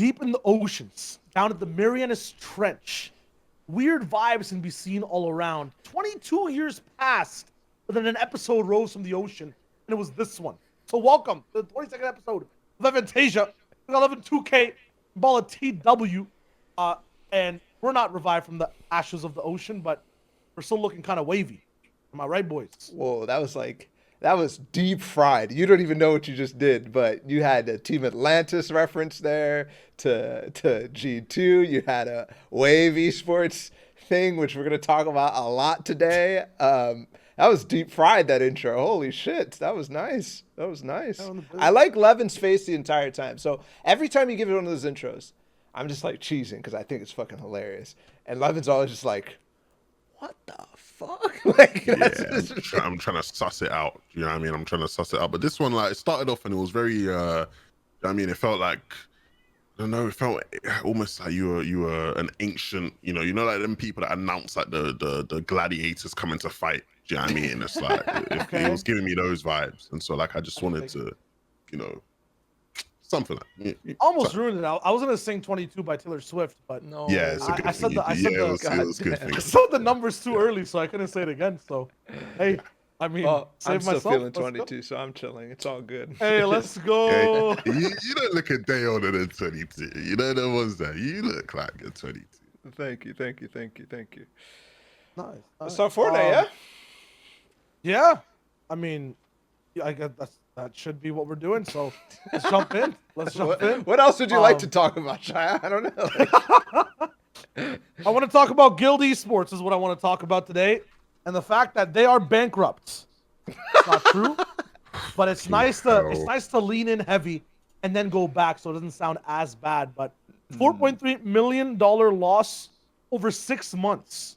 deep in the oceans, down at the Marianas Trench. Weird vibes can be seen all around. 22 years passed, but then an episode rose from the ocean, and it was this one. So welcome to the 22nd episode of FNTASIA. We got 2K, ball of TW, and we're not revived from the ashes of the ocean, but we're still looking kind of wavy. Am I right, boys? Whoa, that was deep fried. You don't even know what you just did, but you had a Team Atlantis reference there to G2. You had a Wave Esports thing, which we're going to talk about a lot today. That was deep fried, that intro. Holy shit. That was nice. That was nice. I like Levin's face the entire time. So every time you give it one of those intros, I'm just like cheesing because I think it's fucking hilarious. And Levin's always just like, what the fuck? Like, I'm trying to suss it out. You know what I mean? I'm trying to suss it out. But this one, like, it started off and it was very, I mean, it felt like, I don't know, it felt almost like you were an ancient, you know, like them people that announce like the gladiators coming to fight. Do you know what I mean? It's like, it was giving me those vibes. And so, like, I just wanted to, you know, something like almost ruined it. I was gonna sing 22 by Taylor Swift, but no. Yeah, it's a good thing. I said the numbers too early, so I couldn't say it again. So, hey, I mean, I'm still feeling 22, so I'm chilling. It's all good. Hey, let's go. Hey, you don't look a day older than 22. You know the ones that you look like you're 22. Thank you. Nice. Let's start Fortnite, yeah? Yeah. I mean, I guess that should be what we're doing. So let's jump in. What else would you like to talk about, Shai? I don't know. I want to talk about Guild Esports is what I want to talk about today. And the fact that they are bankrupt. It's not true. But it's nice to lean in heavy and then go back so it doesn't sound as bad. But $4.3 million loss over 6 months.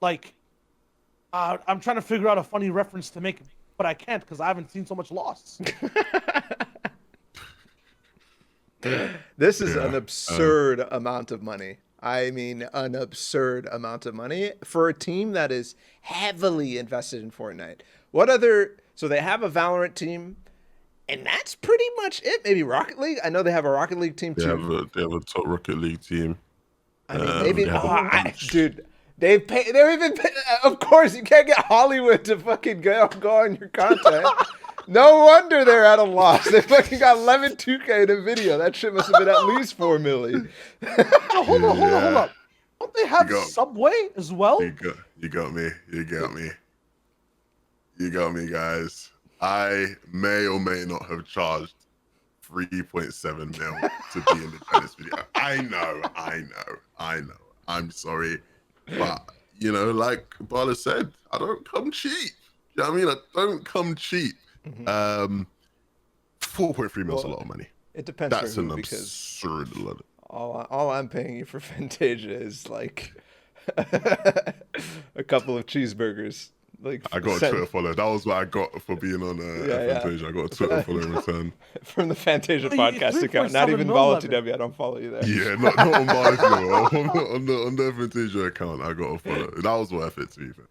Like, I'm trying to figure out a funny reference to make, but I can't because I haven't seen so much loss. This is an absurd amount of money. I mean, an absurd amount of money for a team that is heavily invested in Fortnite. So they have a Valorant team, and that's pretty much it. Maybe Rocket League. I know they have a Rocket League team too. They have a top Rocket League team. I mean, maybe, dude. They've even paid, of course, you can't get Hollywood to fucking go on your content. No wonder they're at a loss. They fucking got 2K in a video. That shit must have been at least $4 million. No, hold up. Don't they have Subway as well? You got me, guys. I may or may not have charged 3.7 mil to be in the tennis video. I know. I'm sorry. But, you know, like Bala said, I don't come cheap. You know what I mean? I don't come cheap. 4.3 mil is a lot of money. It depends. That's an absurd lot. All I'm paying you for FNTASIA is like a couple of cheeseburgers. Like I got a Twitter follow. That was what I got for being on FNTASIA. I got a Twitter follow in return. From the FNTASIA podcast account. Not even VoloTW. I don't follow you there. Yeah, not on my on the FNTASIA account. I got a follow. That was worth it to be fair.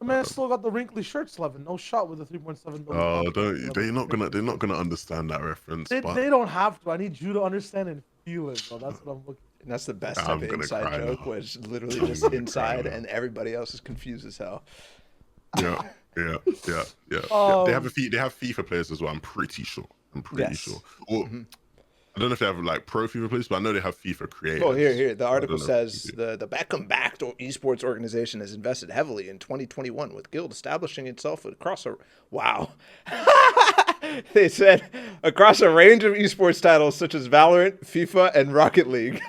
The man still got the wrinkly shirts, Levin. No shot with the 3.7 million. Oh, they're not gonna understand that reference. They don't have to. I need you to understand and feel it, bro. That's what I'm looking for. And that's the best type of inside joke, where it's literally just inside and everybody else is confused as hell. Yeah. They have FIFA players as well. I'm pretty sure. Well, I don't know if they have like pro FIFA players, but I know they have FIFA creators. Oh, here. The article says the Beckham-backed esports organization has invested heavily in 2021 with Guild establishing itself across a They said across a range of esports titles such as Valorant, FIFA, and Rocket League.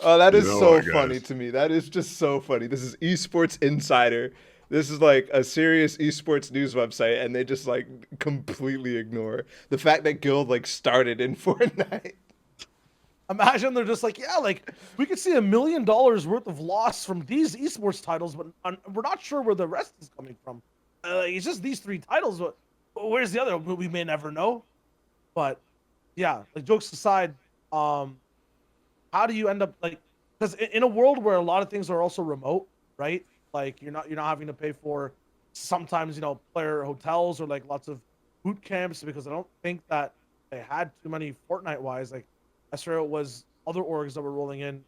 Oh, that is so funny to me. That is just so funny. This is Esports Insider. This is like a serious esports news website, and they just like completely ignore the fact that Guild like started in Fortnite. Imagine they're just like, yeah, like we could see $1 million worth of loss from these esports titles, but we're not sure where the rest is coming from. It's just these 3 titles. But where's the other? We may never know. But yeah, like jokes aside, how do you end up like? Because in a world where a lot of things are also remote, right? Like you're not having to pay for sometimes player hotels or like lots of boot camps because I don't think that they had too many Fortnite wise. Like I swear it was other orgs that were rolling in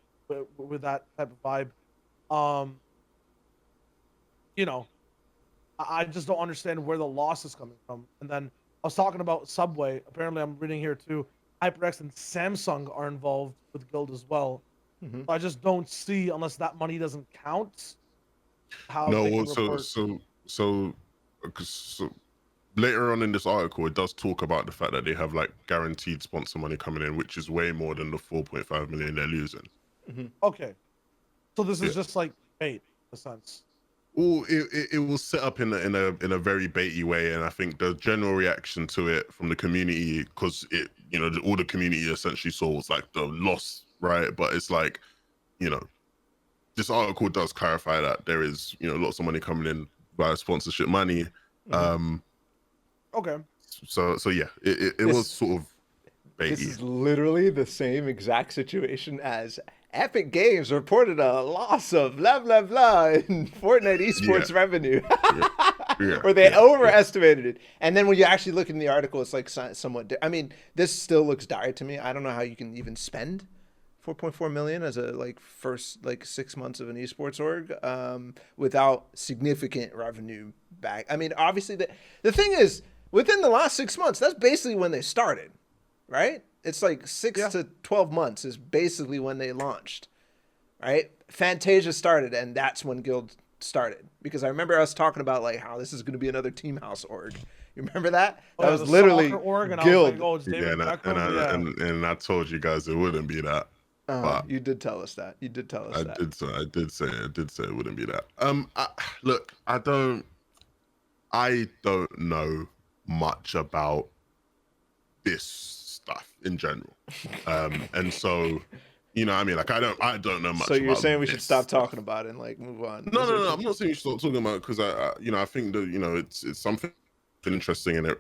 with that type of vibe. Um, you know, I just don't understand where the loss is coming from. And then I was talking about Subway. Apparently, I'm reading here too. HyperX and Samsung are involved with Guild as well. Mhm. So I just don't see, unless that money doesn't count, how No, they can well, so report. so, 'cause so later on in this article, it does talk about the fact that they have like guaranteed sponsor money coming in, which is way more than the 4.5 million they're losing. Okay, so this is Yeah. just like bait, in a sense. Well, it was set up in a very baity way, and I think the general reaction to it from the community, because all the community essentially saw was like the loss, right? But it's like, you know, this article does clarify that there is lots of money coming in via sponsorship money. Okay. So yeah, it was sort of This baity. is literally the same exact situation as Epic Games reported a loss of blah blah blah in Fortnite esports revenue, or they overestimated it. And then when you actually look in the article, it's like somewhat. I mean, this still looks dire to me. I don't know how you can even spend 4.4 million as a first 6 months of an esports org without significant revenue back. I mean, obviously the thing is, within the last 6 months, that's basically when they started, right? It's like 6 to 12 months is basically when they launched, right? FNTASIA started, and that's when Guild started. Because I remember us talking about how this is going to be another Team House org. You remember that? That was literally org, and Guild. I was like, oh, it's David Beckham. And I told you guys it wouldn't be that. But You did tell us that. You did tell us that. I did say it wouldn't be that. Look, I don't know much about this stuff in general, and so I mean, I don't know much. So you're about saying we this should stop talking about it and move on? No, I'm not saying you should stop talking about it, because I think that it's something interesting, and it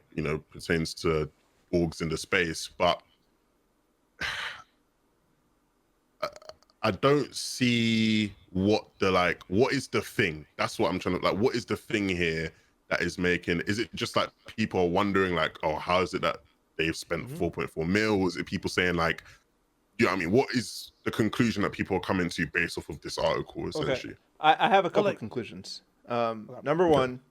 pertains to orgs in the space, but I don't see what is the thing. That's what I'm trying to what is the thing here that is making? Is it just people are wondering oh, how is it that they've spent 4.4 mil? Is it people saying I mean, what is the conclusion that people are coming to based off of this article essentially? Okay. I have a couple conclusions. Number one,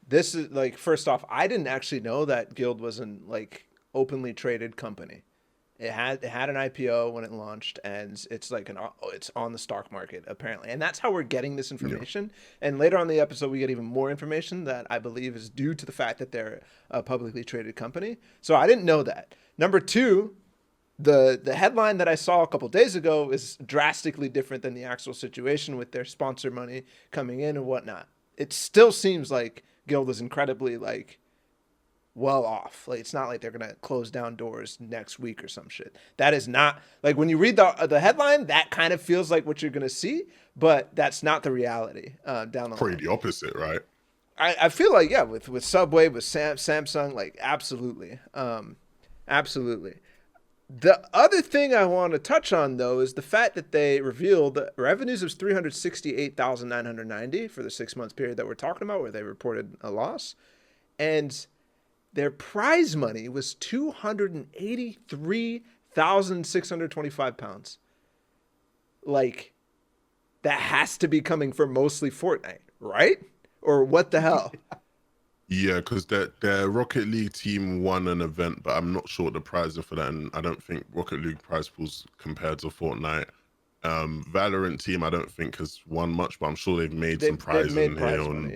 this is first off, I didn't actually know that Guild was an openly traded company. It had an IPO when it launched, and it's it's on the stock market apparently, and that's how we're getting this information. Yeah. And later on in the episode, we get even more information that I believe is due to the fact that they're a publicly traded company. So I didn't know that. Number two, the headline that I saw a couple days ago is drastically different than the actual situation with their sponsor money coming in and whatnot. It still seems like Guild is incredibly well off. It's not like they're gonna close down doors next week or some shit. That is not when you read the headline, that kind of feels like what you're gonna see, but that's not the reality down the line. Pretty the opposite, right? I feel with Subway, with Samsung, absolutely, absolutely. The other thing I want to touch on though is the fact that they revealed that revenues of $368,990 for the 6 months period that we're talking about, where they reported a loss, and their prize money was £283,625. That has to be coming from mostly Fortnite, right? Or what the hell? Yeah, because their Rocket League team won an event, but I'm not sure what the prizes for that, and I don't think Rocket League prize pools compared to Fortnite. Valorant team, I don't think has won much, but I'm sure they've made some prizes in here money,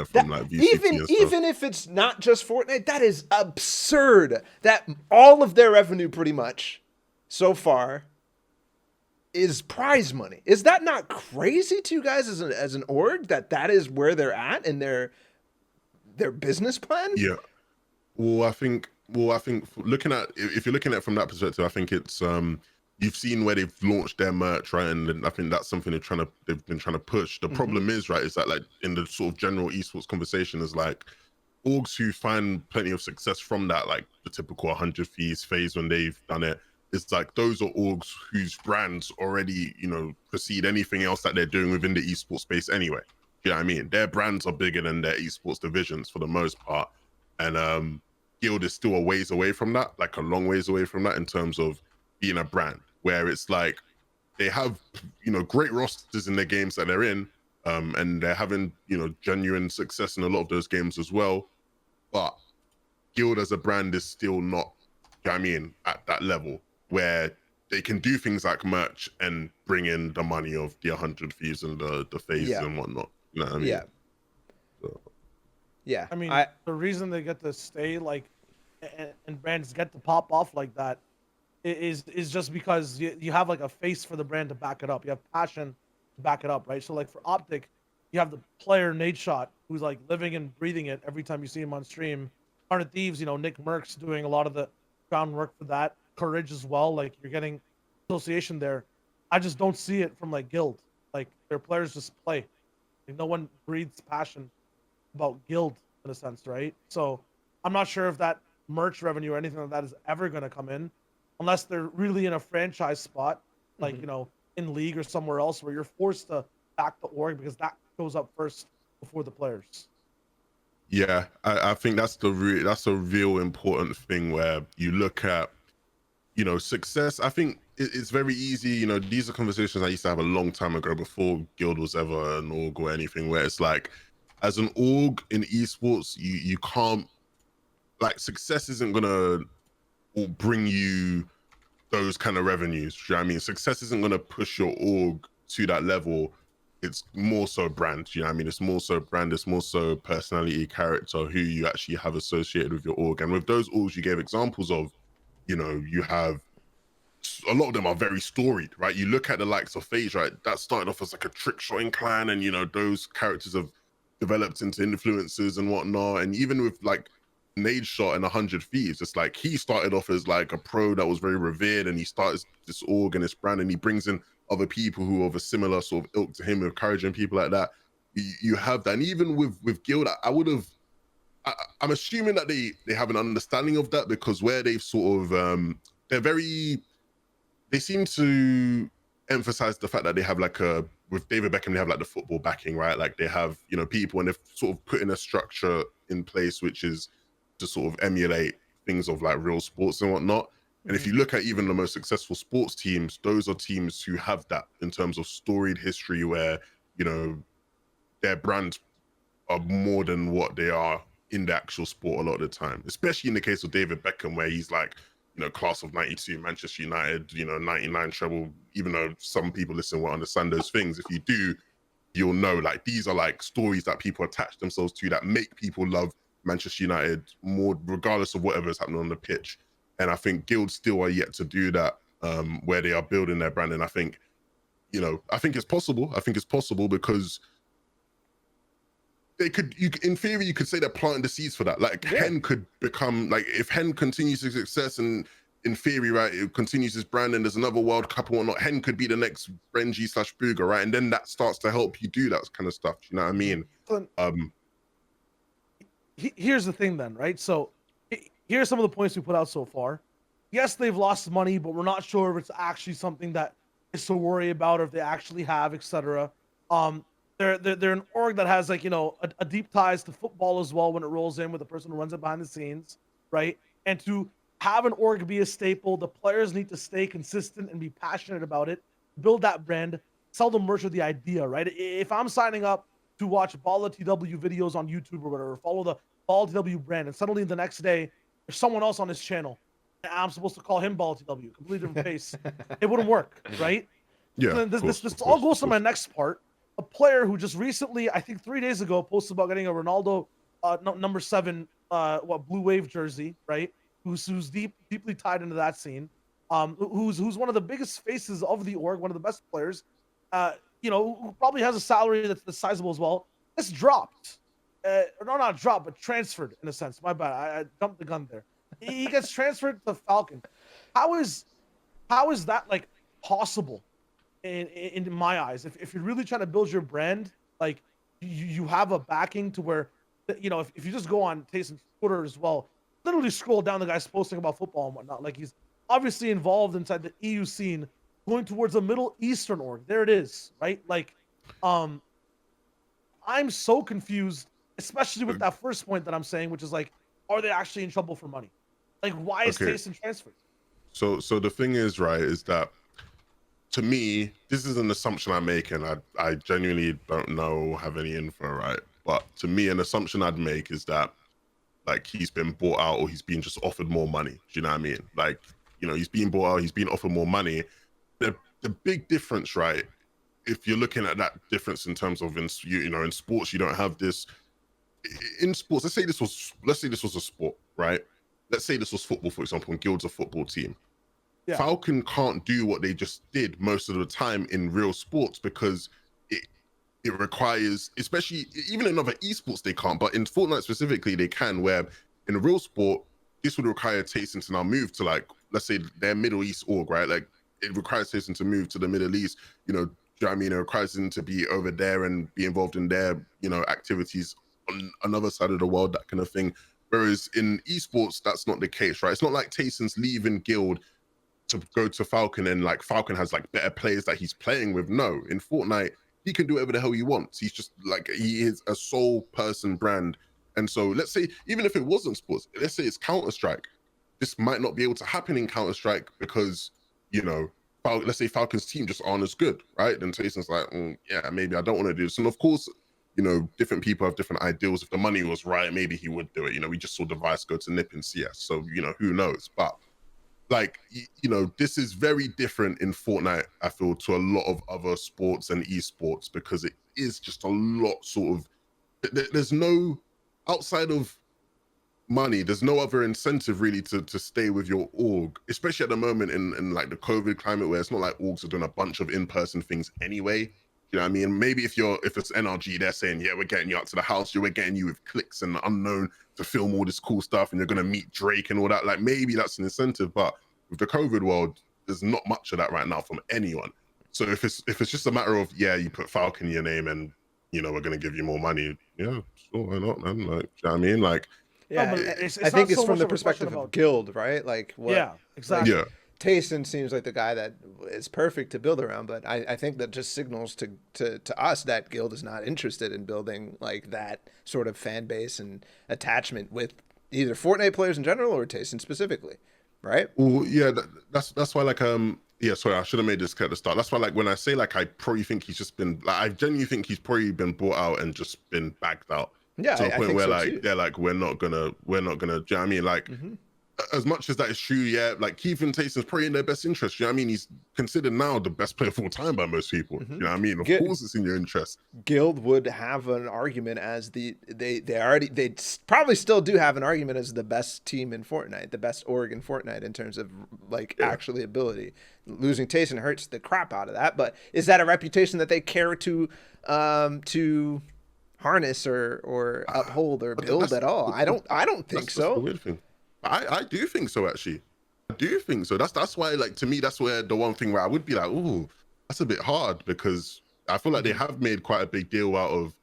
from VCT and stuff. Even if it's not just Fortnite, that is absurd. That all of their revenue pretty much so far is prize money. Is that not crazy to you guys as an org that is where they're at in their business plan? Yeah. Well, I think looking at, if you're looking at it from that perspective, I think it's you've seen where they've launched their merch, right? And I think that's something they've been trying to push. The problem is, right, is that in the sort of general esports conversation is orgs who find plenty of success from that, the typical 100 fees phase when they've done it, it's those are orgs whose brands already, precede anything else that they're doing within the esports space anyway. You know what I mean? Their brands are bigger than their esports divisions for the most part. And Guild is still a ways away from that, like a long ways away from that in terms of being a brand, where it's like they have, you know, great rosters in the games that they're in, and they're having, you know, genuine success in a lot of those games as well. But Guild as a brand is still not, you know what I mean, at that level where they can do things like merch and bring in the money of the 100 Thieves and the phases and whatnot. You know what I mean? Yeah. So. Yeah. I mean, the reason they get to stay like, and brands get to pop off like that is just because you have like a face for the brand to back it up. You have passion to back it up, right? So like for Optic, you have the player Nate Shot who's like living and breathing it every time you see him on stream. Heart of Thieves, you know, Nick Merckx doing a lot of the groundwork for that. Courage as well, like you're getting association there. I just don't see it from like Guild. Like their players just play. Like, no one breathes passion about Guild in a sense, right? So I'm not sure if that merch revenue or anything like that is ever going to come in unless they're really in a franchise spot, like, you know, in league or somewhere else where you're forced to back the org because that goes up first before the players. Yeah, I think that's a real important thing where you look at, you know, success. I think it's very easy. You know, these are conversations I used to have a long time ago before Guild was ever an org or anything, where it's like, as an org in esports, you can't, like, success isn't gonna bring you those kind of revenues. You know what I mean? Success isn't gonna push your org to that level. It's more so brand. You know what I mean? It's more so brand. It's more so personality, character, who you actually have associated with your org. And with those orgs you gave examples of, you know, you have a lot of them are very storied, right? You look at the likes of FaZe, right? That started off as like a trick shotting clan, and you know, those characters have developed into influencers and whatnot. And even with like Nade Shot and 100 Thieves, it's like he started off as like a pro that was very revered, and he started this org and this brand, and he brings in other people who are of a similar sort of ilk to him, encouraging people like that. You have that. And even with Guild, I'm assuming that they have an understanding of that, because where they've sort of they seem to emphasize the fact that they have like with David Beckham, they have like the football backing, right? Like they have, you know, people, and they've sort of put in a structure in place which is to sort of emulate things of like real sports and whatnot. And if you look at even the most successful sports teams, those are teams who have that in terms of storied history, where, you know, their brands are more than what they are in the actual sport a lot of the time, especially in the case of David Beckham, where he's like, you know, class of 92, Manchester United, you know, 99 treble, even though some people listening will understand those things. If you do, you'll know, like, these are like stories that people attach themselves to that make people love Manchester United more, regardless of whatever is happening on the pitch. And I think Guild still are yet to do that, where they are building their brand. And I think, you know, I think it's possible. I think it's possible because they could, in theory, you could say they're planting the seeds for that. Like, Hen could become, like, if Hen continues his success and in theory, right, it continues his brand and there's another World Cup or whatnot, Hen could be the next Renji/Booger, right? And then that starts to help you do that kind of stuff. Do you know what I mean? Here's the thing then, right? So here's some of the points we put out so far. Yes, they've lost money, but we're not sure if it's actually something that is to worry about or if they actually have, etc. They're an org that has, like, you know, a deep ties to football as well when it rolls in with the person who runs it behind the scenes, right? And to have an org be a staple, the players need to stay consistent and be passionate about it, build that brand, sell the merch with the idea, right? If I'm signing up to watch Ball TW videos on YouTube or whatever, follow the Ball TW brand, and suddenly the next day there's someone else on his channel, and I'm supposed to call him Ball TW, completely different face, it wouldn't work, right? Yeah. So this all goes to my next part. A player who just recently, I think 3 days ago, posted about getting a Ronaldo number 7 blue wave jersey, right? Who's deeply tied into that scene. Who's one of the biggest faces of the org, one of the best players. You know, who probably has a salary that's sizable as well. This dropped, no, not dropped, but transferred in a sense. My bad, I jumped the gun there. He gets transferred to Falcon. How is that like possible? In my eyes, if you're really trying to build your brand, like you have a backing to where, you know, if you just go on Tayson's Twitter as well, literally scroll down, the guy's posting about football and whatnot. Like, he's obviously involved inside the EU scene, going towards a Middle Eastern org. There it is, right? Like, I'm so confused, especially with that first point that I'm saying, which is like, are they actually in trouble for money? Like, why is Okay. Tayson transferred? So the thing is, right, is that to me, this is an assumption I make, and I genuinely don't know, have any info, right? But to me, an assumption I'd make is that like he's been bought out or he's been just offered more money. Do you know what I mean? Like, you know, he's being bought out, he's been offered more money. The big difference, right? If you're looking at that difference in terms of in sports, you don't have this. In sports, let's say this was a sport, right? Let's say this was football, for example, and Guild's a football team. Yeah. Falcon can't do what they just did most of the time in real sports because it requires, especially even in other esports they can't, but in Fortnite specifically they can, where in a real sport this would require Tayson to now move to, like, let's say their Middle East org, right? Like it requires Tayson to move to the Middle East, you know, do you know what I mean? It requires him to be over there and be involved in their, you know, activities on another side of the world, that kind of thing. Whereas in esports, that's not the case, right? It's not like Tayson's leaving Guild to go to Falcon and like Falcon has like better players that he's playing with. No, in Fortnite, he can do whatever the hell he wants. He's just like, he is a sole person brand. And so let's say, even if it wasn't sports, let's say it's Counter-Strike, this might not be able to happen in Counter-Strike because, you know, let's say Falcon's team just aren't as good, right? And Tayson's like, yeah, maybe I don't want to do this. And of course, you know, different people have different ideals. If the money was right, maybe he would do it. You know, we just saw Device go to Nip in CS. So, you know, who knows? But like, you know, this is very different in Fortnite, I feel, to a lot of other sports and esports, because it is just a lot sort of, there's no, outside of money, there's no other incentive really to stay with your org, especially at the moment in like the COVID climate, where it's not like orgs are doing a bunch of in-person things anyway. You know what I mean? Maybe if it's NRG, they're saying, yeah, we're getting you out to the house, we're getting you with clicks and unknown to film all this cool stuff, and you're gonna meet Drake and all that. Like maybe that's an incentive, but with the COVID world, there's not much of that right now from anyone. So if it's just a matter of, yeah, you put Falcon in your name and, you know, we're gonna give you more money, yeah, sure, why not, man? Like, you know what I mean? Like, yeah, No, but I think not it's so from much the of a question perspective of about- Guild, right? Like what? Yeah, exactly. yeah. Tayson seems like the guy that is perfect to build around, but I think that just signals to us that Guild is not interested in building like that sort of fan base and attachment with either Fortnite players in general or Tayson specifically, right? Well, yeah, that's why, like, yeah, sorry, I should have made this clear at the start. That's why, like, when I say, like, I probably think he's just been, like, I genuinely think he's probably been bought out and just been bagged out. Yeah, to the I point think where, so like, too. they're like, we're not gonna, do you know what I mean? Like, as much as that is true, yeah, like Keith and Tayson's probably in their best interest. You know what I mean? He's considered now the best player of all time by most people. You know what I mean? Of course, it's in your interest. Guild would have an argument as they probably still do have an argument as the best team in Fortnite, the best org in Fortnite in terms of like actually ability. Losing Tayson hurts the crap out of that, but is that a reputation that they care to harness or uphold or build at all? I don't think That's so. the weird thing. I do think so, actually. I do think so. That's why, like, to me, that's where the one thing where I would be like, ooh, that's a bit hard, because I feel like they have made quite a big deal out of,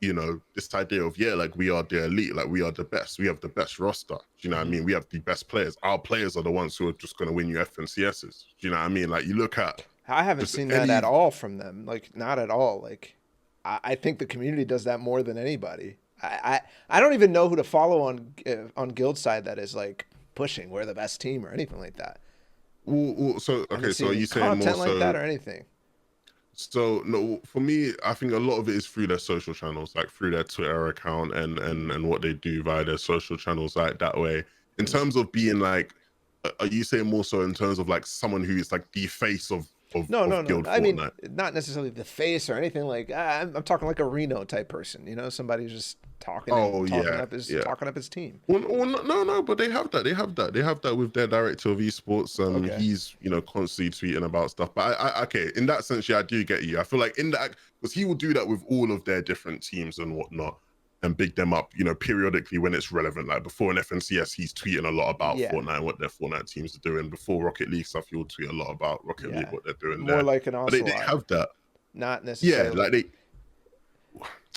you know, this idea of, yeah, like, we are the elite, like, we are the best, we have the best roster. Do you know what I mean? We have the best players. Our players are the ones who are just going to win you FNCSs. Do you know what I mean? Like, you look at, I haven't seen that at all from them. Like, not at all. Like, I think the community does that more than anybody. I don't even know who to follow on Guild side that is like pushing we're the best team or anything like that. So okay, so are you saying more content like so that or anything? So no, for me, I think a lot of it is through their social channels, like through their Twitter account and what they do via their social channels, like that way. In terms of being like, are you saying more so in terms of like someone who is like the face of No. Guild I mean, Fortnite? not necessarily the face or anything like. I'm talking like a Reno type person, you know, somebody who's just talking up his team. Well, no, but they have that. They have that with their director of esports. Okay. He's, you know, constantly tweeting about stuff. But I okay, in that sense, yeah, I do get you. I feel like in that, because he will do that with all of their different teams and whatnot, and big them up, you know, periodically when it's relevant. Like before an FNCS, he's tweeting a lot about Fortnite and what their Fortnite teams are doing. Before Rocket League stuff, he'll tweet a lot about Rocket League, what they're doing. More there. like an But they have that. Not necessarily. Yeah, like they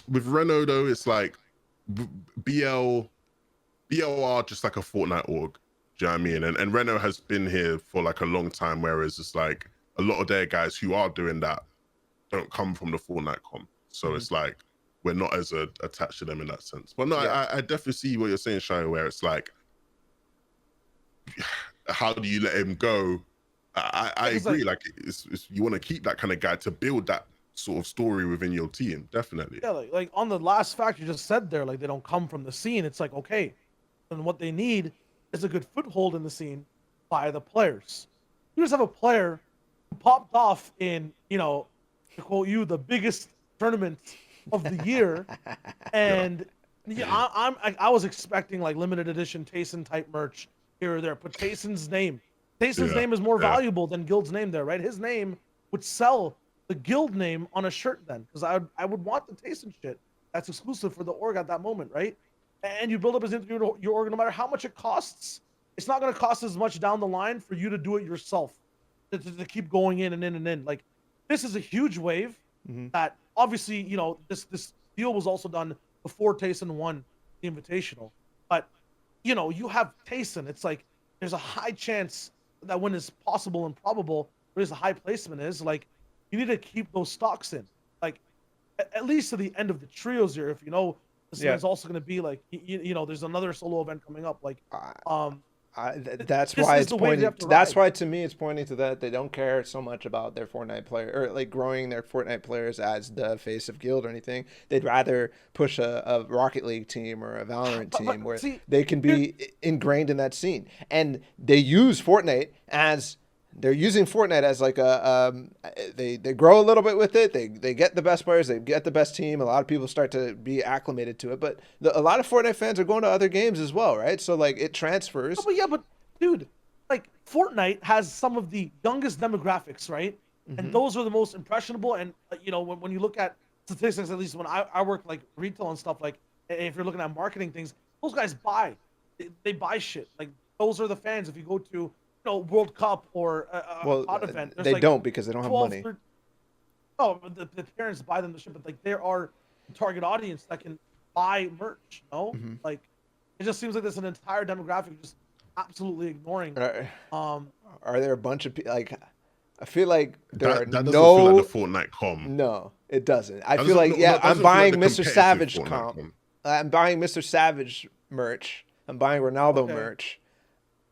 with Renault though, it's like BL are just like a Fortnite org. Do you know what I mean? And Renault has been here for like a long time, whereas it's like a lot of their guys who are doing that don't come from the Fortnite comp. So it's like we're not as attached to them in that sense. But no, Yeah. I definitely see what you're saying, Shai, where it's like, how do you let him go? I It's agree. like, Like, it's you want to keep that kind of guy to build that sort of story within your team, definitely. yeah, like on the last fact you just said there, like they don't come from the scene. It's like, okay, then what they need is a good foothold in the scene by the players. You just have a player who popped off in, to quote you, the biggest tournament of the year, and yeah, I was expecting like limited edition Tayson type merch here or there. Put Tayson's Yeah, name is more yeah. valuable than Guild's name there, right? His name would sell the Guild name on a shirt then, because I would want the Tayson shit that's exclusive for the org at that moment, right? And you build up as into your org, no matter how much it costs, it's not going to cost as much down the line for you to do it yourself, to keep going in and in and in. Like, this is a huge wave that obviously, this deal was also done before Tayson won the Invitational. But, you have Tayson. It's like there's a high chance that win is possible and probable, whereas the high placement is. Like, you need to keep those stocks in. Like, at least to the end of the trios here, if this Yeah. event's also going to be like, there's another solo event coming up. Like, That's this why is it's the wave you pointing. have to That's ride. why to me it's pointing to that they don't care so much about their Fortnite player or like growing their Fortnite players as the face of Guild or anything. They'd rather push a Rocket League team or a Valorant But team where see, they can be ingrained in that scene. And they use Fortnite as they're using Fortnite as like they grow a little bit with it. They get the best players, they get the best team. A lot of people start to be acclimated to it, but a lot of Fortnite fans are going to other games as well, right? So like it transfers. but dude, like Fortnite has some of the youngest demographics, right? And those are the most impressionable. And when you look at statistics, at least when I work like retail and stuff, like if you're looking at marketing things, those guys they buy shit. Like, those are the fans. If you go to World Cup or a Well, COD event, there's they like don't because they don't have 12, money. 13 Oh, but the parents buy them the shit, but like there are a target audience that can buy merch. Like, it just seems like there's an entire demographic just absolutely ignoring. Are there a bunch of people like? I feel like there are That doesn't feel like the Fortnite com. No, it doesn't. I That feel like doesn't- no, it I'm doesn't feel like buying the Mr. competitive Savage Fortnite comp. com. I'm buying Mr. Savage merch. I'm buying Ronaldo Okay. merch.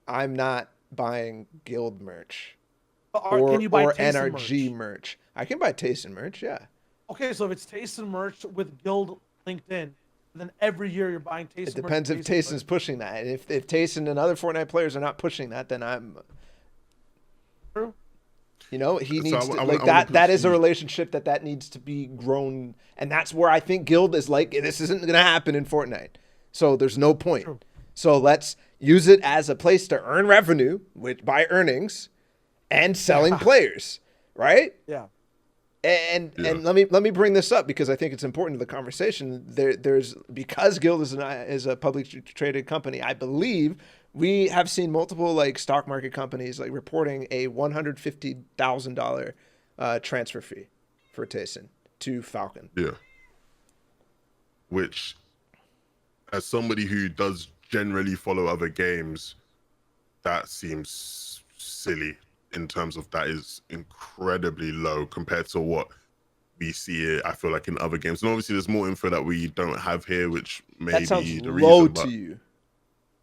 I'm not buying Guild merch Can you buy or Tayson NRG merch? merch. I can buy Tayson merch. Yeah. Okay, so if it's Tayson merch with Guild linked in, then every year you're buying Tayson. It depends if Tayson's pushing that. If Tayson and other Fortnite players are not pushing that, then I'm. True. He So needs to I like wanna that. put That is a Steve- relationship that needs to be grown, and that's where I think Guild is like this isn't going to happen in Fortnite. So there's no point. True. So let's use it as a place to earn revenue, which by earnings, and selling players, right? Yeah. And let me bring this up because I think it's important to the conversation. There's because Guild is a publicly traded company. I believe we have seen multiple like stock market companies like reporting a $150,000 transfer fee for Tayson to Falcon. Yeah. Which, as somebody who does generally follow other games, that seems silly in terms of that is incredibly low compared to what we see, I feel like, in other games. And obviously there's more info that we don't have here, which may That sounds be the low reason. to you.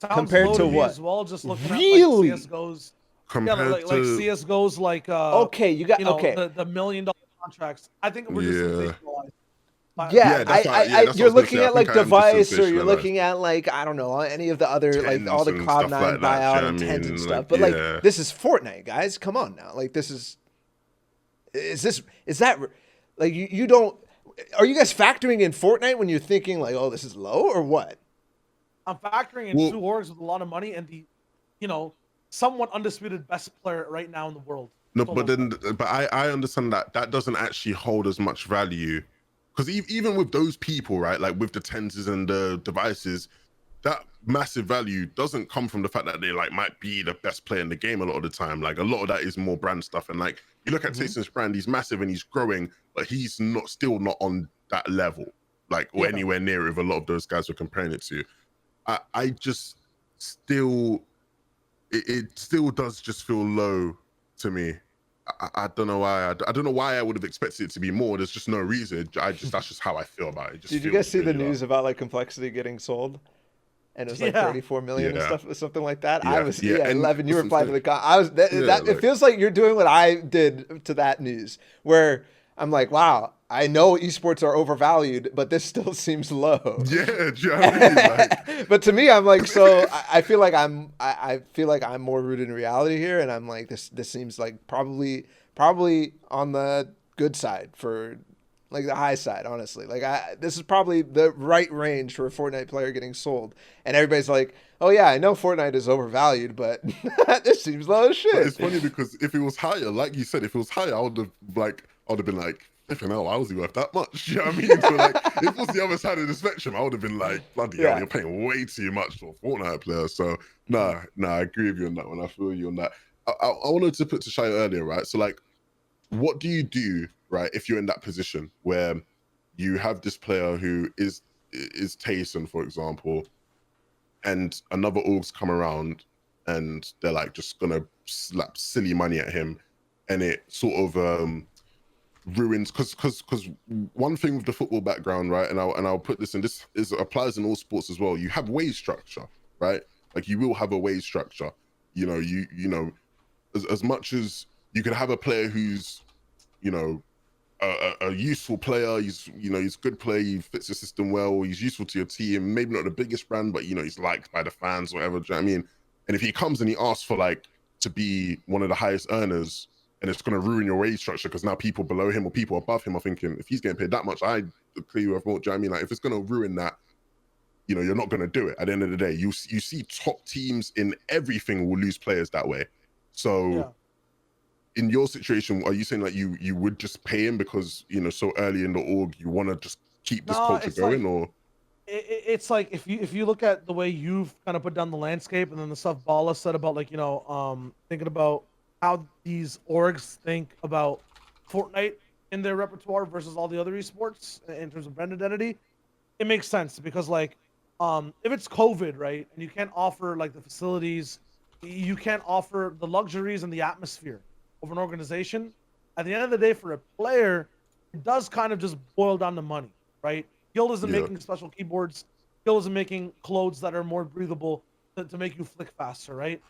Sounds Compared low to me what? As well, just looking Really? at like CS:GO's. Compared Yeah, like to CS:GO's like Okay, you got okay. the $1 million contracts. I think we're just sensationalized. Yeah, that's what I you're was gonna looking say. I at like think I am Device, just or you're sensationalized. looking at like I don't know any of the other like all the Tens and Cloud9 stuff like that, buyout you and know what I Tens and mean? stuff. Like, But yeah. like this is Fortnite, guys. Come on now. Like this is that like you don't are you guys factoring in Fortnite when you're thinking like oh this is low or what? I'm factoring in two orgs with a lot of money and the, somewhat undisputed best player right now in the world. No, but I understand that doesn't actually hold as much value, because even with those people, right, like with the Tenses and the Devices, that massive value doesn't come from the fact that they like might be the best player in the game a lot of the time. Like a lot of that is more brand stuff, and like you look at Tayson's brand, he's massive and he's growing, but he's still not on that level, like or anywhere near if a lot of those guys were comparing it to. I just still, it still does just feel low to me. I don't know why. I don't know why I would have expected it to be more. There's just no reason. That's just how I feel about it. Just Did you guys see the really news about like Complexity getting sold? And it was like Yeah. 34 million and stuff, something like that. Yeah, I was, yeah, and 11. You listen, replied to the I was that, yeah, that like- it feels like you're doing what I did to that news, where I'm like, wow, I know esports are overvalued, but this still seems low. Yeah, do you know what I mean? Like, But to me, I'm like, so I feel like I feel like I'm more rooted in reality here, and I'm like, this seems like probably on the good side for. Like the high side, honestly. Like this is probably the right range for a Fortnite player getting sold. And everybody's like, oh yeah, I know Fortnite is overvalued, but this seems low as shit. but it's funny because if it was higher, like you said, if it was higher, I would have been like, flipping hell, why was he worth that much? You know what I mean? So like, if it was the other side of the spectrum, I would have been like, bloody hell, you're paying way too much for a Fortnite player. So nah, I agree with you on that one. I feel you on that. I wanted to put to Shai earlier, right? So like, what do you do, right, if you're in that position where you have this player who is Tayson, for example, and another org's come around and they're like just gonna slap silly money at him, and it sort of ruins because one thing with the football background, right, and I'll put this in, this applies in all sports as well. You have wage structure, right? Like you will have a wage structure. You know, as much as you could have a player who's, you know, a useful player, he's a good player, he fits the system well, he's useful to your team, maybe not the biggest brand, but he's liked by the fans, whatever, do you know what I mean? And if he comes and he asks for like to be one of the highest earners, and it's going to ruin your wage structure because now people below him or people above him are thinking, if he's getting paid that much, I clear you off more, do you know what I mean? Like if it's going to ruin that, you're not going to do it. At the end of the day, you see top teams in everything will lose players that way. So in your situation, are you saying like you would just pay him because so early in the org you want to just keep this culture going, or it's like if you look at the way you've kind of put down the landscape, and then the stuff Bala said about like thinking about how these orgs think about Fortnite in their repertoire versus all the other esports in terms of brand identity, it makes sense because like if it's COVID, right, and you can't offer like the facilities, you can't offer the luxuries and the atmosphere of an organization, at the end of the day, for a player, it does kind of just boil down to money, right? Guild isn't making special keyboards. Guild isn't making clothes that are more breathable to make you flick faster, right?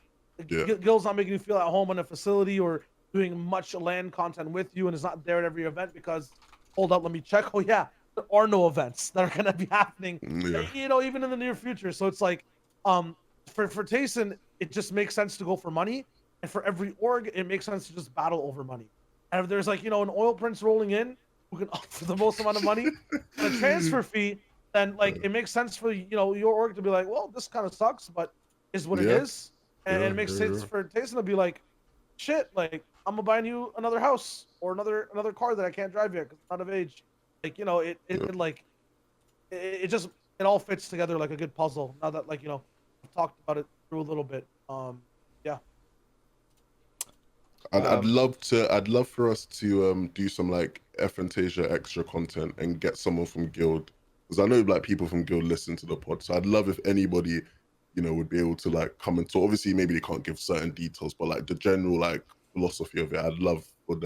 Guild's not making you feel at home in a facility or doing much LAN content with you, and is not there at every event because, hold up, let me check. Oh yeah, there are no events that are going to be happening, even in the near future. So it's like, for Tayson, it just makes sense to go for money. And for every org, it makes sense to just battle over money. And if there's like, an oil prince rolling in who can offer the most amount of money, a transfer fee, then like it makes sense for your org to be like, well, this kind of sucks, but is what it is. And it makes sense for Tayson to be like, shit, like I'm gonna buy you another house or another car that I can't drive yet because I'm not of age. Like it all fits together like a good puzzle. Now that I've talked about it through a little bit. I'd love for us to do some like FNTASIA extra content and get someone from Guild, because I know like people from Guild listen to the pod. So I'd love if anybody, would be able to like come and talk. Obviously, maybe they can't give certain details, but like the general like philosophy of it, I'd love for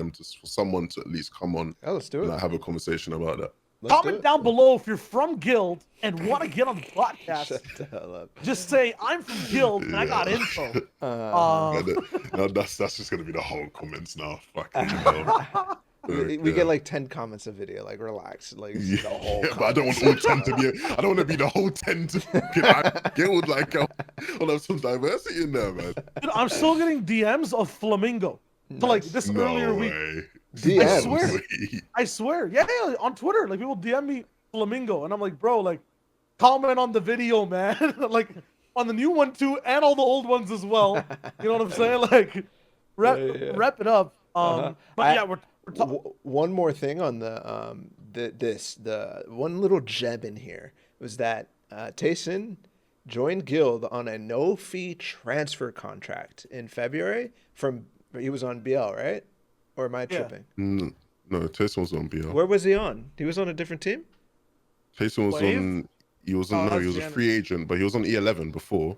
someone to at least come on. Let's do it. And have a conversation about that. Comment down below if you're from Guild and want to get on the podcast. Shut the hell up. Just say I'm from Guild and I got info. No, that's just gonna be the whole comments now. Fucking hell. We get like 10 comments a video. Like relax. Like the whole. But I don't want all 10 to be. I don't want to be the whole 10 to Guild. Like I'll have some diversity in there, man. Dude, I'm still getting DMs of Flamingo. So like this earlier week. DMs. I swear. Yeah, on Twitter, like people DM me Flamingo, and I'm like, bro, like comment on the video, man. Like on the new one too, and all the old ones as well. You know what I'm saying? Like rep it up. But we're one more thing on the one little gem in here was that Tayson joined Guild on a no-fee transfer contract in February he was on BL, right? Or am I tripping? No, Tayson was on BL. Where was he on? He was on a different team? Tayson was on. He was a free agent, but he was on E11 before.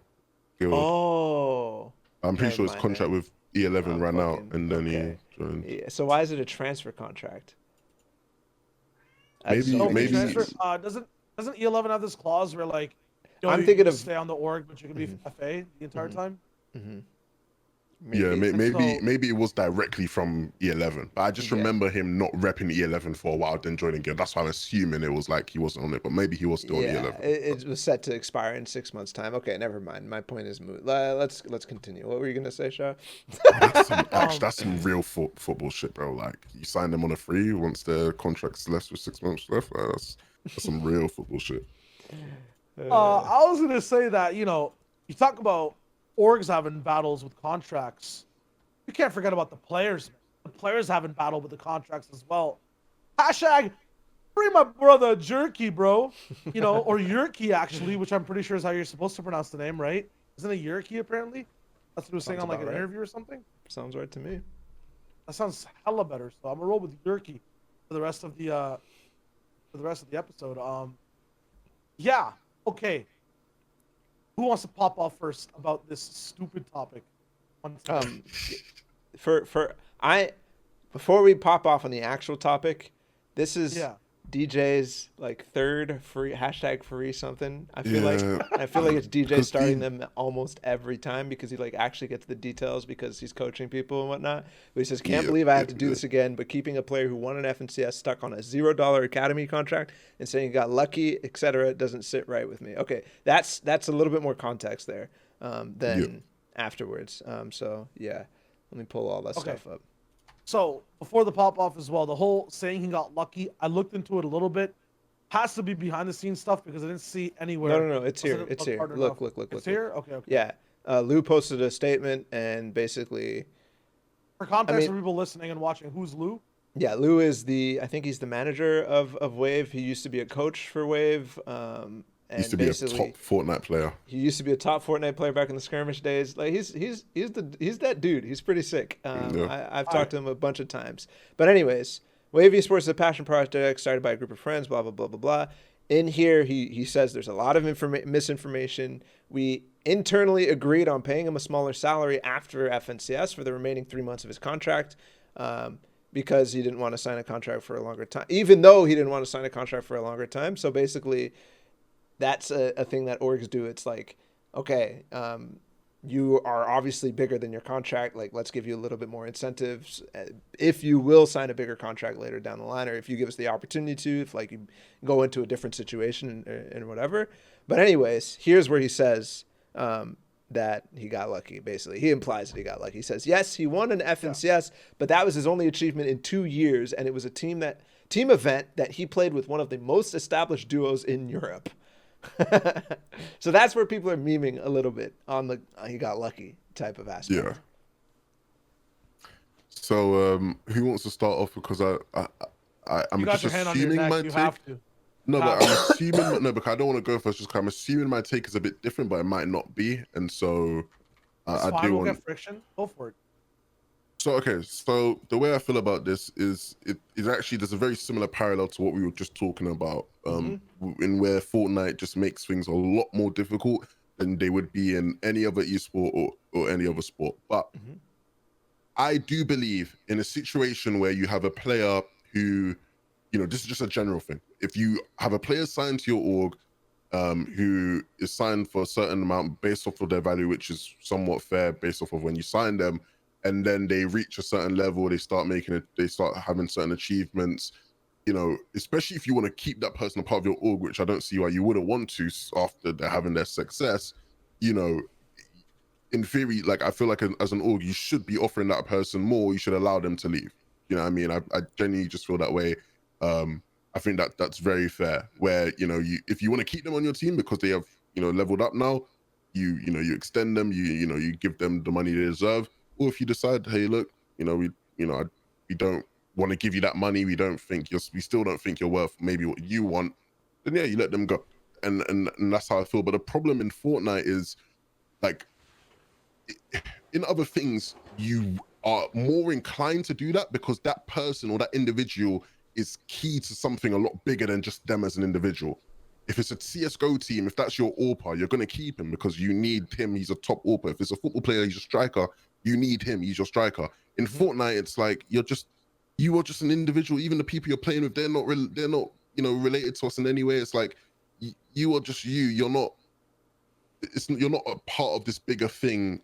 Oh. I'm pretty sure his contract with E11 ran out, fucking and then okay. he joined. Yeah, so why is it a transfer contract? That Maybe- doesn't So make maybe- any transfer, sense. doesn't E11 have this clause where like, I'm you thinking can of stay on the org, but you can be FA the entire time? Yeah, Maybe. maybe it was directly from E11, but I just Yeah. remember him not repping E11 for a while, then joining again. That's why I'm assuming it was like he wasn't on it, but maybe he was still on Yeah, E11. it was set to expire in 6 months' time. Okay, never mind. My point is moot. Let's continue. What were you gonna say, Shah? That's some real football shit, bro. Like you sign them on a free once their contract's left with 6 months left. That's some real football shit. I was gonna say that, you talk about orgs having battles with contracts. You can't forget about the players. The players having battle with the contracts as well. Hashtag free my brother Jur3ky, bro. Or Jur3ky actually, which I'm pretty sure is how you're supposed to pronounce the name, right? Isn't it Jur3ky apparently? That's what he was saying Sounds on like an about right. interview or something. Sounds right to me. That sounds hella better. So I'm gonna roll with Jur3ky for the rest of the episode. Yeah. Okay. Who wants to pop off first about this stupid topic? Before we pop off on the actual topic, this is Yeah. DJ's like third free hashtag free something. I feel Yeah. like it's DJ Because starting them almost every time because he like actually gets the details because he's coaching people and whatnot. But he says, "Can't believe I have to do this again." But keeping a player who won an FNCS stuck on a $0 academy contract and saying he got lucky, etc., doesn't sit right with me. Okay, that's a little bit more context there than afterwards. So yeah, let me pull all that stuff up. So before the pop off as well, the whole saying he got lucky, I looked into it a little bit. Has to be behind the scenes stuff because I didn't see anywhere. No, it's here. It's here. Look. It's here? Okay. Yeah. Lou posted a statement and basically... For context for people listening and watching, who's Lou? Yeah, Lou is I think he's the manager of Wave. He used to be a coach for Wave. And used to be a top Fortnite player. He used to be a top Fortnite player back in the skirmish days. Like he's that dude. He's pretty sick. I've talked to him a bunch of times. But anyways, Wave Esports is a passion project started by a group of friends. Blah blah blah blah blah. In here, he says there's a lot of misinformation. We internally agreed on paying him a smaller salary after FNCS for the remaining 3 months of his contract. Because he didn't want to sign a contract for a longer time, even though he didn't want to sign a contract for a longer time. So basically, that's a thing that orgs do. It's like, okay, you are obviously bigger than your contract. Like, let's give you a little bit more incentives if you will sign a bigger contract later down the line, or if you give us the opportunity to, if like you go into a different situation and whatever. But anyways, here's where he says that he got lucky. Basically, he implies that he got lucky. He says, yes, he won an FNCS, but that was his only achievement in 2 years, and it was a team event that he played with one of the most established duos in Europe. So that's where people are memeing a little bit on the he got lucky type of aspect. Yeah. So who wants to start off? Because I'm just assuming my take. No, but I'm assuming because I don't want to go first. Just because I'm assuming my take is a bit different, but it might not be, and so I do want. Get friction. Go for it. So okay, so the way I feel about this is it is actually there's a very similar parallel to what we were just talking about, in where Fortnite just makes things a lot more difficult than they would be in any other esport or any other sport. But I do believe in a situation where you have a player who, this is just a general thing. If you have a player signed to your org, who is signed for a certain amount based off of their value, which is somewhat fair based off of when you sign them, and then they reach a certain level, they start having certain achievements, especially if you want to keep that person a part of your org, which I don't see why you wouldn't want to after they're having their success, in theory, like I feel like as an org, you should be offering that person more, you should allow them to leave. You know what I mean? I genuinely just feel that way. I think that's very fair, where, if you want to keep them on your team because they have, leveled up now, you extend them, you give them the money they deserve. Or if you decide, hey, look, we don't want to give you that money, we still don't think you're worth maybe what you want, then yeah, you let them go. And that's how I feel. But the problem in Fortnite is, like, in other things, you are more inclined to do that because that person or that individual is key to something a lot bigger than just them as an individual. If it's a CSGO team, if that's your AWPer, you're going to keep him because you need him. He's a top AWPer. If it's a football player, he's a striker, you need him. He's your striker. In Fortnite, it's like you are just an individual. Even the people you're playing with, they're not related to us in any way. It's like you are just you. You're not a part of this bigger thing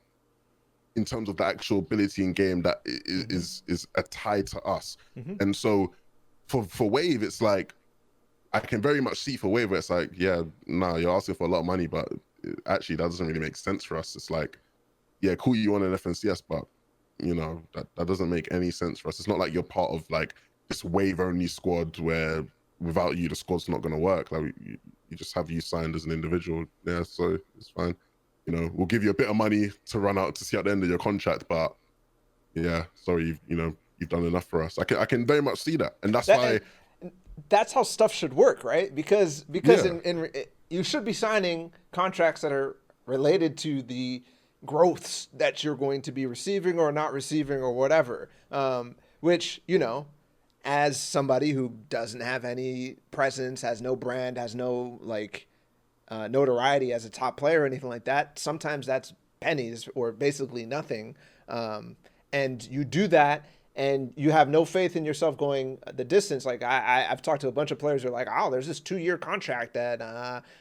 in terms of the actual ability in game that is tied to us. And so for Wave, it's like I can very much see for Wave where it's like, yeah, no, you're asking for a lot of money, but actually that doesn't really make sense for us. It's like, yeah, cool, you want an FNCS, but that doesn't make any sense for us. It's not like you're part of like this Wave only squad where without you the squad's not going to work. Like you just have you signed as an individual. Yeah, so it's fine. We'll give you a bit of money to run out to see at the end of your contract, but yeah, sorry, you've done enough for us. I can very much see that, and that's how stuff should work, right? Because you should be signing contracts that are related to the growths that you're going to be receiving or not receiving or whatever. Which as somebody who doesn't have any presence, has no brand, has no notoriety as a top player or anything like that, sometimes that's pennies or basically nothing. And you do that and you have no faith in yourself going the distance. Like I've talked to a bunch of players who are like, oh, there's this 2-year contract that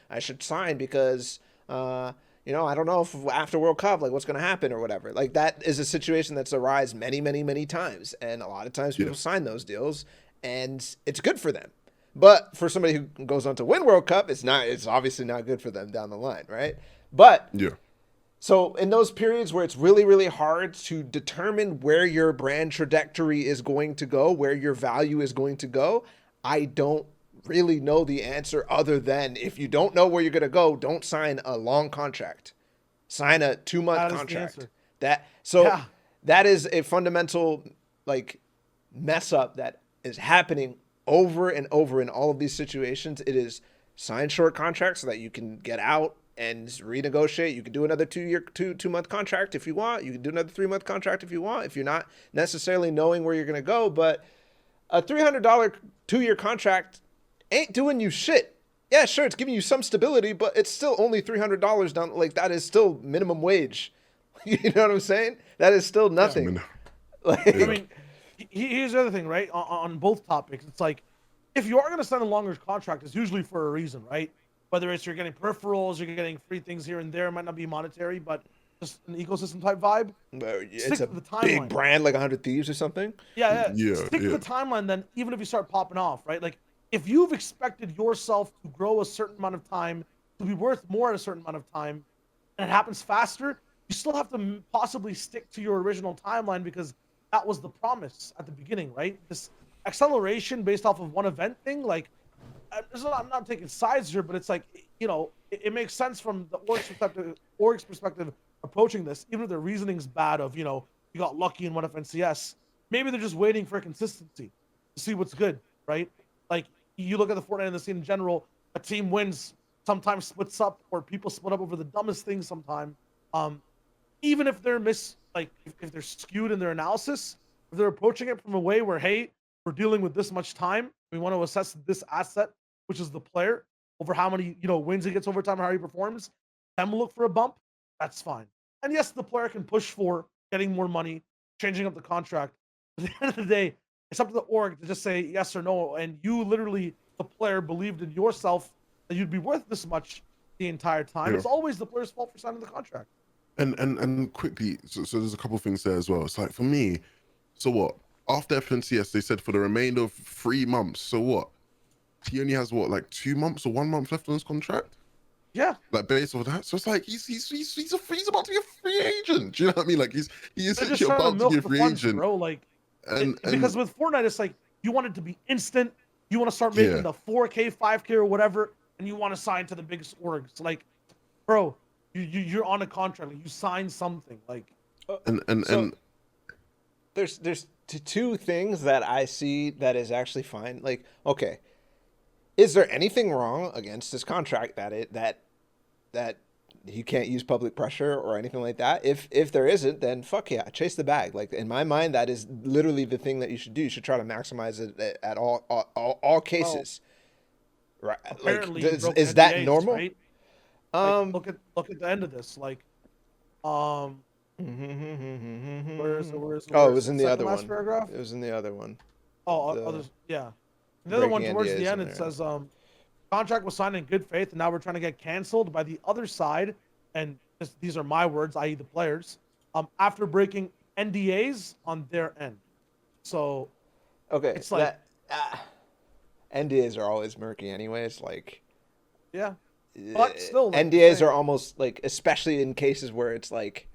I should sign because I don't know if after World Cup, like what's going to happen or whatever. Like that is a situation that's arisen many, many, many times. And a lot of times people sign those deals and it's good for them. But for somebody who goes on to win World Cup, it's obviously not good for them down the line, right? But so in those periods where it's really, really hard to determine where your brand trajectory is going to go, where your value is going to go, I don't really know the answer other than if you don't know where you're going to go, don't sign a long contract. Sign a 2-month contract. That is a fundamental mess up that is happening over and over in all of these situations. It is sign short contracts so that you can get out and renegotiate. You can do another 2-month contract if you want. You can do another 3-month contract if you want, if you're not necessarily knowing where you're going to go. But a $300 2-year contract ain't doing you shit. Yeah, sure, it's giving you some stability, but it's still only $300 down. Like that is still minimum wage. You know what I'm saying? That is still nothing. I mean, here's the other thing, right? On both topics, it's like if you are going to sign a longer contract, it's usually for a reason, right? Whether it's you're getting peripherals, you're getting free things here and there, it might not be monetary, but just an ecosystem type vibe. It's a big brand like 100 Thieves or something. Yeah. Stick to the timeline then, even if you start popping off, right? Like if you've expected yourself to grow a certain amount of time, to be worth more at a certain amount of time, and it happens faster, you still have to possibly stick to your original timeline because that was the promise at the beginning, right? This acceleration based off of one event thing, like, I'm not taking sides here, but it's like, it makes sense from the org's perspective approaching this, even if their reasoning's bad of, you got lucky in one FNCS. Maybe they're just waiting for consistency to see what's good, right? Like, you look at the Fortnite and the scene in general, a team wins, sometimes splits up, or people split up over the dumbest things sometime. Even if they're if they're skewed in their analysis, if they're approaching it from a way where, hey, we're dealing with this much time, we want to assess this asset, which is the player, over how many wins he gets over time, how he performs, then we'll look for a bump. That's fine. And yes, the player can push for getting more money, changing up the contract. But at the end of the day, it's up to the org to just say yes or no. And you literally, the player, believed in yourself that you'd be worth this much the entire time. Yeah. It's always the player's fault for signing the contract. And quickly, so there's a couple of things there as well. It's like, for me, so what? After FNCS, they said for the remainder of 3 months. So what? He only has 2 months or 1 month left on his contract? Yeah. Like based on that. So it's like he's about to be a free agent. Do you know what I mean? Like he's essentially about to be a free agent. Bro. Because with Fortnite, it's like you want it to be instant. You want to start making the 4K, 5K or whatever, and you want to sign to the biggest orgs. Like, bro, you're on a contract. Like, you sign something. Like, and there's two things that I see that is actually fine. Like, okay, is there anything wrong against this contract that you can't use public pressure or anything like that? If there isn't, then fuck yeah, chase the bag. Like, in my mind, that is literally the thing that you should do. You should try to maximize it at all cases. Right? Apparently, is that normal? Right? Look at the end of this. Oh, it Where's was the in the second other last one. paragraph? It was in the other one. Oh, The others, yeah. The other one breaking towards the NDAs end, in it there. says, contract was signed in good faith, and now we're trying to get canceled by the other side. And these are my words, i.e., the players, after breaking NDAs on their end. So, Okay, it's like, NDAs are always murky, anyways. Like, yeah, but still, like NDAs are almost like, especially in cases where it's like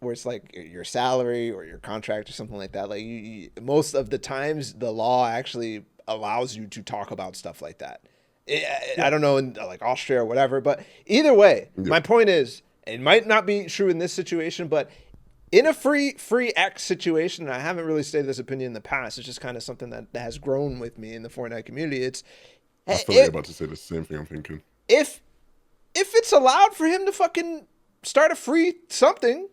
your salary or your contract or something like that. Like, most of the times, the law actually allows you to talk about stuff like that. I don't know in like Austria or whatever, but either way, my point is, it might not be true in this situation, but in a free X situation, and I haven't really stated this opinion in the past, it's just kind of something that has grown with me in the Fortnite community. I feel like you're about to say the same thing I'm thinking. If it's allowed for him to fucking start a free something,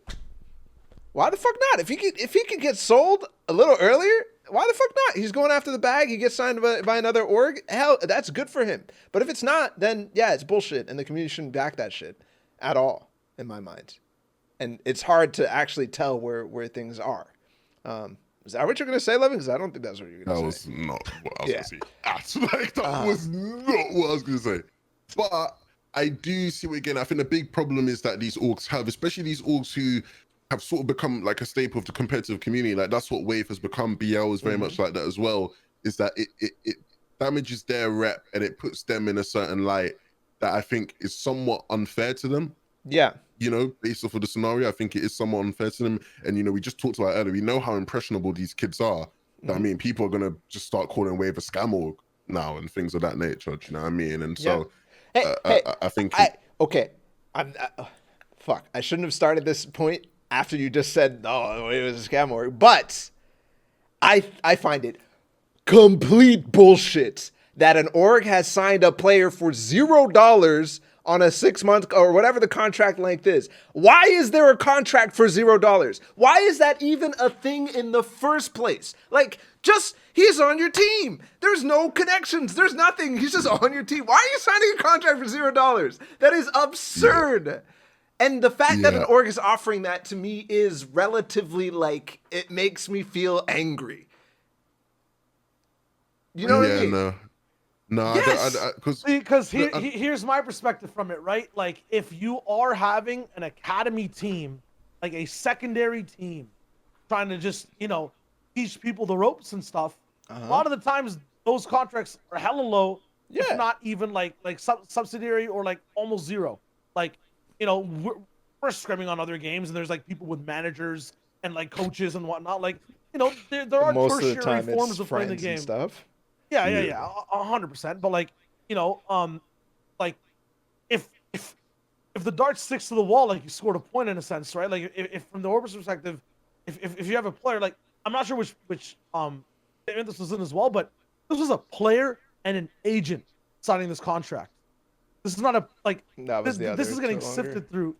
why the fuck not? If he could get sold a little earlier, why the fuck not? He's going after the bag. He gets signed by another org. Hell, that's good for him. But if it's not, then yeah, it's bullshit, and the community shouldn't back that shit at all, in my mind. And it's hard to actually tell where things are. Is that what you're going to say, Levin? Because I don't think that's what you're going to say. That was not what I was going to say. Like, that was not what I was going to say. But I do see what, again, I think the big problem is that these orgs have, especially these orgs who have sort of become like a staple of the competitive community. Like, that's what Wave has become. BL is very much like that as well, is that it damages their rep and it puts them in a certain light that I think is somewhat unfair to them. Yeah. You know, based off of the scenario, I think it is somewhat unfair to them. And, you know, we just talked about it earlier. We know how impressionable these kids are. I mean, people are going to just start calling Wave a scam org now and things of that nature. Do you know what I mean? And so I think... Fuck. I shouldn't have started this point after you just said, oh, it was a scam org. But I find it complete bullshit that an org has signed a player for $0 on a 6-month or whatever the contract length is. Why is there a contract for $0? Why is that even a thing in the first place? Like, just, he's on your team. There's no connections. There's nothing. He's just on your team. Why are you signing a contract for $0? That is absurd. Yeah. And the fact that an org is offering that to me is relatively, like, it makes me feel angry. You know what I mean? No, yes. Because here's my perspective from it, right? Like, if you are having an academy team, like a secondary team, trying to just, you know, teach people the ropes and stuff, a lot of the times those contracts are hella low, if not even like subsidiary or like almost zero. Like, you know, we're scrimming on other games, and there's like people with managers and like coaches and whatnot. Like, you know, there are most tertiary of the time forms of playing the game. And stuff. Yeah, 100%. But like, you know, like if the dart sticks to the wall, like you scored a point in a sense, right? Like if from the Orbis perspective, if you have a player, like I'm not sure which statement this was in as well, but this was a player and an agent signing this contract. This is not a like this is getting sifted through.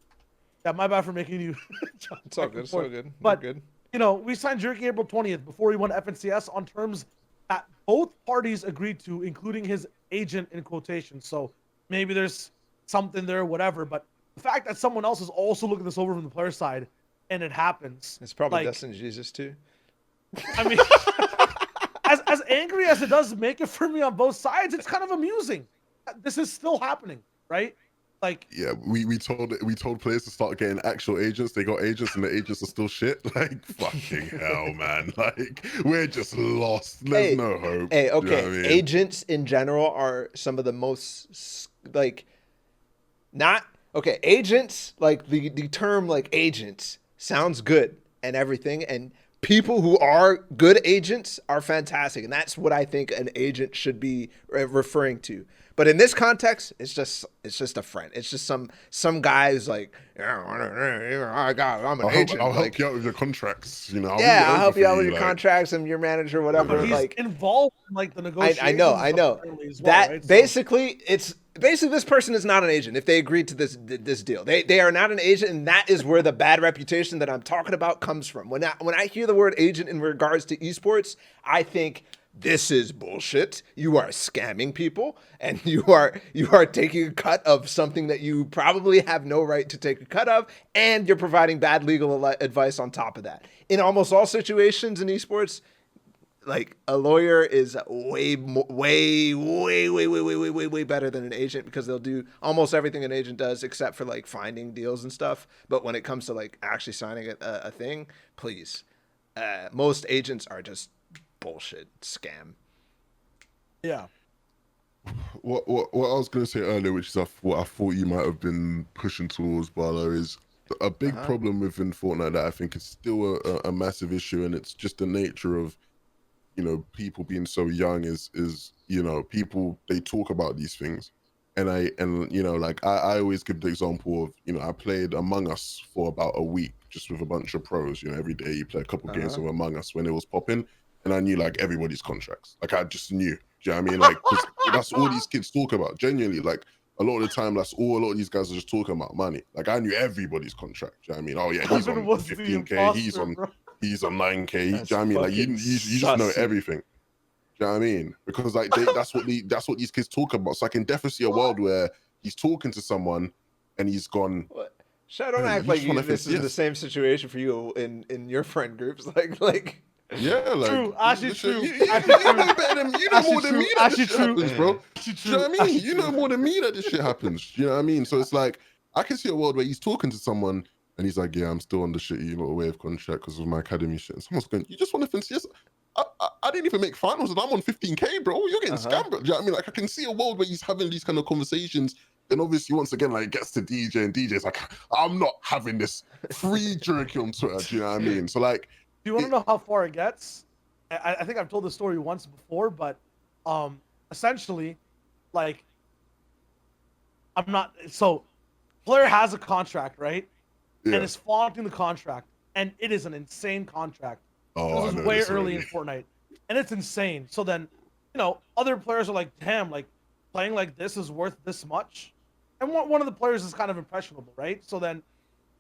Yeah, my bad for making you. It's all good. It's all good. But good. You know, we signed Jur3ky April 20th before he won FNCS on terms that both parties agreed to, including his agent in quotation. So maybe there's something there, whatever. But the fact that someone else is also looking this over from the player side, and it happens. It's probably like, Destiny Jesus too. I mean, as angry as it does make it for me on both sides, it's kind of amusing. This is still happening, right? Like, yeah, we told players to start getting actual agents. They got agents, and the agents are still shit. Like, fucking hell, man. Like, we're just lost. There's no hope. Hey, okay. You know what I mean? Agents in general are some of the most like agents, like the term like agents sounds good and everything, and people who are good agents are fantastic, and that's what I think an agent should be referring to. But in this context, it's just a friend. It's just some guy who's like, I'm an agent. I'll help you out with your contracts. You know. I'll help you out with your contracts and your manager, whatever. He's like involved in like the negotiations. I know. Well, that right? basically this person is not an agent. If they agreed to this deal, they are not an agent, and that is where the bad reputation that I'm talking about comes from. When I hear the word agent in regards to esports, I think this is bullshit. You are scamming people, and you are taking a cut of something that you probably have no right to take a cut of, and you're providing bad legal advice on top of that. In almost all situations in esports, like a lawyer is way better than an agent, because they'll do almost everything an agent does except for like finding deals and stuff. But when it comes to like actually signing a thing, please, most agents are just bullshit scam. Yeah. What I was gonna say earlier, which is what I thought you might have been pushing towards, Barlow, is a big problem within Fortnite that I think is still a massive issue, and it's just the nature of, you know, people being so young is, you know, people, they talk about these things. And you know, like I always give the example of, you know, I played Among Us for about a week just with a bunch of pros. You know, every day you play a couple games of Among Us when it was popping, and I knew like everybody's contracts. Like I just knew. Do you know what I mean? Like, 'cause that's all these kids talk about. Genuinely, like a lot of the time, that's all a lot of these guys are just talking about money. Like I knew everybody's contract. Do you know what I mean? Oh yeah, he's on 15K, he's on 9K. Do you know what I mean? Like you just know everything. Do you know what I mean? Because like that's what these kids talk about. So I can definitely see a world where he's talking to someone and he's gone. What? Shut, don't act like this is the same situation for you in your friend groups. Like. Yeah, like true. Actually true. You know better than you know more than me that this shit happens, bro. Do you know what I mean? You know more than me that this shit happens. Do you know what I mean? So it's like I can see a world where he's talking to someone and he's like, "Yeah, I'm still on the shitty little wave contract because of my academy shit." And someone's going, "You just want to FNTASIA? I didn't even make finals and I'm on 15K, bro. You're getting scammed." Bro. Do you know what I mean? Like I can see a world where he's having these kind of conversations. And obviously, once again, like gets to DJ and DJ's like, "I'm not having this free Jur3ky on Twitter." Do you know what I mean? So like, do you want to know how far it gets? I think I've told this story once before, but essentially, like, I'm not. So, player has a contract, right? yeah. And is flaunting the contract, and it is an insane contract. Oh, this was way early in Fortnite, and it's insane. So then, you know, other players are like, "Damn, like playing like this is worth this much," and one of the players is kind of impressionable, right? So then,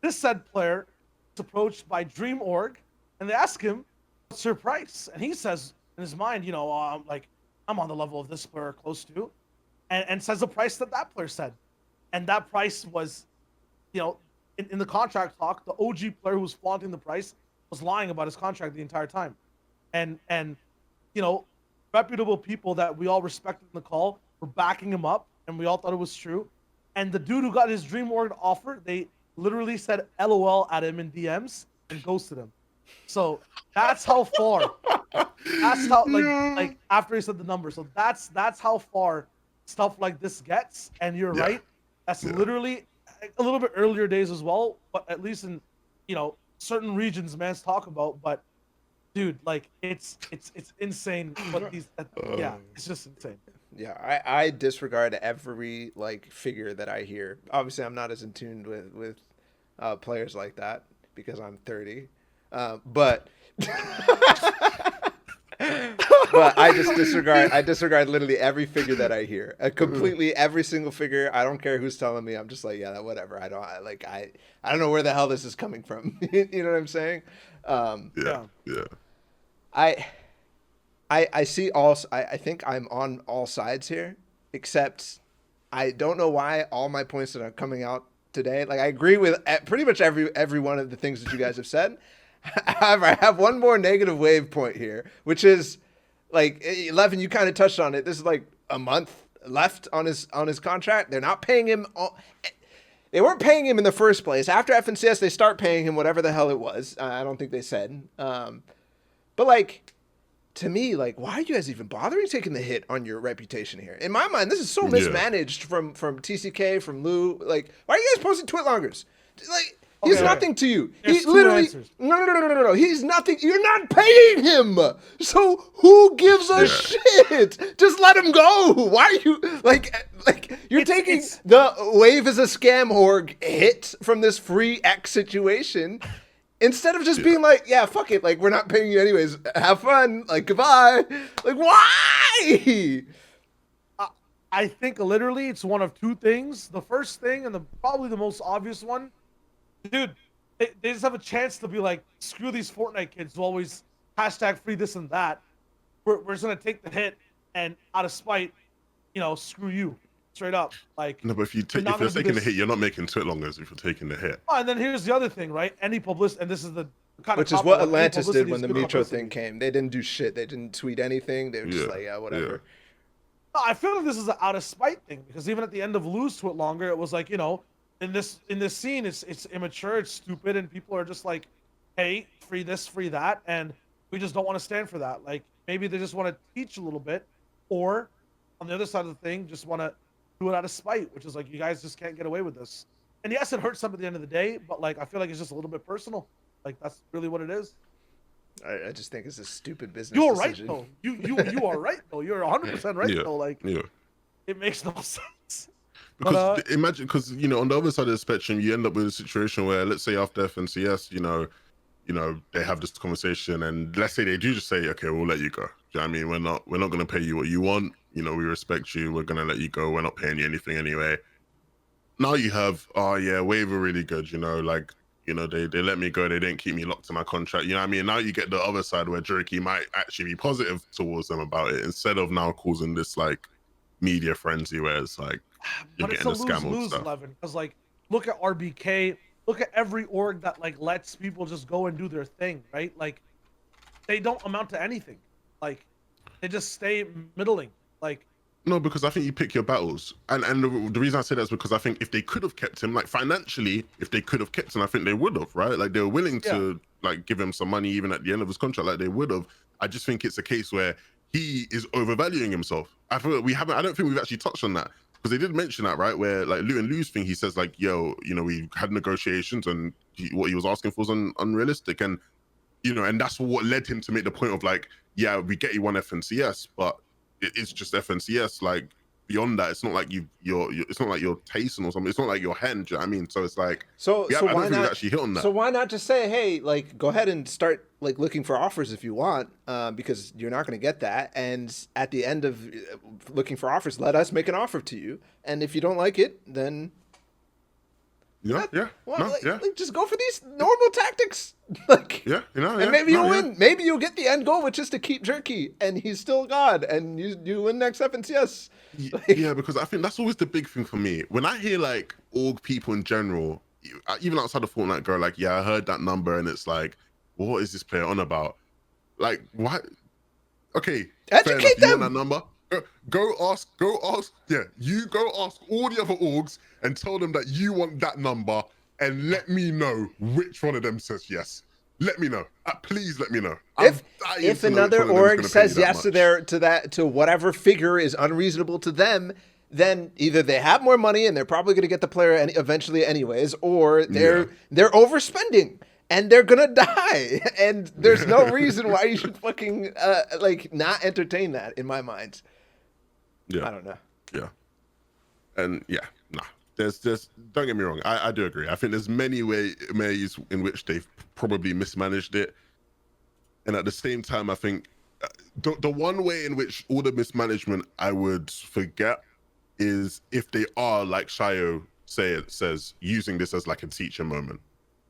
this said player is approached by Dream.org, and they ask him, "What's your price?" And he says in his mind, you know, like I'm on the level of this player, close to, and says the price that player said, and that price was, you know, in the contract talk, the OG player who was flaunting the price was lying about his contract the entire time, and you know, reputable people that we all respected in the call were backing him up, and we all thought it was true. And the dude who got his Dream.org offer, they literally said LOL at him in DMs and ghosted him. So that's how far. That's how like after he said the number. So that's how far stuff like this gets. And you're right. That's literally a little bit earlier days as well, but at least in, you know, certain regions man's talk about. But dude, like it's insane what these it's just insane. Yeah, I disregard every like figure that I hear. Obviously, I'm not as in tune with players like that because I'm 30. But I just disregard. I disregard literally every figure that I hear. Completely every single figure. I don't care who's telling me. I'm just like, yeah, whatever. I don't know where the hell this is coming from. You know what I'm saying? I see all. I think I'm on all sides here, except I don't know why all my points that are coming out today. Like I agree with pretty much every one of the things that you guys have said. However, I have one more negative wave point here, which is like Levin. You kind of touched on it. This is like a month left on his contract. They're not paying him. They weren't paying him in the first place. After FNCS, they start paying him whatever the hell it was. I don't think they said. But like, to me, like, why are you guys even bothering taking the hit on your reputation here? In my mind, this is so mismanaged from TCK, from Lou. Like, why are you guys posting twit longers? Like, he's nothing to you. He literally no. He's nothing. You're not paying him. So who gives a shit? Just let him go. Why are you like you're taking the wave is a scam org hit from this free X situation instead of just being like, yeah, fuck it. Like, we're not paying you anyways. Have fun. Like, goodbye. Like, why? I think literally it's one of two things. The first thing, and probably the most obvious one, dude, they just have a chance to be like, screw these Fortnite kids who always hashtag free this and that. we're just gonna take the hit and out of spite, screw you, straight up. Like, No, but if we're you're not gonna do taking the this. hit, you're not making Twit longers if you're taking the hit. Oh, and then here's the other thing, right? Any publicity, and this is the kind Which of is what any Atlantis did publicity when is the good Metro publicity. thing came. They didn't do shit. They didn't tweet anything. They were just like, yeah, whatever. No, I feel like this is an out of spite thing because even at the end of Lose to It Longer, it was like, in this scene, it's immature, it's stupid, and people are just like, hey, free this, free that, and we just don't want to stand for that. Like, maybe they just want to teach a little bit, or on the other side of the thing, just want to do it out of spite, which is like, you guys just can't get away with this. And yes, it hurts them at the end of the day, but like, I feel like it's just a little bit personal. Like, that's really what it is. I just think it's a stupid business You're decision. right though. You are right though. You're 100% right though. Like, it makes no sense. Because imagine, because on the other side of the spectrum, you end up with a situation where, let's say after FNCS, they have this conversation, and let's say they do just say, okay, we'll let you go. Do you know what I mean? We're not going to pay you what you want. We respect you. We're going to let you go. We're not paying you anything anyway. Now you have, oh yeah, Wave are really good. They let me go. They didn't keep me locked to my contract. You know what I mean? Now you get the other side where Jur3ky might actually be positive towards them about it, instead of now causing this like media frenzy where it's like you're but getting it's the a scam lose-lose, stuff. Levin, because like, look at RBK, look at every org that like lets people just go and do their thing, right? Like, they don't amount to anything. Like, they just stay middling. Like, no, because I think you pick your battles, and the reason I say that is because I think if they could have kept him, like financially, if they could have kept him, I think they would have, right? Like, they were willing to like give him some money even at the end of his contract, like they would have. I just think it's a case where he is overvaluing himself. I feel like I don't think we've actually touched on that, because they did mention that, right? Where like Loot and Lose thing, he says like, yo, we had negotiations and what he was asking for was unrealistic, and and that's what led him to make the point of like, yeah, we get you one FNCS, but it's just FNCS. Like, beyond that, it's not like it's not like you're Tayson or something. It's not like you're Hen. Do you know what I mean? So it's like, so I why don't think not we've actually hit on that. So why not just say, hey, like, go ahead and start like looking for offers if you want, because you're not going to get that. And at the end of looking for offers, let us make an offer to you. And if you don't like it, then just go for these normal tactics. Like, and maybe you'll win. Maybe you'll get the end goal, which is to keep Jur3ky, and he's still God, and you win next FNCS. Yeah, because I think that's always the big thing for me. When I hear like org people in general, even outside of Fortnite, go like, yeah, I heard that number, and it's like, what is this player on about? Like, what? Okay, educate them. them. You want that number? Go ask. Yeah, you go ask all the other orgs and tell them that you want that number, and let me know which one of them says yes. Let me know. Please let me know. If another org says yes to whatever figure is unreasonable to them, then either they have more money and they're probably going to get the player eventually anyways, or they're overspending and they're gonna die. And there's no reason why you should fucking not entertain that, in my mind. Yeah, I don't know. Yeah, and yeah, nah. There's don't get me wrong. I do agree. I think there's many ways in which they've probably mismanaged it, and at the same time, I think the one way in which all the mismanagement I would forget is if they are, like Shayo says, using this as like a teacher moment,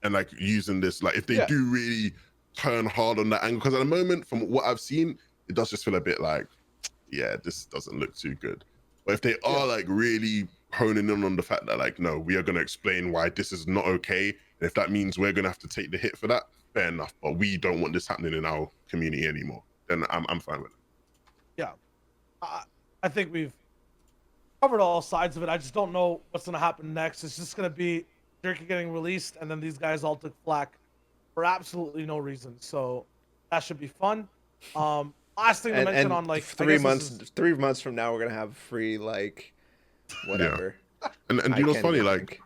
and like using this, like if they do really turn hard on that angle, because at the moment, from what I've seen, it does just feel a bit like, yeah, this doesn't look too good. But if they are like really honing in on the fact that like, no, we are going to explain why this is not okay, and if that means we're going to have to take the hit for that, fair enough, but we don't want this happening in our community anymore, then I'm fine with it. Yeah, I think we've covered all sides of it. I just don't know what's going to happen next. It's just going to be Jur3ky getting released, and then these guys all took flack for absolutely no reason. So that should be fun. Last thing to mention on like 3 months from now, we're gonna have free like whatever. Yeah. And you know what's funny? Like,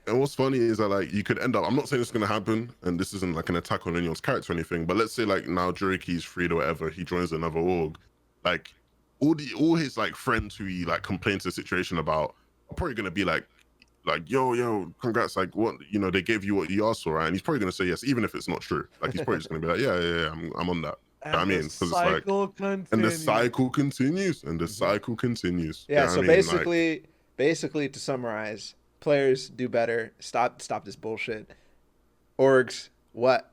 and what's funny is that like you could end up. I'm not saying it's gonna happen, and this isn't like an attack on anyone's character or anything. But let's say like now Jur3ky's freed or whatever, he joins another org. Like all his like friends who he like complains the situation about are probably gonna be like yo, congrats, like what, they gave you what you asked for, right? And he's probably gonna say yes, even if it's not true. Like he's probably just gonna be like, yeah, I'm on that. And I mean, because it's like, and the cycle continues, and the cycle continues. Yeah. So basically, to summarize, players do better. Stop this bullshit. Orgs, what,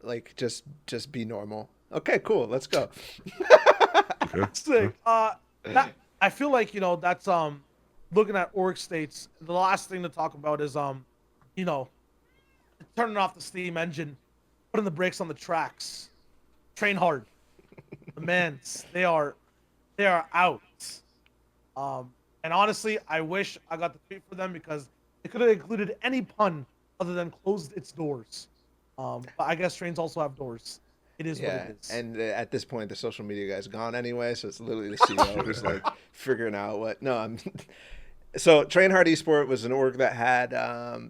like just be normal. Okay, cool. Let's go. Okay. Sick. That, I feel like, you know, that's looking at org states. The last thing to talk about is you know, turning off the steam engine, putting the brakes on the tracks. Train hard. The mans, they are out. And honestly, I wish I got the tweet for them because it could have included any pun other than closed its doors. But I guess trains also have doors. It is what it is. And at this point, the social media guy's gone anyway, so it's literally the CEO who's like figuring out what. No, I'm. So TrainHard Esports was an org that had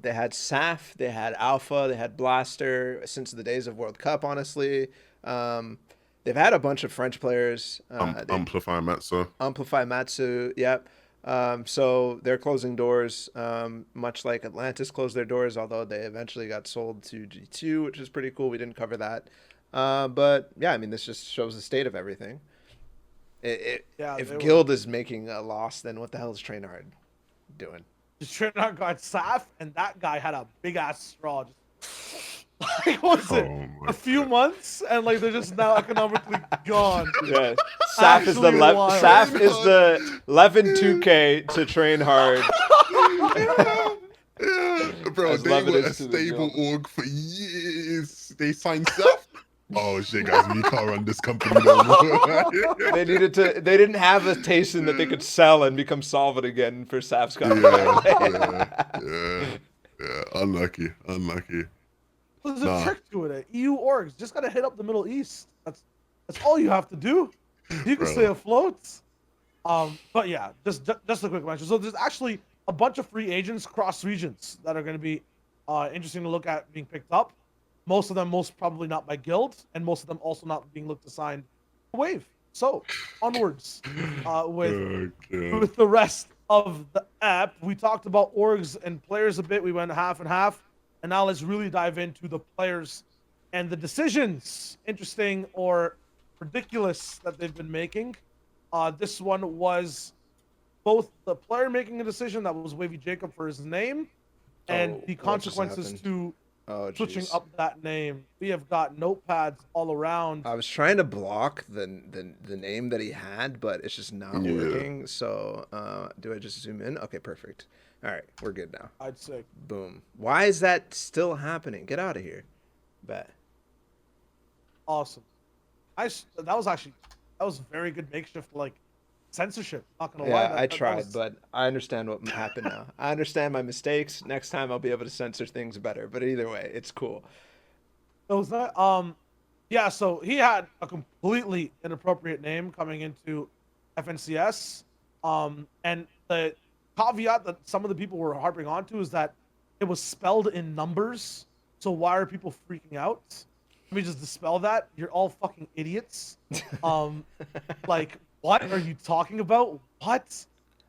they had SAF, they had Alpha, they had Blaster since the days of World Cup. Honestly, they've had a bunch of French players. Amplify Matzo. Amplify Matsu, yep. So they're closing doors, much like Atlantis closed their doors, although they eventually got sold to G2, which is pretty cool. We didn't cover that. But yeah, I mean, this just shows the state of everything. If Guild is making a loss, then what the hell is TrainHard doing? Just TrainHard got SAF, and that guy had a big ass straw. Just, like, what was it? A few months, and like they're just now economically gone. Yeah, SAF is the SAF is the 11-2K to TrainHard. Yeah, bro, As they love it were is a to the stable Guild. org for years. They signed stuff. Oh shit, guys, we can't run this company no more. They didn't have a Tayson that they could sell and become solvent again for SAF's yeah. Unlucky. There's a trick to it. EU orgs just gotta hit up the Middle East. That's all you have to do. You can stay afloat. But yeah, just a quick mention. So there's actually a bunch of free agents cross regions that are going to be interesting to look at being picked up. Most of them most probably not by Guild, and most of them also not being looked to sign Wave. So onwards with the rest of the app. We talked about orgs and players a bit. We went half and half, and now let's really dive into the players and the decisions, interesting or ridiculous, that they've been making. This one was both the player making a decision that was Wavyjacob for his name, and the consequences to switching up that name. We have got notepads all around. I was trying to block the name that he had, but it's just not working. So do I just zoom in? Okay, perfect. All right, we're good now. I'd say. Boom. Why is that still happening? Get out of here. Bet. Awesome. That was very good makeshift like censorship. Not gonna lie. I tried, but I understand what happened now. I understand my mistakes. Next time I'll be able to censor things better. But either way, it's cool. It was that. Yeah. So he had a completely inappropriate name coming into FNCS. And the caveat that some of the people were harping onto is that it was spelled in numbers. So why are people freaking out? Let me just dispel that. You're all fucking idiots. Like, what are you talking about? What?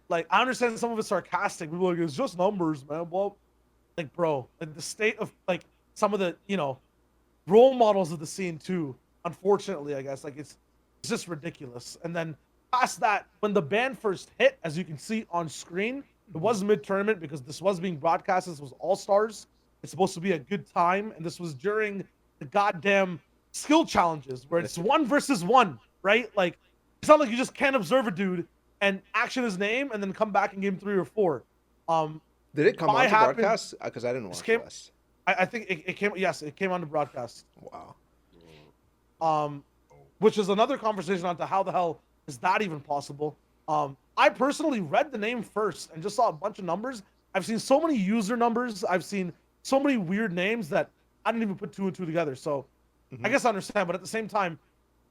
Like, I understand some of it's sarcastic. People are like, it's just numbers, man. Well, like, bro, like the state of like some of the, you know, role models of the scene too. Unfortunately, I guess, like it's just ridiculous. And then past that, when the ban first hit, as you can see on screen, it was mid-tournament because this was being broadcast. This was All-Stars. It's supposed to be a good time, and this was during the goddamn skill challenges where it's 1 versus 1, right? Like, it's not like you just can't observe a dude and action his name and then come back in game 3 or 4. Did it come on to broadcast? Because I didn't watch this. I think it came. Yes, it came on the broadcast. Wow. Which is another conversation on to how the hell is that even possible? I personally read the name first and just saw a bunch of numbers. I've seen so many user numbers. I've seen so many weird names that I didn't even put 2 and 2 together. So I guess I understand, but at the same time,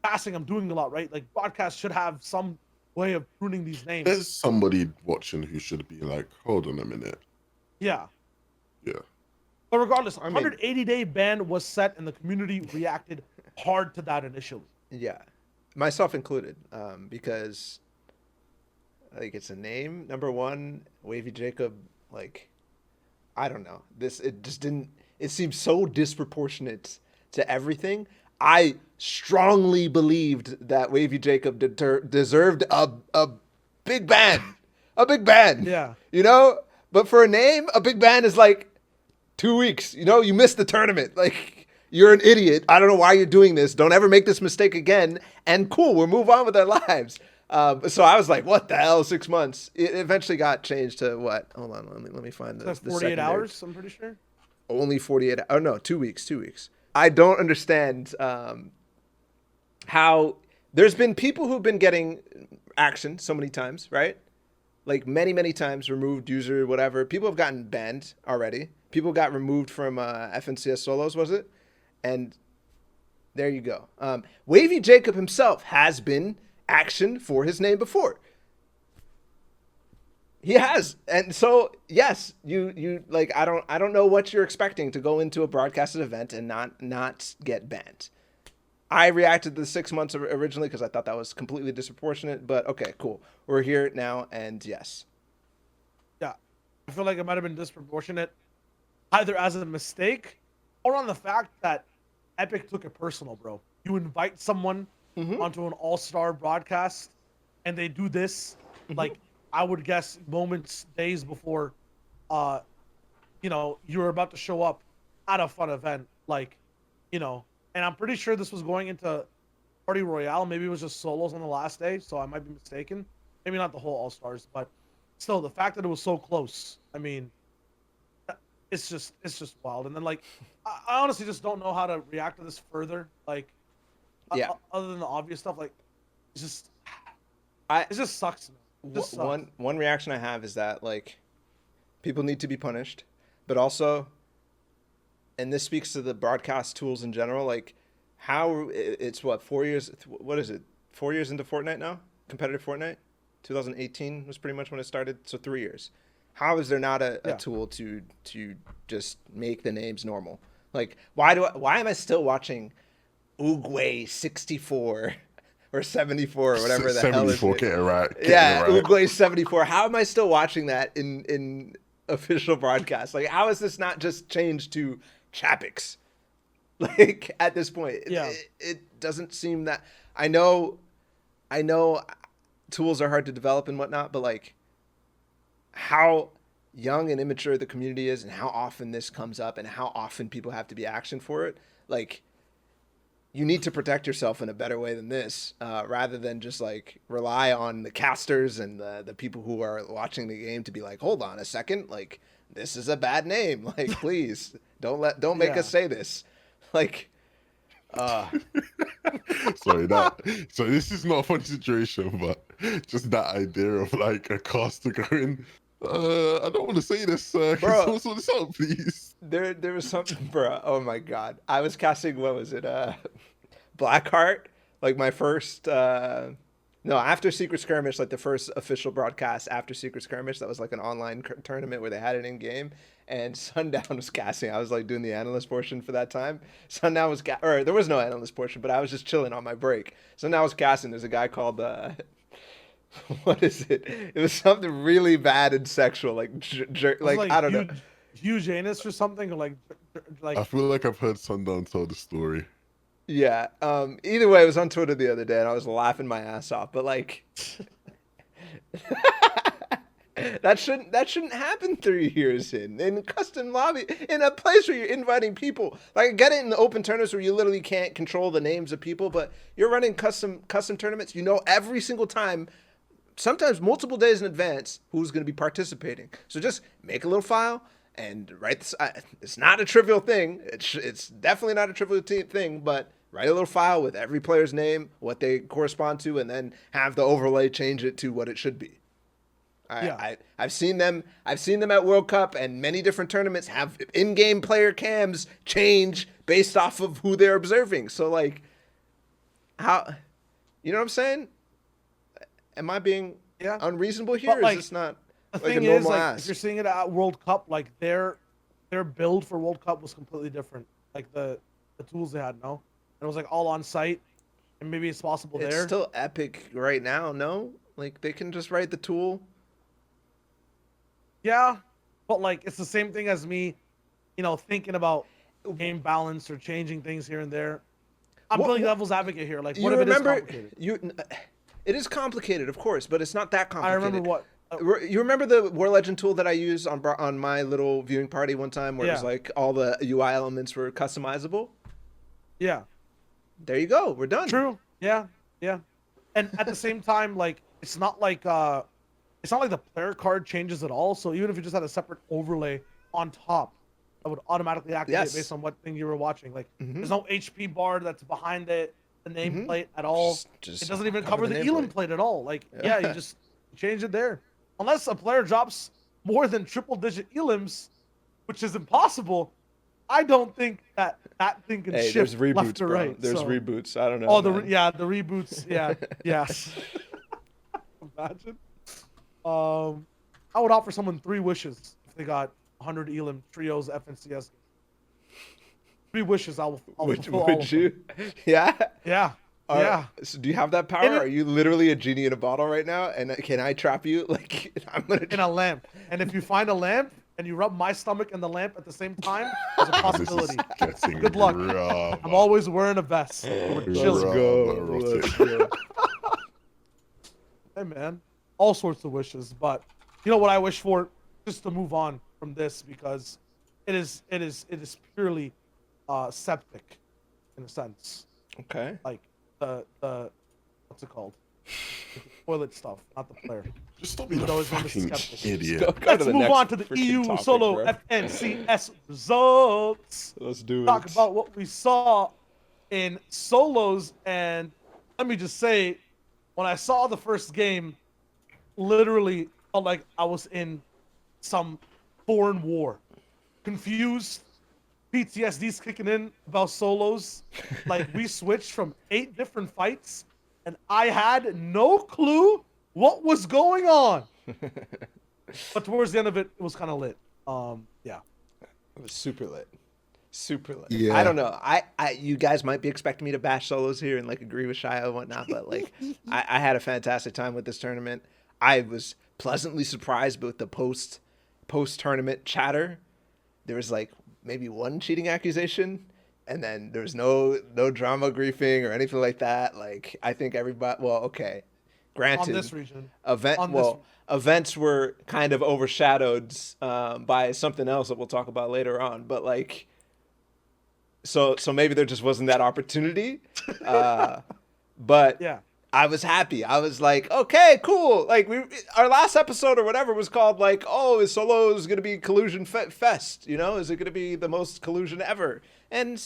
passing, I'm doing a lot, right? Like, broadcast should have some way of pruning these names. There's somebody watching who should be like, hold on a minute. Yeah. Yeah. But regardless, 180-day ban was set, and the community reacted hard to that initially. Yeah, myself included, because like it's a name. Number one, Wavyjacob. Like, I don't know. It just didn't. It seems so disproportionate to everything. I strongly believed that Wavyjacob deserved a big ban, a big ban. Yeah. You know, but for a name, a big ban is like 2 weeks. You know, you missed the tournament. Like, you're an idiot. I don't know why you're doing this. Don't ever make this mistake again. And cool, we'll move on with our lives. So I was like, what the hell, 6 months? It eventually got changed to what? Hold on, let me find It's the 48 secondary. hours, I'm pretty sure. Only 48. Oh no, 2 weeks. 2 weeks. I don't understand how there's been people who've been getting action so many times, right? Like many times, removed user, whatever. People have gotten banned already. People got removed from FNTASIA solos, was it? And there you go. Wavyjacob himself has been action for his name before. He has. And so, yes, you like, I don't know what you're expecting to go into a broadcasted event and not get banned. I reacted to the 6 months originally because I thought that was completely disproportionate, but okay, cool. We're here now, and yes. Yeah. I feel like it might have been disproportionate either as a mistake or on the fact that Epic took it personal, bro. You invite someone onto an all-star broadcast and they do this, like, I would guess moments, days before, you're about to show up at a fun event, like, and I'm pretty sure this was going into Party Royale. Maybe it was just solos on the last day, so I might be mistaken. Maybe not the whole All-Stars, but still, the fact that it was so close, I mean, it's just wild. And then, like, I honestly just don't know how to react to this further. Like, other than the obvious stuff, like, it just sucks, man. It just sucks. One reaction I have is that, like, people need to be punished, but also, and this speaks to the broadcast tools in general, like how it's what, 4 years, what is it, 4 years into Fortnite now? Competitive Fortnite? 2018 was pretty much when it started, so 3 years. How is there not a tool to just make the names normal? Like, why am I still watching Oogway 64 or 74 or whatever the hell is it? 74, get it right. Oogway 74. How am I still watching that in official broadcast? Like, how is this not just changed to Chapix? Like, at this point, it doesn't seem that. I know tools are hard to develop and whatnot, but like, how young and immature the community is and how often this comes up and how often people have to be action for it, like, you need to protect yourself in a better way than this, rather than just like rely on the casters and the people who are watching the game to be like, hold on a second, like, this is a bad name, like, please don't make us say this, like. So this is not a funny situation, but just that idea of like a caster going, I don't want to say this, can someone sort this out, please? There was something, bro. Oh my god, I was casting. What was it? Blackheart. Like my first. No, after Secret Skirmish, like the first official broadcast after Secret Skirmish, that was like an online tournament where they had it in game, and Sundown was casting. I was like doing the analyst portion for that time. Sundown was or there was no analyst portion, but I was just chilling on my break. Sundown was casting. There's a guy called what is it? It was something really bad and sexual, like I don't know, huge anus or something, or like. I feel like I've heard Sundown tell the story. Yeah. Either way, it was on Twitter the other day, and I was laughing my ass off. But like, that shouldn't happen 3 years in custom lobby, in a place where you're inviting people. Like, I get it in the open tournaments where you literally can't control the names of people, but you're running custom tournaments. You know every single time, sometimes multiple days in advance, who's going to be participating. So just make a little file and write this. It's not a trivial thing. It's definitely not a trivial thing, but write a little file with every player's name, what they correspond to, and then have the overlay change it to what it should be. I've seen them at World Cup and many different tournaments have in-game player cams change based off of who they're observing. So like, how, you know what I'm saying? Am I being unreasonable here? Or is this not the like thing a normal is, like, ass? if you're seeing it at World Cup, like their build for World Cup was completely different. Like the tools they had, no? And it was like all on site, and maybe it's possible there. It's still Epic right now, no? Like, they can just write the tool. Yeah, but like it's the same thing as me, thinking about game balance or changing things here and there. I'm playing devil's advocate here. Like, what if it is complicated? It is complicated, of course, but it's not that complicated. I remember what. You remember the War Legend tool that I used on my little viewing party one time, where it was like all the UI elements were customizable? Yeah. There you go. We're done. True. Yeah. Yeah. And at the same time, like it's not like the player card changes at all. So even if you just had a separate overlay on top, that would automatically activate Yes. based on what thing you were watching. Like Mhm. there's no HP bar that's behind it, the nameplate at all. Just It doesn't even cover cover the the Elam nameplate. plate at all. Like Yeah. you just change it there. Unless a player drops more than triple-digit Elams, which is impossible. I don't think that thing can Hey, shift there's reboots, left or bro. right. There's so. reboots. I don't know. Oh, man. the reboots. Yeah, yes. Imagine. I would offer someone 3 wishes if they got 100 Elam trios FNCS. 3 wishes. I'll fulfill all Would of you? them. Yeah. Yeah. Are- Yeah. So do you have that power? Are you literally a genie in a bottle right now? And can I trap you? Like I'm gonna. In a lamp. And if you find a lamp and you rub my stomach and the lamp at the same time, there's a possibility. This is getting Good luck. rough. I'm always wearing a vest. We're Let's chilling. go. Erotic. Let's go. Hey man, all sorts of wishes, but you know what I wish for? Just to move on from this because it is purely septic in a sense. Okay. Like the what's it called? The toilet stuff, not the player. Just stop being Even a though his name is fucking Skeptic. idiot. Go to Let's the move next on to the freaking EU topic, solo bro. FNCS results. Let's do Talk it. about what we saw in solos, and let me just say, when I saw the first game, literally felt like I was in some foreign war. Confused, PTSD's kicking in about solos. Like we switched from 8 different fights, and I had no clue what was going on. But towards the end of it, it was kind of lit. Yeah. It was super lit. Super lit. Yeah. I don't know. You guys might be expecting me to bash solos here and like agree with Shia and whatnot, but like I had a fantastic time with this tournament. I was pleasantly surprised with the post tournament chatter. There was like maybe one cheating accusation, and then there was no drama griefing or anything like that. Like I think everybody. Well, okay, granted, On this region. Events were kind of overshadowed by something else that we'll talk about later on. But like, so maybe there just wasn't that opportunity. But Yeah. I was happy. I was like, okay, cool. Like our last episode or whatever was called like, oh, is solos gonna be collusion fest? You know, is it gonna be the most collusion ever? And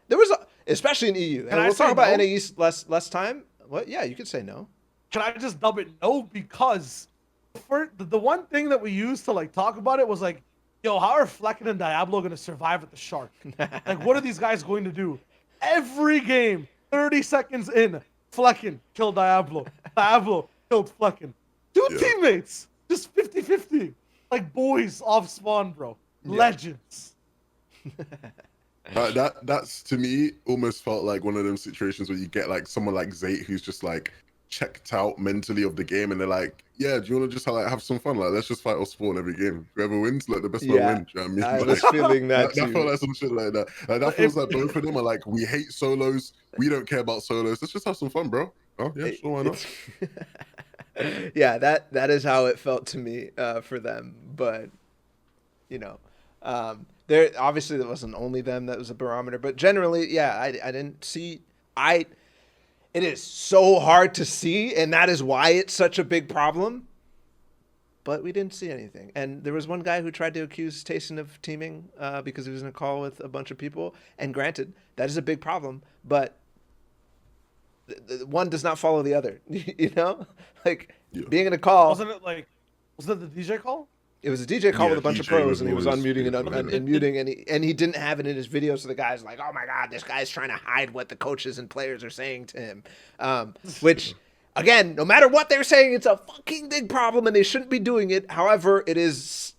there was, especially in EU. And I we'll say talk about no? NA East less time. What? Yeah, you could say no. Can I just dub it no? Because the one thing that we used to like talk about it was like, yo, how are Flecken and Diablo gonna survive at the Shark? Like, what are these guys going to do? Every game, 30 seconds in, Flecken killed Diablo. Diablo killed Flecken. 2 teammates, just 50-50. Like boys off spawn, bro. Legends. That's to me almost felt like one of them situations where you get like someone like Zayt who's just like checked out mentally of the game, and they're like, yeah, do you want to just like have some fun? Like, let's just fight or spawn every game. Whoever wins, like the best one wins. Do you know what I mean? I was feeling that That too. felt like some shit like that. Like, that feels like both of them are like, we hate solos. We don't care about solos. Let's just have some fun, bro. Oh yeah, sure, why not? Yeah, that is how it felt to me for them. But you know, there obviously there wasn't only them that was a barometer, but generally, yeah, I didn't see. It is so hard to see, and that is why it's such a big problem. But we didn't see anything. And there was one guy who tried to accuse Tayson of teaming because he was in a call with a bunch of people. And granted, that is a big problem, but one does not follow the other. You know, like being in a call. Was it the DJ call? It was a DJ call with a bunch of DJ pros, was and he was always unmuting and beautiful, muting, and he didn't have it in his video. So the guy's like, "Oh my god, this guy's trying to hide what the coaches and players are saying to him," which, again, no matter what they're saying, it's a fucking big problem, and they shouldn't be doing it. However, it is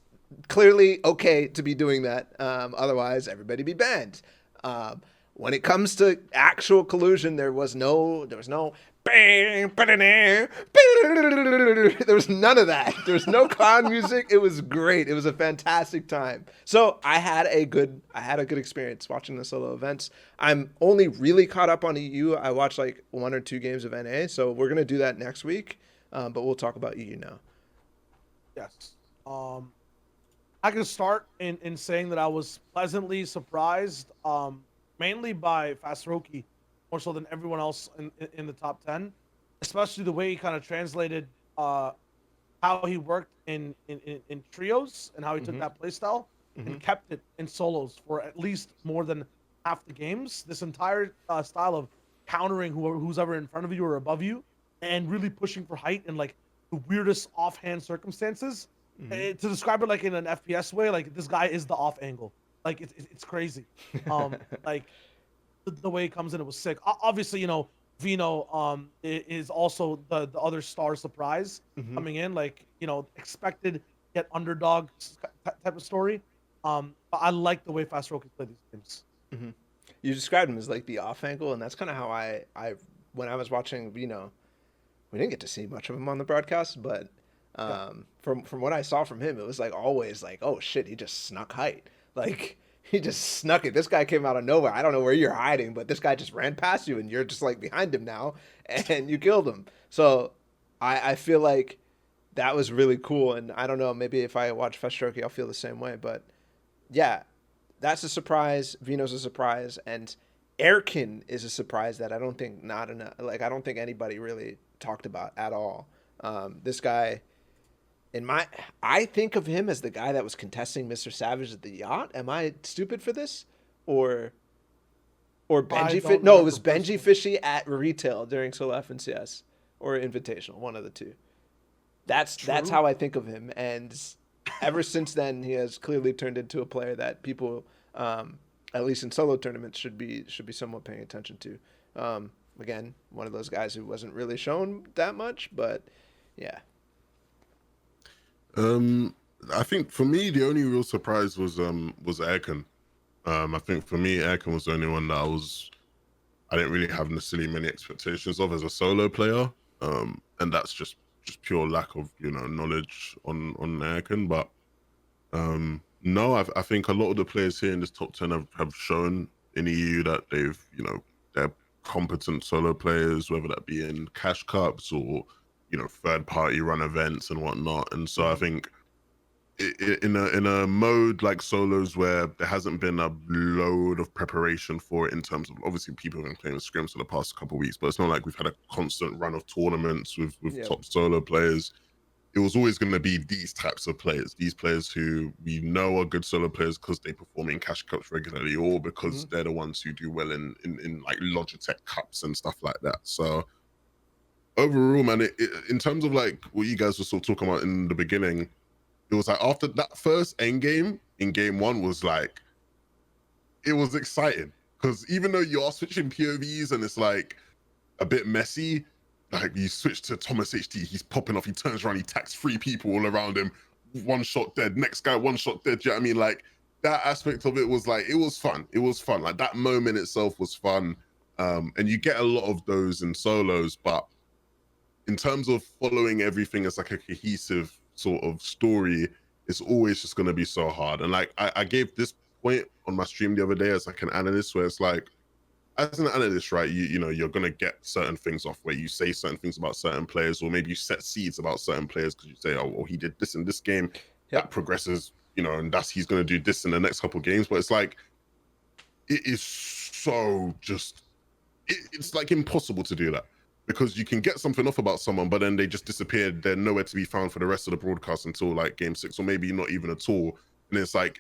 clearly okay to be doing that. Otherwise, everybody be banned. When it comes to actual collusion, there was no. There was none of that. There was no clown music. It was great. It was a fantastic time. So I had a good experience watching the solo events. I'm only really caught up on EU. I watched like 1 or 2 games of NA. So we're gonna do that next week. But we'll talk about EU now. Yes. I can start in saying that I was pleasantly surprised mainly by Jur3ky, more so than everyone else in the top 10, especially the way he kind of translated how he worked in trios and how he took that play style and kept it in solos for at least more than half the games. This entire style of countering who's ever in front of you or above you and really pushing for height in like the weirdest offhand circumstances. To describe it like in an FPS way, like this guy is the off angle. Like it's crazy. Like the way he comes in, it was sick. Obviously, you know, Vino is also the other star surprise coming in, like, you know, expected yet underdog type of story. But I like the way Jur3ky play these games. You described him as like the off angle, and that's kind of how I when I was watching Vino, we didn't get to see much of him on the broadcast, but from what I saw from him, it was like always like, oh shit, he just snuck height. Like he just snuck it. This guy came out of nowhere. I don't know where you're hiding, but this guy just ran past you and you're just like behind him now and you killed him. So I feel like that was really cool. And I don't know, maybe if I watch Jur3ky, I'll feel the same way. But yeah, that's a surprise. Vino's a surprise. And Erkin is a surprise that I don't think I don't think anybody really talked about at all. This guy, I think of him as the guy that was contesting Mr. Savage at the yacht. Am I stupid for this? Or Benji? No, it was Benji Fishy at retail during Solo FNCS or Invitational, one of the two. That's how I think of him. And ever since then, he has clearly turned into a player that people, at least in solo tournaments, should be somewhat paying attention to. Again, one of those guys who wasn't really shown that much, but yeah. I think for me the only real surprise was Erkin. I think for me Erkin was the only one that I didn't really have necessarily many expectations of as a solo player. And that's just pure lack of, you know, knowledge on Erkin. But no, I think a lot of the players here in this top 10 have shown in EU that they've, you know, they're competent solo players, whether that be in cash cups or, you know, third party run events and whatnot. And so I think in a mode like solos where there hasn't been a load of preparation for it, in terms of obviously people have been playing scrims for the past couple of weeks, but it's not like we've had a constant run of tournaments with top solo players. It was always going to be these types of players, these players who we know are good solo players because they perform in cash cups regularly, or because they're the ones who do well in like Logitech cups and stuff like that. So overall, man, in terms of like what you guys were sort of talking about in the beginning, it was like after that first end game in game 1 was like, it was exciting because even though you are switching POVs and it's like a bit messy, like you switch to Thomas HD, he's popping off, he turns around, he attacks 3 people all around him, 1 shot dead, next guy 1 shot dead. Do you know what I mean? Like that aspect of it was like, it was fun. It was fun. Like that moment itself was fun. And you get a lot of those in solos, but in terms of following everything as like a cohesive sort of story, it's always just going to be so hard. And like I gave this point on my stream the other day as like an analyst, where it's like, as an analyst, right, you know, you're going to get certain things off where you say certain things about certain players, or maybe you set seeds about certain players because you say, oh, well, he did this in this game, that progresses, you know, and he's going to do this in the next couple of games. But it's like, it is so just, it's like impossible to do that, because you can get something off about someone, but then they just disappeared. They're nowhere to be found for the rest of the broadcast until like game 6, or maybe not even at all. And it's like,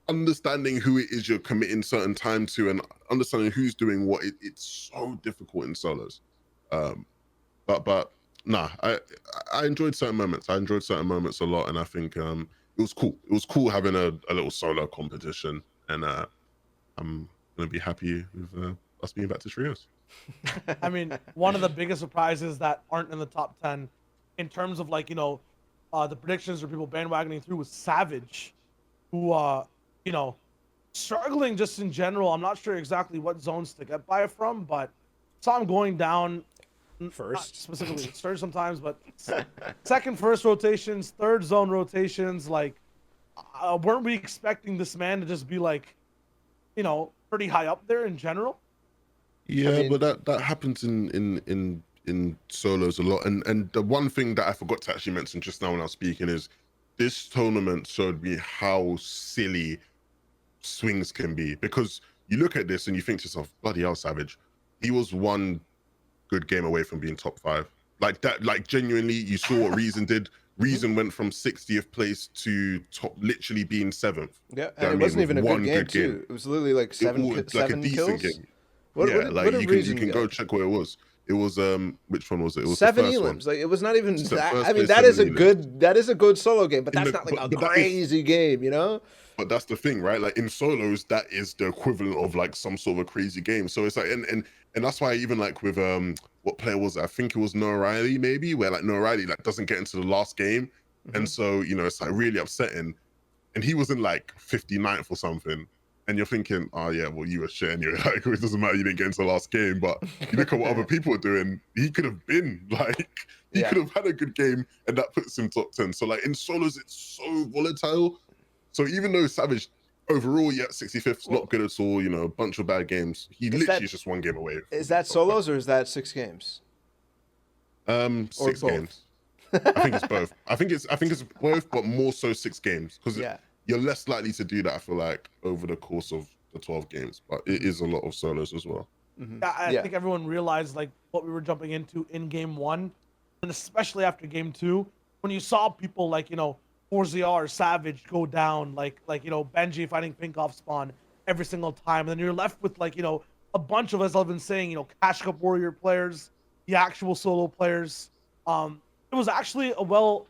understanding who it is you're committing certain time to and understanding who's doing what, it's so difficult in solos. But nah, I enjoyed certain moments. I enjoyed certain moments a lot, and I think it was cool. It was cool having a little solo competition, and I'm gonna be happy with us being back to trios. I mean, one of the biggest surprises that aren't in the top 10 in terms of like, you know, the predictions or people bandwagoning through was Savage, who you know, struggling just in general. I'm not sure exactly what zones to get by from, but saw him going down first, specifically third sometimes, but second, first rotations, third zone rotations. Like, weren't we expecting this man to just be like, you know, pretty high up there in general? Yeah, I mean, but that happens in solos a lot. And the one thing that I forgot to actually mention just now when I was speaking is this tournament showed me how silly swings can be, because you look at this and you think to yourself, bloody hell, Savage, he was one good game away from being top 5. Like that, like genuinely, you saw what Reason did. Reason went from 60th place to top, literally being 7th. Yeah, and it wasn't even a good game too. It was literally like seven like seven a decent kills. game. What like you can go? go check where it was. It was which one was it? It was 7 the first elims. one. Like, it was not even that. First I mean, place, that is a 7 good solo game, but that's the, not like a but crazy game, you know? But that's the thing, right? Like in solos, that is the equivalent of like some sort of a crazy game. So it's like, and that's why even like with what player was it? I think it was Noah Riley, maybe, where like Noah Riley like doesn't get into the last game, and so you know it's like really upsetting. And he was in like 59th or something, and you're thinking, oh yeah, well you were shit anyway. Like it doesn't matter, you didn't get into the last game. But you look at what other people are doing, he could have been like, he could have had a good game, and that puts him top 10. So like in solos, it's so volatile. So even though Savage overall, 65th is not good at all, you know, a bunch of bad games, he literally is just one game away. Is that solos or is that 6 games? 6 games. I think it's both. I think it's both, but more so 6 games because you're less likely to do that. I feel like over the course of the 12 games, but it is a lot of solos as well. I think everyone realized like what we were jumping into in game 1, and especially after game 2, when you saw people like FNTASIA or Savage go down, like Benji fighting Pink off spawn every single time, and then you're left with like a bunch of, as I've been saying, Cash Cup Warrior players, the actual solo players. It was actually a well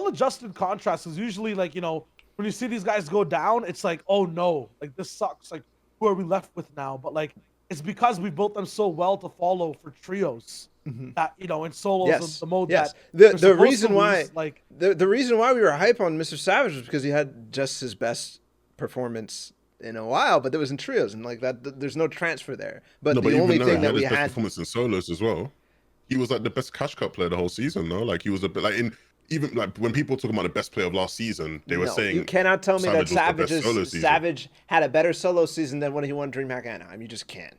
adjusted contrast. Because usually like when you see these guys go down, it's like, oh no, like this sucks. Like who are we left with now? But like it's because we built them so well to follow for trios. That in solos, the mode that the reason why the reason why we were hype on Mr. Savage was because he had just his best performance in a while, but there was in trios and like that. There's no transfer there. But the only thing that we had performance in solos as well. He was like the best Cash Cup player the whole season, though. Like he was a bit like even like when people talk about the best player of last season, they were saying you cannot tell me that Savage had a better solo season than when he won DreamHack Anaheim. You just can't.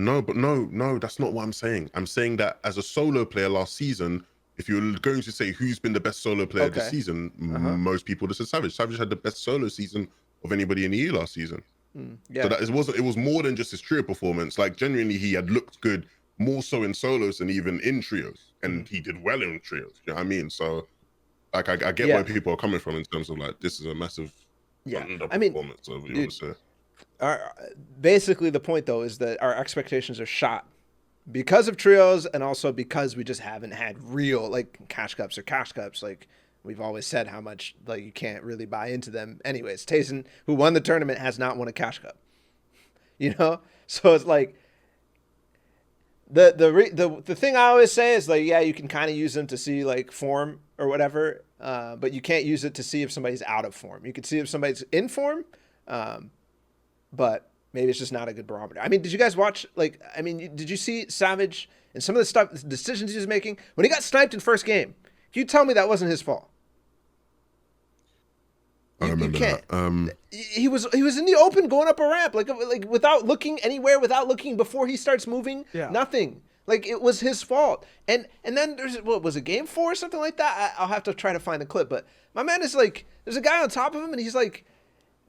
No, but no, that's not what I'm saying. I'm saying that as a solo player last season, if you're going to say who's been the best solo player this season, most people just said Savage. Savage had the best solo season of anybody in the EU last season. So that it was more than just his trio performance. Like genuinely, he had looked good more so in solos than even in trios, and he did well in trios. You know what I mean? So like I get where people are coming from in terms of like this is a massive underperformance of you want to say. Basically the point though is that our expectations are shot because of trios and also because we just haven't had real like cash cups. Like we've always said how much like you can't really buy into them. Anyways, Tayson, who won the tournament, has not won a cash cup. So it's like the thing I always say is like, yeah, you can kind of use them to see like form or whatever, but you can't use it to see if somebody's out of form. You can see if somebody's in form, but maybe it's just not a good barometer. I mean, did you guys watch, like, I mean, did you see Savage and some of the decisions he was making? When he got sniped in first game, can you tell me that wasn't his fault? I remember that. He was in the open going up a ramp, like without looking anywhere, without looking before he starts moving, nothing. Like, it was his fault. And then there's, what was it, game 4 or something like that? I'll have to try to find the clip. But my man is like, there's a guy on top of him, and he's like,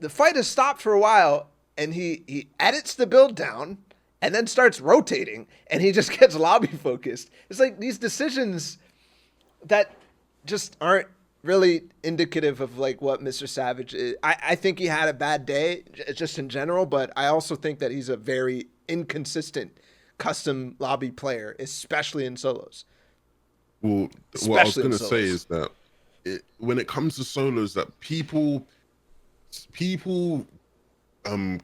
the fight has stopped for a while, and he edits the build down, and then starts rotating, and he just gets lobby focused. It's like these decisions that just aren't really indicative of like what Mr. Savage is. I think he had a bad day just in general, but I also think that he's a very inconsistent custom lobby player, especially in solos. Well, what I was going to say is that when it comes to solos, that people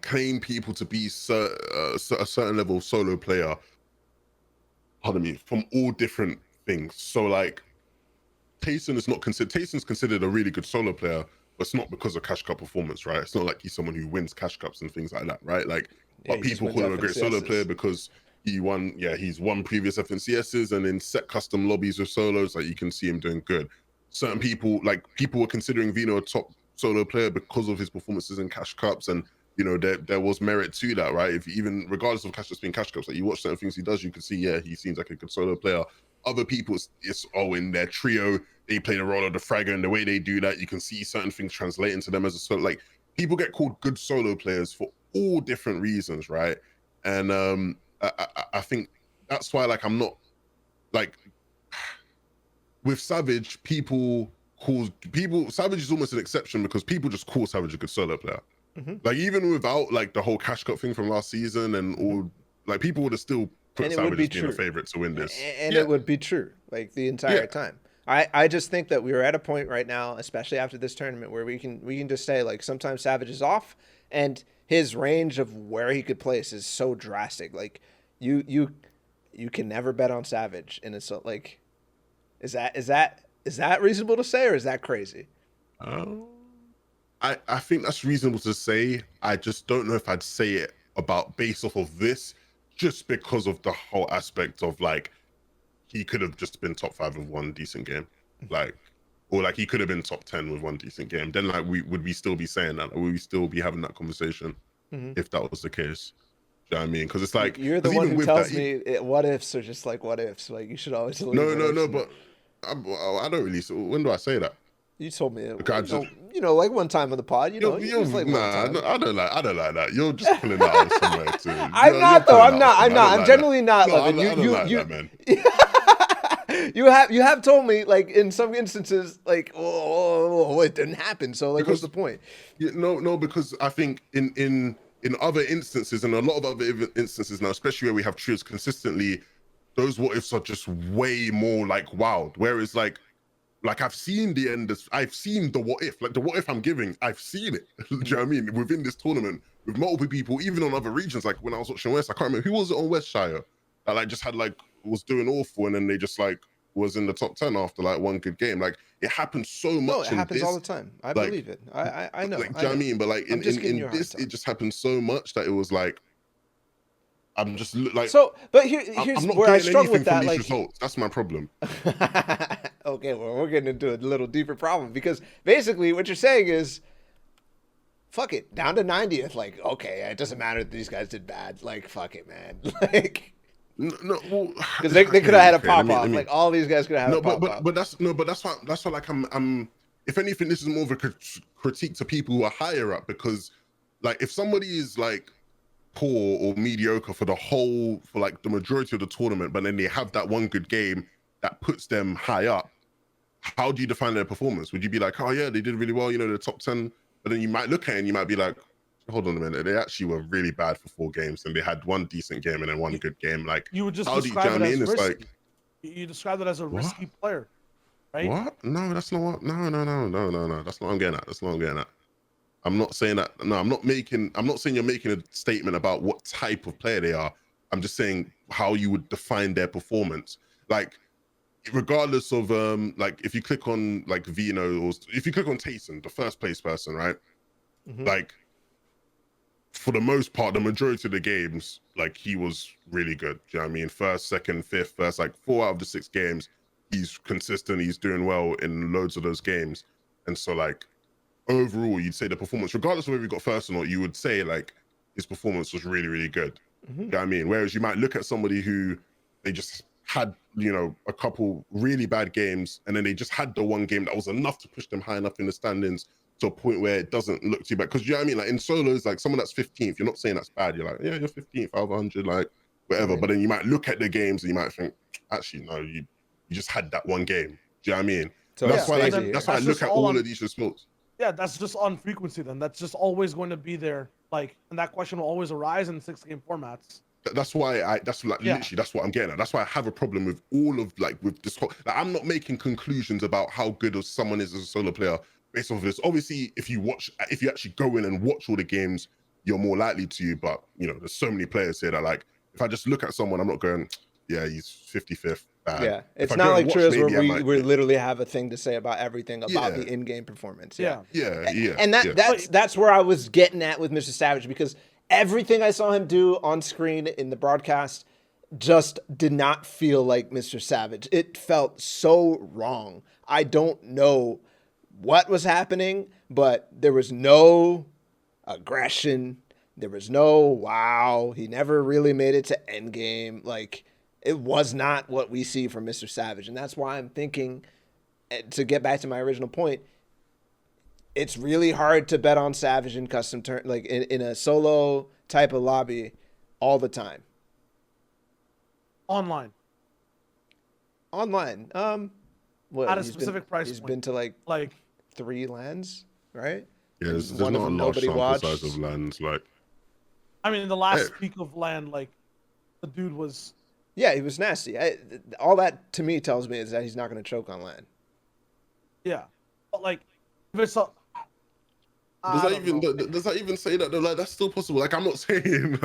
claim people to be a certain level of solo player, pardon me, from all different things. So like Tayson's considered a really good solo player, but it's not because of Cash Cup performance, right? It's not like he's someone who wins Cash Cups and things like that, right? Like, but people call him a great solo player because he's won previous FNCSs and in set custom lobbies with solos, like you can see him doing good. Certain people were considering Vino a top solo player because of his performances in Cash Cups, and there was merit to that, right? If even regardless of Cash Cups being Cash Cups, like you watch certain things he does, you can see, he seems like a good solo player. Other people, it's in their trio, they play the role of the fragger, and the way they do that, you can see certain things translating to them as a solo. Like, people get called good solo players for all different reasons, right? And I think that's why, like, I'm not like with Savage. Savage is almost an exception because people just call Savage a good solo player. Like, even without like the whole cash cup thing from last season and all, like, people would have still put Savage as being a favorite to win this. And it would be true like the entire time. I just think that we are at a point right now, especially after this tournament, where we can just say, like, sometimes Savage is off and his range of where he could place is so drastic. Like, you can never bet on Savage, and it's like, is that reasonable to say, or is that crazy? I think that's reasonable to say. I just don't know if I'd say it about based off of this, just because of the whole aspect of, like, he could have just been top 5 with one decent game, like, or like he could have been top 10 with one decent game. Then, like, would we still be saying that? Would we still be having that conversation if that was the case? Do you know what I mean? Because it's like, you're the one who tells me what ifs are just like what ifs. Like, you should always no, but I don't really. So when do I say that? You told me, like one time on the pod, like I don't like that. You're just pulling that out somewhere too. I'm not. I'm genuinely not, loving you, man. You have told me, like, in some instances, like, oh, it didn't happen. So, like, what's the point? No, because I think in other instances, and a lot of other instances now, especially where we have trios consistently, those what ifs are just way more like wild. Whereas like I've seen the end. I've seen the what if. Like, the what if I'm giving, I've seen it. Do you know what I mean? Within this tournament, with multiple people, even on other regions. Like, when I was watching West, I can't remember who was it on Westshire that, like, just had, like, was doing awful, and then they just, like, was in the top 10 after, like, one good game. Like, it happens so much. No, it happens all the time. I believe it. I know. Like, do you know what I mean? But, like, in this, it just happens so much that it was like, I'm just like. So, but here's where I struggle with that. Like, results. That's my problem. Okay, well, we're getting into a little deeper problem, because basically what you're saying is, fuck it, down to 90th. Like, okay, it doesn't matter that these guys did bad. Like, fuck it, man. Like, no, well, because they could have had a pop off. Like, all these guys could have had a pop off. But that's why like I'm. If anything, this is more of a critique to people who are higher up, because, like, if somebody is like poor or mediocre for like the majority of the tournament, but then they have that one good game that puts them high up, how do you define their performance? Would you be like, oh yeah, they did really well, you know, they're top 10, but then you might look at it and you might be like, hold on a minute, they actually were really bad for 4 games and they had one decent game and then one good game. Like, you would just how describe it as risky. Like, you describe it as a risky player, right? What? No, that's not what. No. That's not what I'm getting at. That's not what I'm getting at. I'm not saying that. No, I'm not saying you're making a statement about what type of player they are. I'm just saying how you would define their performance. Like, regardless of like, if you click on like Vino, or if you click on Tayson, the first place person, right? Like, for the most part, the majority of the games, like, he was really good. Do you know what I mean? First, second, fifth, first, like 4 out of the 6 games, he's consistent. He's doing well in loads of those games. And so, like, overall, you'd say the performance, regardless of whether he got first or not, you would say, like, his performance was really, really good. You know what I mean? Whereas you might look at somebody who they just had, you know, a couple really bad games, and then they just had the one game that was enough to push them high enough in the standings to a point where it doesn't look too bad. Because, you know what I mean? Like, in solos, like, someone that's 15th, you're not saying that's bad. You're like, yeah, you're 15th out of 100, like, whatever. But then you might look at the games and you might think, actually, no, you just had that one game. Do you know what I mean? So that's why I look at all of these results. Yeah, that's just on frequency then. That's just always going to be there. Like, and that question will always arise in 6-game formats. That's why literally, that's what I'm getting at. That's why I have a problem with all of, like, with this whole, like, I'm not making conclusions about how good someone is as a solo player based off of this. Obviously, if you actually go in and watch all the games, you're more likely to. But, you know, there's so many players here that, like, if I just look at someone, I'm not going, yeah, he's 55th. Yeah, it's not like trios where we literally have a thing to say about everything about the in-game performance. Yeah. And that's where I was getting at with Mr. Savage, because everything I saw him do on screen in the broadcast just did not feel like Mr. Savage. It felt so wrong. I don't know what was happening, but there was no aggression. There was no, wow, he never really made it to endgame. Like, it was not what we see from Mr. Savage. And that's why I'm thinking, to get back to my original point, it's really hard to bet on Savage in custom turn, like in a solo type of lobby all the time. Online. Online. What, At a specific price he's point. been to like 3 lands, right? Yeah, there's one not of a them large nobody sample watched. size of lands. Like, I mean, in the last peak of land, like the dude was. Yeah, he was nasty. All that to me tells me is that he's not going to choke on land. Yeah, but like if it's a. does that even say that though? Like, that's still possible. Like, I'm not saying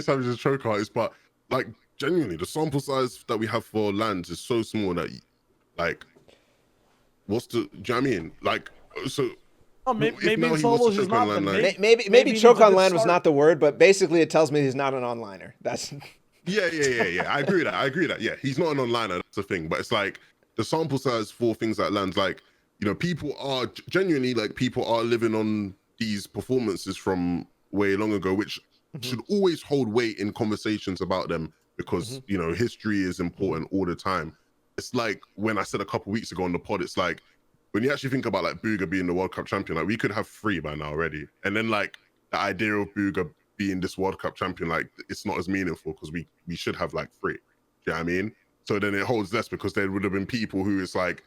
Savage is a choke artist, but like genuinely, the sample size that we have for lands is so small that, like, do you know what I mean? Like, so. Oh, maybe in solos he's not. Maybe choke on land was not the word, but basically it tells me he's not an onliner. That's. Yeah. I agree with that. Yeah, he's not an onliner. That's the thing. But it's like the sample size for things like lands, like, you know, people are genuinely, like, people are living on these performances from way long ago, which should always hold weight in conversations about them because, you know, history is important all the time. It's like when I said a couple weeks ago on the pod, it's like when you actually think about like Booga being the World Cup champion, like we could have 3 by now already. And then like the idea of Booga being this World Cup champion, like it's not as meaningful because we should have like 3. Do you know what I mean? So then it holds less because there would have been people who it's like,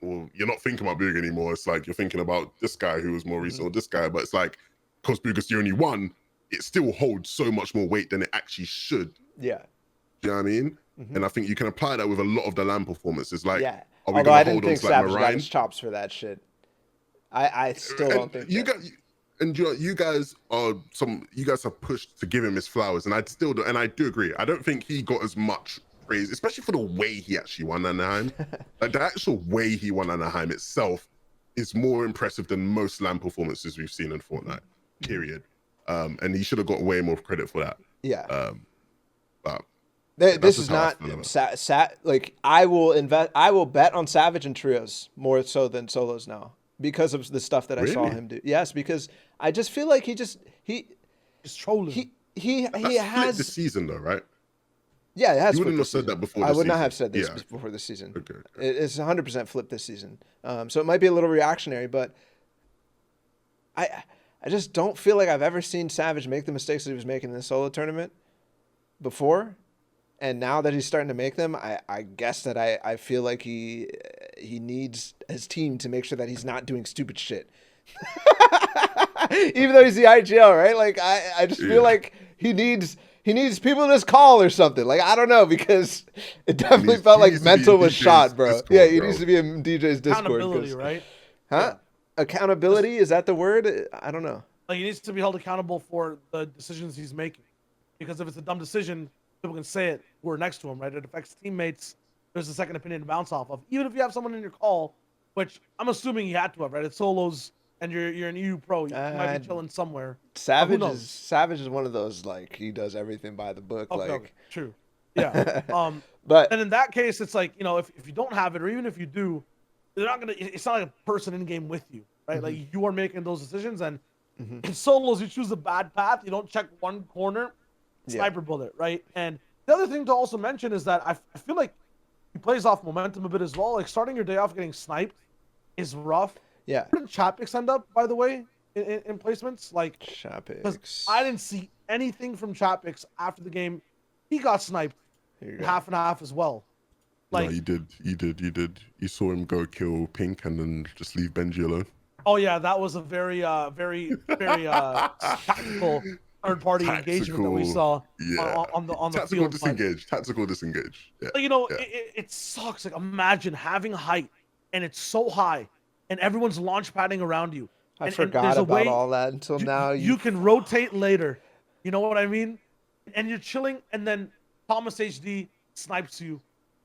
well, you're not thinking about Booga anymore. It's like you're thinking about this guy who was more recent or this guy. But it's like, because Booga's the only one, it still holds so much more weight than it actually should. Yeah. Do you know what I mean? And I think you can apply that with a lot of the land performances. Like, yeah. Are we Although I didn't hold on think to, like, Savage got Marine? his chops for that shit. I still don't think you guys have pushed to give him his flowers, and I do agree. I don't think he got as much praise, especially for the way he actually won Anaheim. Like the actual way he won Anaheim itself is more impressive than most land performances we've seen in Fortnite. Period. And he should have got way more credit for that. Yeah. But this is not like I will bet on Savage and trios more so than solos now because of the stuff that I saw him do. Yes, because I just feel like he's trolling. He has the season though, right? Yeah, it has. You wouldn't have said that before. I would not have said this before the season. Okay. It's 100% flipped this season. So it might be a little reactionary, but I just don't feel like I've ever seen Savage make the mistakes that he was making in the solo tournament before. And now that he's starting to make them, I guess that I feel like he needs his team to make sure that he's not doing stupid shit. Even though he's the IGL, right? Like I just feel like he needs people in his call or something. Like I don't know, because it definitely felt like mental was shot, bro. Discord, yeah, he needs to be in DJ's Discord. Accountability, right? Huh? Yeah. Accountability, is that the word? I don't know. Like he needs to be held accountable for the decisions he's making. Because if it's a dumb decision, people can say it. We're next to him, right? It affects teammates. There's a second opinion to bounce off of. Even if you have someone in your call, which I'm assuming you had to have, right? It's solos, and you're an EU pro. You might be chilling somewhere. Savage is one of those, like, he does everything by the book. Okay, true. Yeah. But and in that case, it's like, you know, if you don't have it, or even if you do, they're not gonna. It's not like a person in game with you, right? Like you are making those decisions, and in solos, you choose a bad path. You don't check one corner. Sniper bullet, right? And the other thing to also mention is that I feel like he plays off momentum a bit as well. Like starting your day off getting sniped is rough. Yeah. Where did Chapix end up, by the way, in placements? Like Chapix. I didn't see anything from Chapix after the game. He got sniped half and half as well. Like no, you did. You saw him go kill Pink and then just leave Benji alone. Oh yeah, that was a very tactical third-party engagement that we saw on the tactical field. Tactical disengage. Yeah. You know, it sucks. Like imagine having height and it's so high, and everyone's launch padding around you. I forgot about all that until now. You can rotate later. You know what I mean? And you're chilling, and then Thomas HD snipes you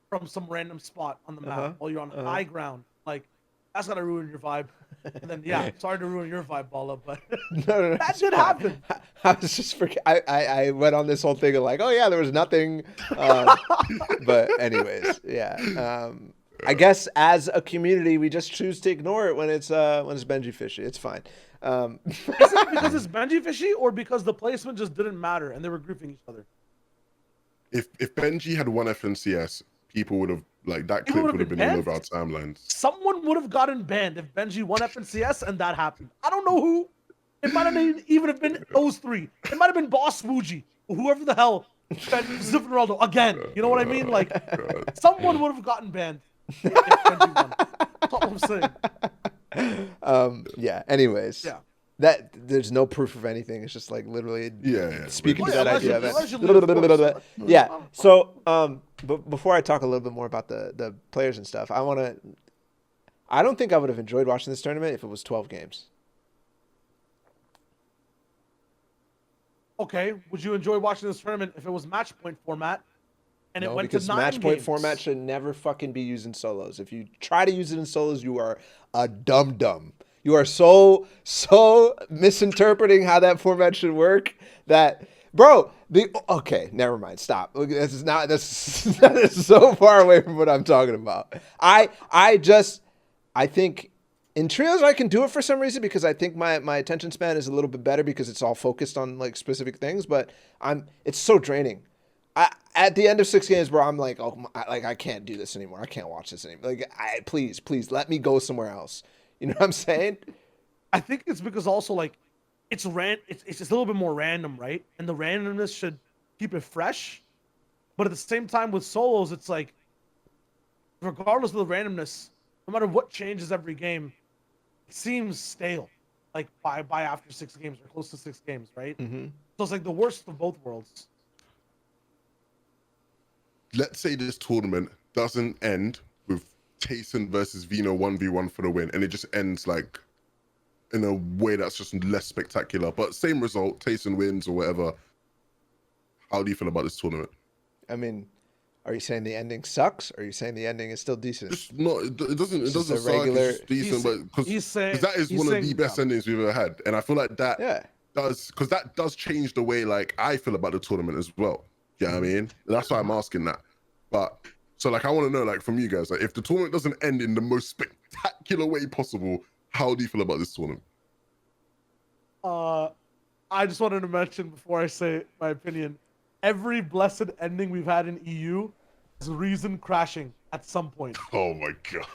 from some random spot on the map while you're on high ground. Like that's gonna ruin your vibe. And then sorry to ruin your vibe, Balla, but no, that did happen. I was just I went on this whole thing of like, oh yeah, there was nothing. But anyways, I guess as a community, we just choose to ignore it when it's Benji Fishy. It's fine. Is it because it's Benji Fishy, or because the placement just didn't matter and they were griefing each other? If Benji had won FNCS, people would have Like that People clip would would have have been been all over our banned. timelines. Someone would have gotten banned if Benji won FNCS and that happened. I don't know who. It might have even have been those three. It might have been Boss Fuji or whoever the hell banned Ziff Ronaldo again. You know what I mean? Like someone would have gotten banned if Benji won. That's all I'm saying. Yeah. Anyways. Yeah. That there's no proof of anything. It's just like literally speaking to that idea. Yeah. So but before I talk a little bit more about the players and stuff, I don't think I would have enjoyed watching this tournament if it was 12 games. Okay, would you enjoy watching this tournament if it was match point format and it went to 9 games? Because match point format should never fucking be used in solos. If you try to use it in solos, you are a dum-dum. You are so misinterpreting how that format should work that, bro, okay, never mind. Stop. This is so far away from what I'm talking about. I think in trios I can do it for some reason because I think my attention span is a little bit better because it's all focused on like specific things, but it's so draining. At the end of 6 games, bro, I'm like, I can't do this anymore. I can't watch this anymore. Like, please let me go somewhere else. You know what I'm saying? I think it's because also like it's just a little bit more random, right? And the randomness should keep it fresh. But at the same time with solos, it's like regardless of the randomness, no matter what changes every game, it seems stale. Like by after 6 games or close to 6 games, right? Mm-hmm. So it's like the worst of both worlds. Let's say this tournament doesn't end with Tayson versus Vino 1v1 for the win, and it just ends like in a way that's just less spectacular, but same result, Tayson wins or whatever. How do you feel about this tournament? I mean, are you saying the ending sucks? Or are you saying the ending is still decent? Just not. It doesn't suck. regular, it's just decent, but because that is one of the best yeah. endings we've ever had, and I feel like that does change the way like I feel about the tournament as well. You know what I mean? That's why I'm asking that. But so like I want to know like from you guys, like if the tournament doesn't end in the most spectacular way possible, how do you feel about this tournament? I just wanted to mention before I say my opinion, every blessed ending we've had in EU is reason crashing at some point. Oh my god.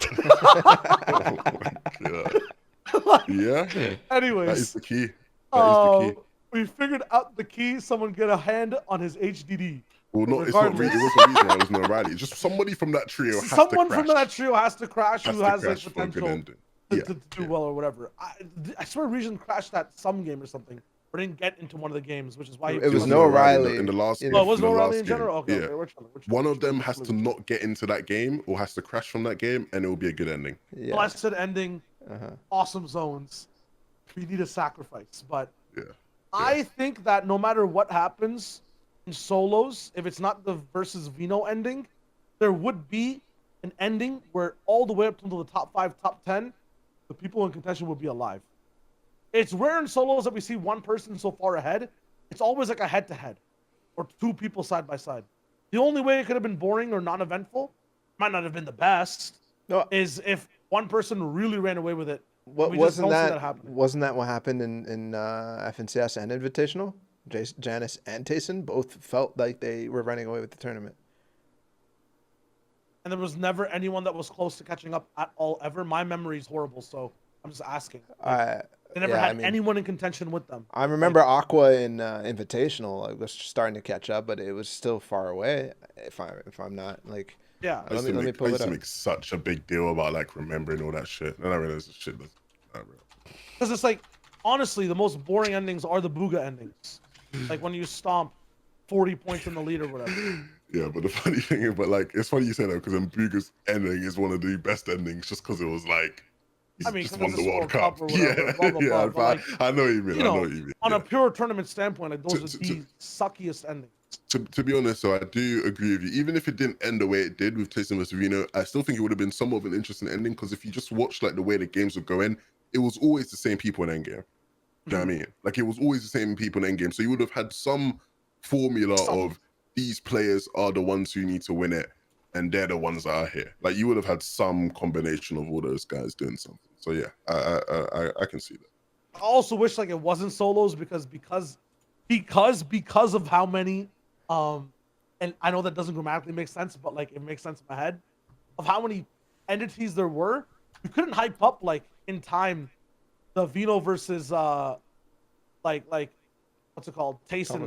Oh my god. Yeah. Anyways. That is the key. That is the key. We figured out the key. Someone get a hand on his HDD. Well, it wasn't reason why it was no rally. It's just somebody from that trio has to crash. Someone from that trio has to crash who has like potential to do well or whatever. I swear Reason crashed that some game or something, but didn't get into one of the games, which is why it was no Riley in the last. Oh, it was no Riley in general. Okay, yeah. okay, one of them has to not get into that game or has to crash from that game, and it will be a good ending. Yeah. Blessed ending, awesome zones. We need a sacrifice, but I think that no matter what happens in solos, if it's not the versus Vino ending, there would be an ending where all the way up until the top 5, top 10, the people in contention would be alive. It's rare in solos that we see one person so far ahead. It's always like a head-to-head or 2 people side by side. The only way it could have been boring or non-eventful, might not have been the best, is if one person really ran away with it. Wasn't that what happened in FNCS and Invitational? Janice and Tayson both felt like they were running away with the tournament. And there was never anyone that was close to catching up at all ever. My memory is horrible, so I'm just asking. They never had anyone in contention with them. I remember Aqua in Invitational was starting to catch up, but it was still far away. If I'm not like, let me pull it up. I used to make such a big deal about like remembering all that shit, and I realized this shit was not real. Because it's like, honestly, the most boring endings are the Booga endings. Like when you stomp 40 points in the lead or whatever. Yeah, but the funny thing is, it's funny you say that because Booga's ending is one of the best endings just because it was like, just won the World Cup. I know what you mean. On a pure tournament standpoint, like those are the suckiest endings. To be honest, so I do agree with you. Even if it didn't end the way it did with Tayson vs Vino, I still think it would have been somewhat of an interesting ending because if you just watched like the way the games were going, it was always the same people in endgame. Do you know what I mean? Like it was always the same people in endgame. So you would have had some formula of these players are the ones who need to win it, and they're the ones that are here. Like you would have had some combination of all those guys doing something. So yeah, I can see that. I also wish like it wasn't solos because of how many and I know that doesn't grammatically make sense, but like it makes sense in my head. of how many entities there were, you couldn't hype up like in time the Vino versus like what's it called, Tayson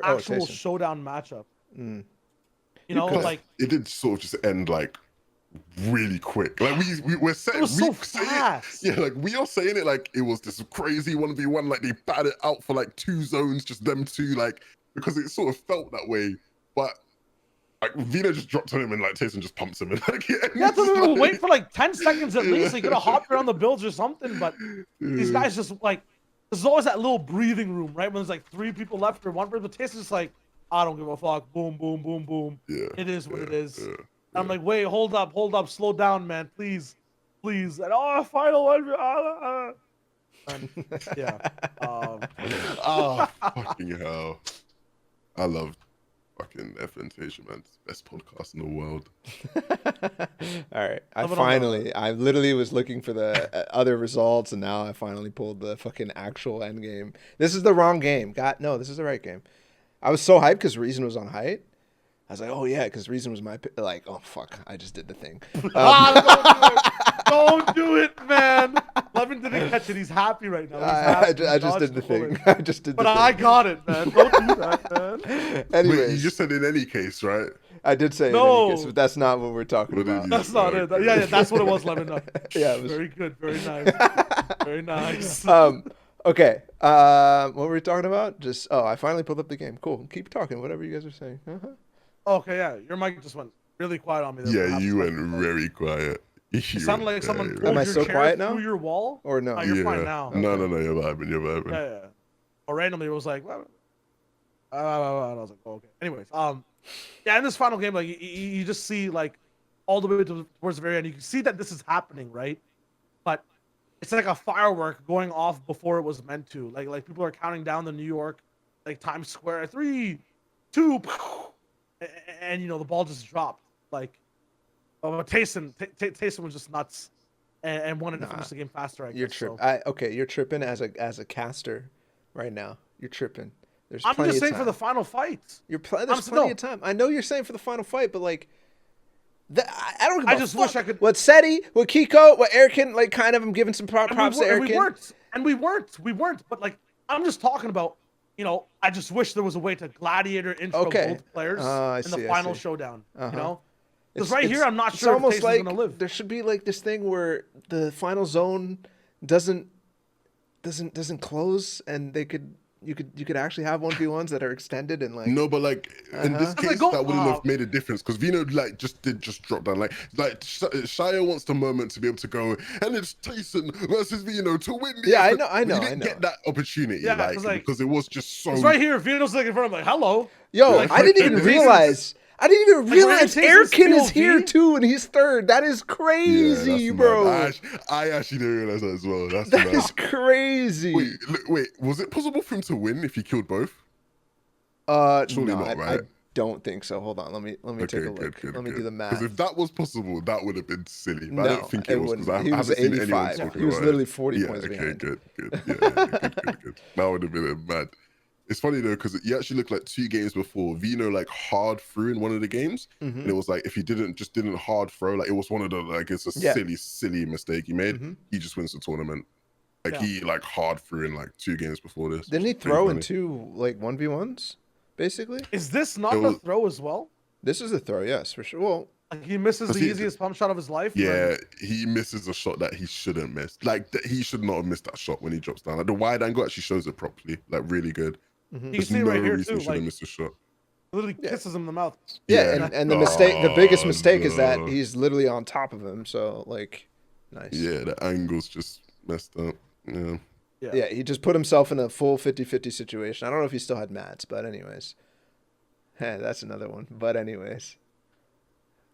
actual Tayson. showdown matchup. Mm. You know, Because like it did sort of just end like really quick. Like we're saying, it was so fast. Yeah, like we are saying it like it was this crazy 1v1. Like they batted it out for like 2 zones, just them two. Like because it sort of felt that way, but. Like Vino just dropped on him and like Tayson just pumps him and like You have to wait for like 10 seconds at least. He could have hopped around the builds or something, but these guys just like there's always that little breathing room, right? When there's like 3 people left or 1 person, but Tayson's just like, I don't give a fuck. Boom, boom, boom, boom. Yeah, it is what it is. Yeah, I'm like, wait, hold up, slow down, man, please. And final one. And, yeah. Oh fucking hell! I love fucking FNTASIA, man. It's the best podcast in the world. All right. I literally was looking for the other results, and now I finally pulled the fucking actual end game. This is the wrong game. No, this is the right game. I was so hyped because Reason was on height. I was like, oh yeah, because Reason was my like. Oh fuck, I just did the thing. Don't do it, man. Levin didn't catch it. He's happy right now. I just did the thing. I just did the thing. But I got it, man. Don't do that, man. Anyways. Wait, you just said in any case, right? I did say in any case, but that's not what we're talking about. That's not it. Yeah, that's what it was, Levin. No. Yeah, it was... Very good. Very nice. Very nice. Okay. What were we talking about? I finally pulled up the game. Cool. Keep talking. Whatever you guys are saying. Okay, yeah. Your mic just went really quiet on me. Yeah, you went very quiet. It sounded like someone pulled Am I your so chair quiet now? through your wall. Or no? You're fine now. No, you're vibing. Yeah. Or randomly it was like, and I was like, oh, okay. Anyways, yeah, in this final game, like you just see like all the way towards the very end, you can see that this is happening, right? But it's like a firework going off before it was meant to. Like people are counting down the New York, like Times Square, 3, 2, and you know the ball just dropped. Like, but Tayson was just nuts, and wanted to finish the game faster. I guess. You're tripping. Okay, you're tripping as a caster right now. You're tripping. There's I'm plenty just saying of time. for the final fight. There's plenty of time. I know you're saying for the final fight, but like, I don't give a fuck. Wish I could. What Seti, what Kiko, what Erican, like, kind of, I'm giving some props to Erican. We weren't. But like, I'm just talking about. You know, I just wish there was a way to gladiator intro both players in the final showdown. You know, because here I'm not sure if Tayson's gonna live. There should be like this thing where the final zone doesn't close, and you could actually have 1v1s that are extended and like. No, but like in this case, that wouldn't have made a difference because Vino like just drop down. Like Shia wants the moment to be able to go, and it's Tayson versus Vino to win. I know. You didn't get that opportunity, because it was just so. It's right here. Vino's like in front of him, like, hello. Yo, like, I didn't even realize. Erican is here too, and he's third. That is crazy, bro. I actually didn't realize that as well. That is crazy. Wait, was it possible for him to win if he killed both? Surely not, right? I don't think so. Hold on, let me take a look. Let me do the math. Because if that was possible, that would have been silly. But I don't think it was. Because he was 85. He was literally 40 points behind. Good. Good. That would have been mad. It's funny though, because you actually looked like 2 games before, Vino like hard threw in one of the games, and it was like if he didn't hard throw, like it was one of the like it's a silly mistake he made. He just wins the tournament. Like he like hard threw in like 2 games before this. Didn't he throw in 2 like 1v1s, basically? Is this not a throw as well? This is a throw, yes, for sure. Well, like he misses the easiest pump shot of his life. Yeah, he misses a shot that he shouldn't miss. Like he should not have missed that shot when he drops down. Like the wide angle actually shows it properly, like really good. You can see right here too. Like, missed a shot. Literally kisses him in the mouth. Yeah, and the biggest mistake is that he's literally on top of him. So like, nice. Yeah, the angle's just messed up. Yeah, he just put himself in a full 50-50 situation. I don't know if he still had mats, but anyways. That's another one. But anyways.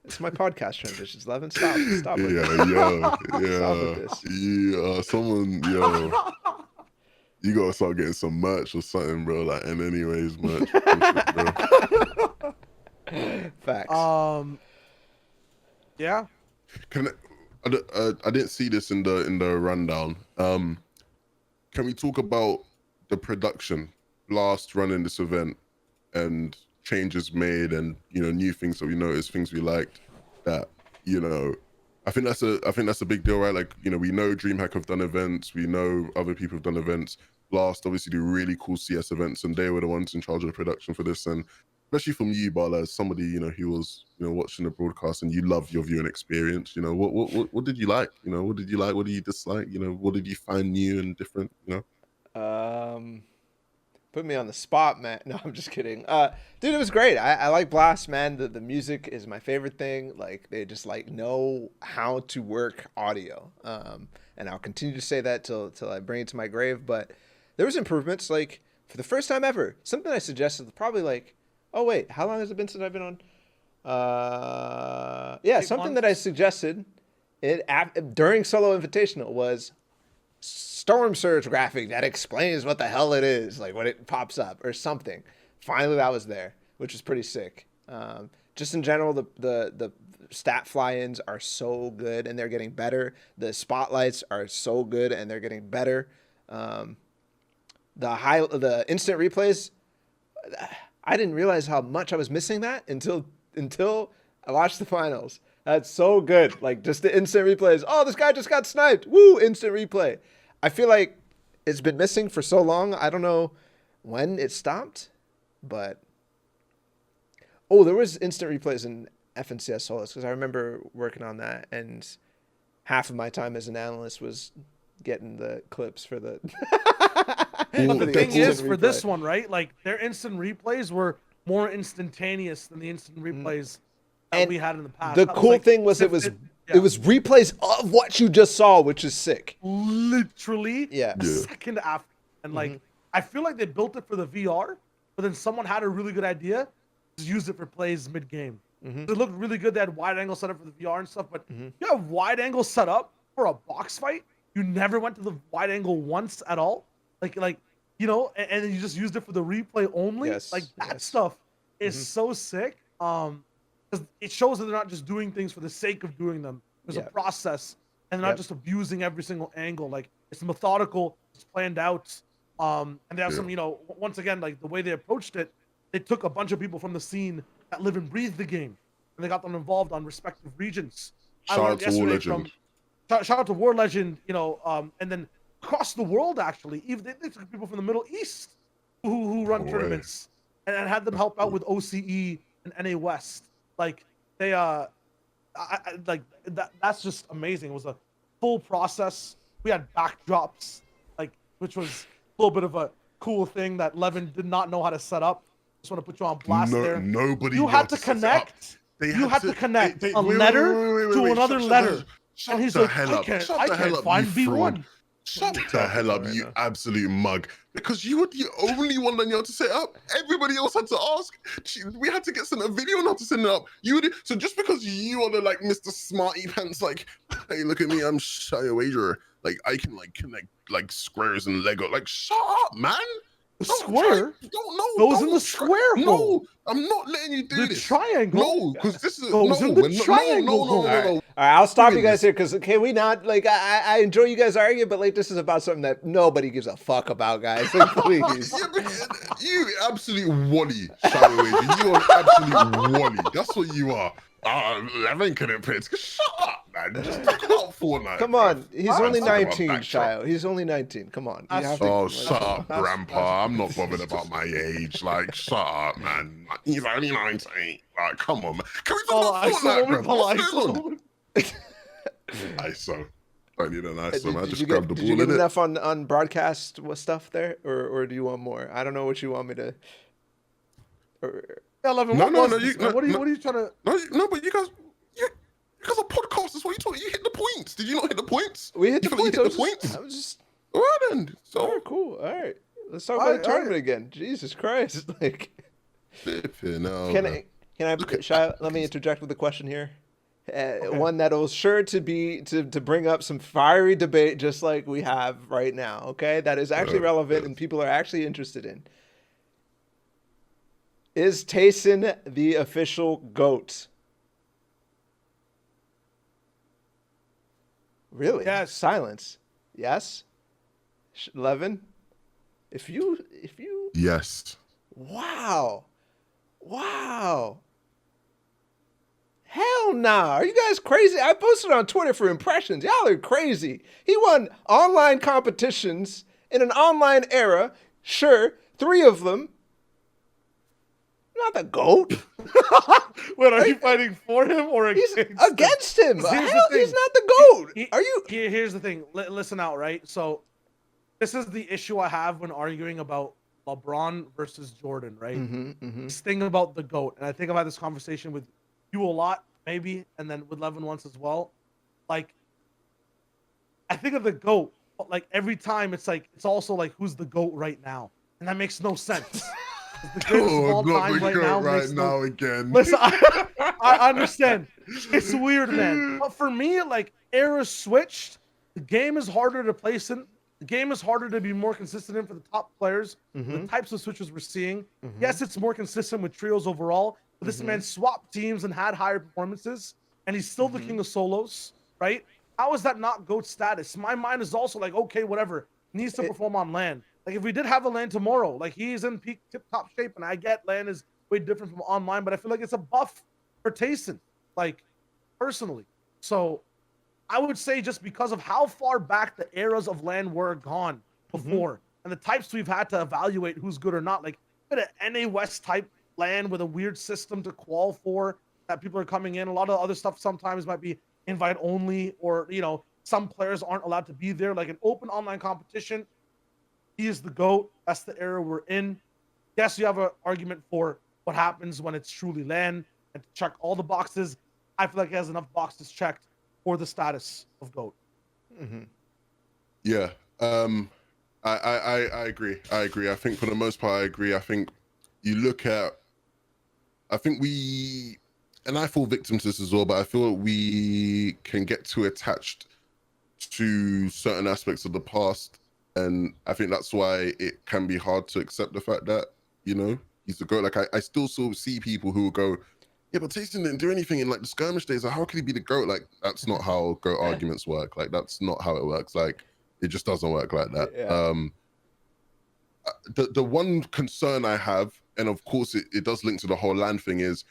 It's my podcast transitions, Levin. Stop with this. Stop with this. Yeah, someone, you gotta start getting some merch or something, bro. Like, and anyways, merch. Facts. Yeah. I didn't see this in the rundown. Can we talk about the production, last running this event, and changes made, and new things that we noticed, things we liked that you know, I think that's a big deal, right? Like, you know, we know DreamHack have done events, we know other people have done events. Blast obviously do really cool CS events, and they were the ones in charge of the production for this. And especially from you, Bala, as somebody, you know, who was, you know, watching the broadcast and you love your viewing experience, you know, what did you like? You know, what did you like? What did you dislike? You know, what did you find new and different? You know? Put me on the spot, man. No, I'm just kidding. Dude, it was great. I like Blast, man. The music is my favorite thing. Like, they just like know how to work audio. And I'll continue to say that till I bring it to my grave. But there was improvements. Like, for the first time ever, something I suggested probably like, oh wait, how long has it been since I've been on? Yeah, something that I suggested during Solo Invitational was storm surge graphic that explains what the hell it is, like when it pops up or something. Finally, that was there, which is pretty sick. Just in general, the stat fly-ins are so good and they're getting better. The spotlights are so good and they're getting better. The instant replays, I didn't realize how much I was missing that until I watched the finals. That's so good. Like, just the instant replays. Oh, this guy just got sniped. Woo, instant replay. I feel like it's been missing for so long. I don't know when it stopped, but there was instant replays in FNTASIA Solos, because I remember working on that, and half of my time as an analyst was getting the clips for the. But the thing is, for this one, right? Like, their instant replays were more instantaneous than the instant replays that we had in the past. The cool thing was it was replays of what you just saw, which is sick. Literally a second after. And like, I feel like they built it for the VR, but then someone had a really good idea to use it for plays mid-game. It looked really good. They had wide angle set up for the VR and stuff, but you have wide angle set up for a box fight. You never went to the wide angle once at all. Like you know, and you just used it for the replay only. Like, that stuff is so sick. Because it shows that they're not just doing things for the sake of doing them. There's a process, and they're not just abusing every single angle. Like, it's methodical, it's planned out. And they have some, you know, once again, like, the way they approached it, they took a bunch of people from the scene that live and breathe the game, and they got them involved on respective regions. Shout out to War Legend. Shout out to War Legend, you know, and then across the world, actually. Even they took people from the Middle East who run tournaments and had them help out with OCE and NA West. Like, they that's just amazing. It was a full process. We had backdrops, like, which was a little bit of a cool thing that Levin did not know how to set up. Just want to put you on blast there. Nobody. You had to connect. You had to connect a letter to another letter. And he's like, I can't find B1. Shut the hell up, you absolute mug. Because you were the only one that knew how to set it up. Everybody else had to ask. We had to get sent a video on how to set it up. So just because you are the, like, Mr. Smarty Pants, like, hey, look at me, I'm shy wager. Like, I can, like, connect, like, squares and Lego. Like, shut up, man. Square? Goes in the square hole. No, I'm not letting you do this. The triangle? No, because this is goes in the triangle hole. All right, I'll stop you guys here, because can we not, like, I enjoy you guys arguing, but, like, this is about something that nobody gives a fuck about, guys. Like, please. You absolute wally, Shadow Agent. You are absolute wally. That's what you are. Levin couldn't play. Shut up, man. Just talk about Fortnite. Come on. He's only 19, Shayo. He's only 19. Come on. Shut up, Grandpa. I'm not bothered about my age. Like, shut up, man. He's only 19. Like, come on, man. Can we talk about Fortnite, ISO. I need an ISO, man. Just grab the ball. Did you get enough on broadcast stuff there? Or do you want more? I don't know what you want me to... No, what are you trying to? No, but you guys are podcasters. What are you talking? You hit the points. Did you not hit the points? We hit the points. You hit the points. I was just. All right then. So all right, cool. All right, let's talk about the tournament again. Jesus Christ! Like, can I? Let me interject with a question here. One that'll sure to bring up some fiery debate, just like we have right now. Okay, that is actually relevant and people are actually interested in. Is Tayson the official GOAT? Really? Yes. Silence. Yes. Levin? If you. Yes. Wow. Hell nah. Are you guys crazy? I posted on Twitter for impressions. Y'all are crazy. He won online competitions in an online era. Sure, 3 of them. Not the GOAT. Wait, are you fighting for him or He's against him? against him. Here's the Hell, thing. he's not the GOAT. Are you? Here's the thing. Listen out, right? So, this is the issue I have when arguing about LeBron versus Jordan, right? This thing about the GOAT, and I think I've had this conversation with you a lot, maybe, and then with Levin once as well. Like, I think of the GOAT, but like every time it's like it's also like who's the GOAT right now, and that makes no sense. The greatest of all time right now makes no... again. Listen, I understand. It's weird, man. But for me, like, eras switched. The game is harder to place in. The game is harder to be more consistent in for the top players. The types of switches we're seeing. Yes, it's more consistent with trios overall. But this man swapped teams and had higher performances. And he's still the king of solos, right? How is that not GOAT status? My mind is also like, okay, whatever. He needs to perform on LAN. Like, if we did have a LAN tomorrow, like, he's in peak tip-top shape, and I get LAN is way different from online, but I feel like it's a buff for Tayson, like, personally. So I would say just because of how far back the eras of LAN were gone before, and the types we've had to evaluate who's good or not, like, an NA West type LAN with a weird system to qual for that people are coming in. A lot of other stuff sometimes might be invite only, or, you know, some players aren't allowed to be there. Like, an open online competition, he is the GOAT. That's the era we're in. Yes, you have an argument for what happens when it's truly LAN and to check all the boxes. I feel like he has enough boxes checked for the status of GOAT. Yeah, I agree. I agree. I think for the most part, I agree. I think you look at, I think we, and I fall victim to this as well, but I feel we can get too attached to certain aspects of the past. And I think that's why it can be hard to accept the fact that, you know, he's the GOAT. Like, I still see people who will go, yeah, but Tayson didn't do anything in, like, the skirmish days. Like, how could he be the GOAT? Like, that's not how GOAT arguments work. Like, that's not how it works. Like, it just doesn't work like that. Yeah. The one concern I have, and of course it does link to the whole LAN thing, is,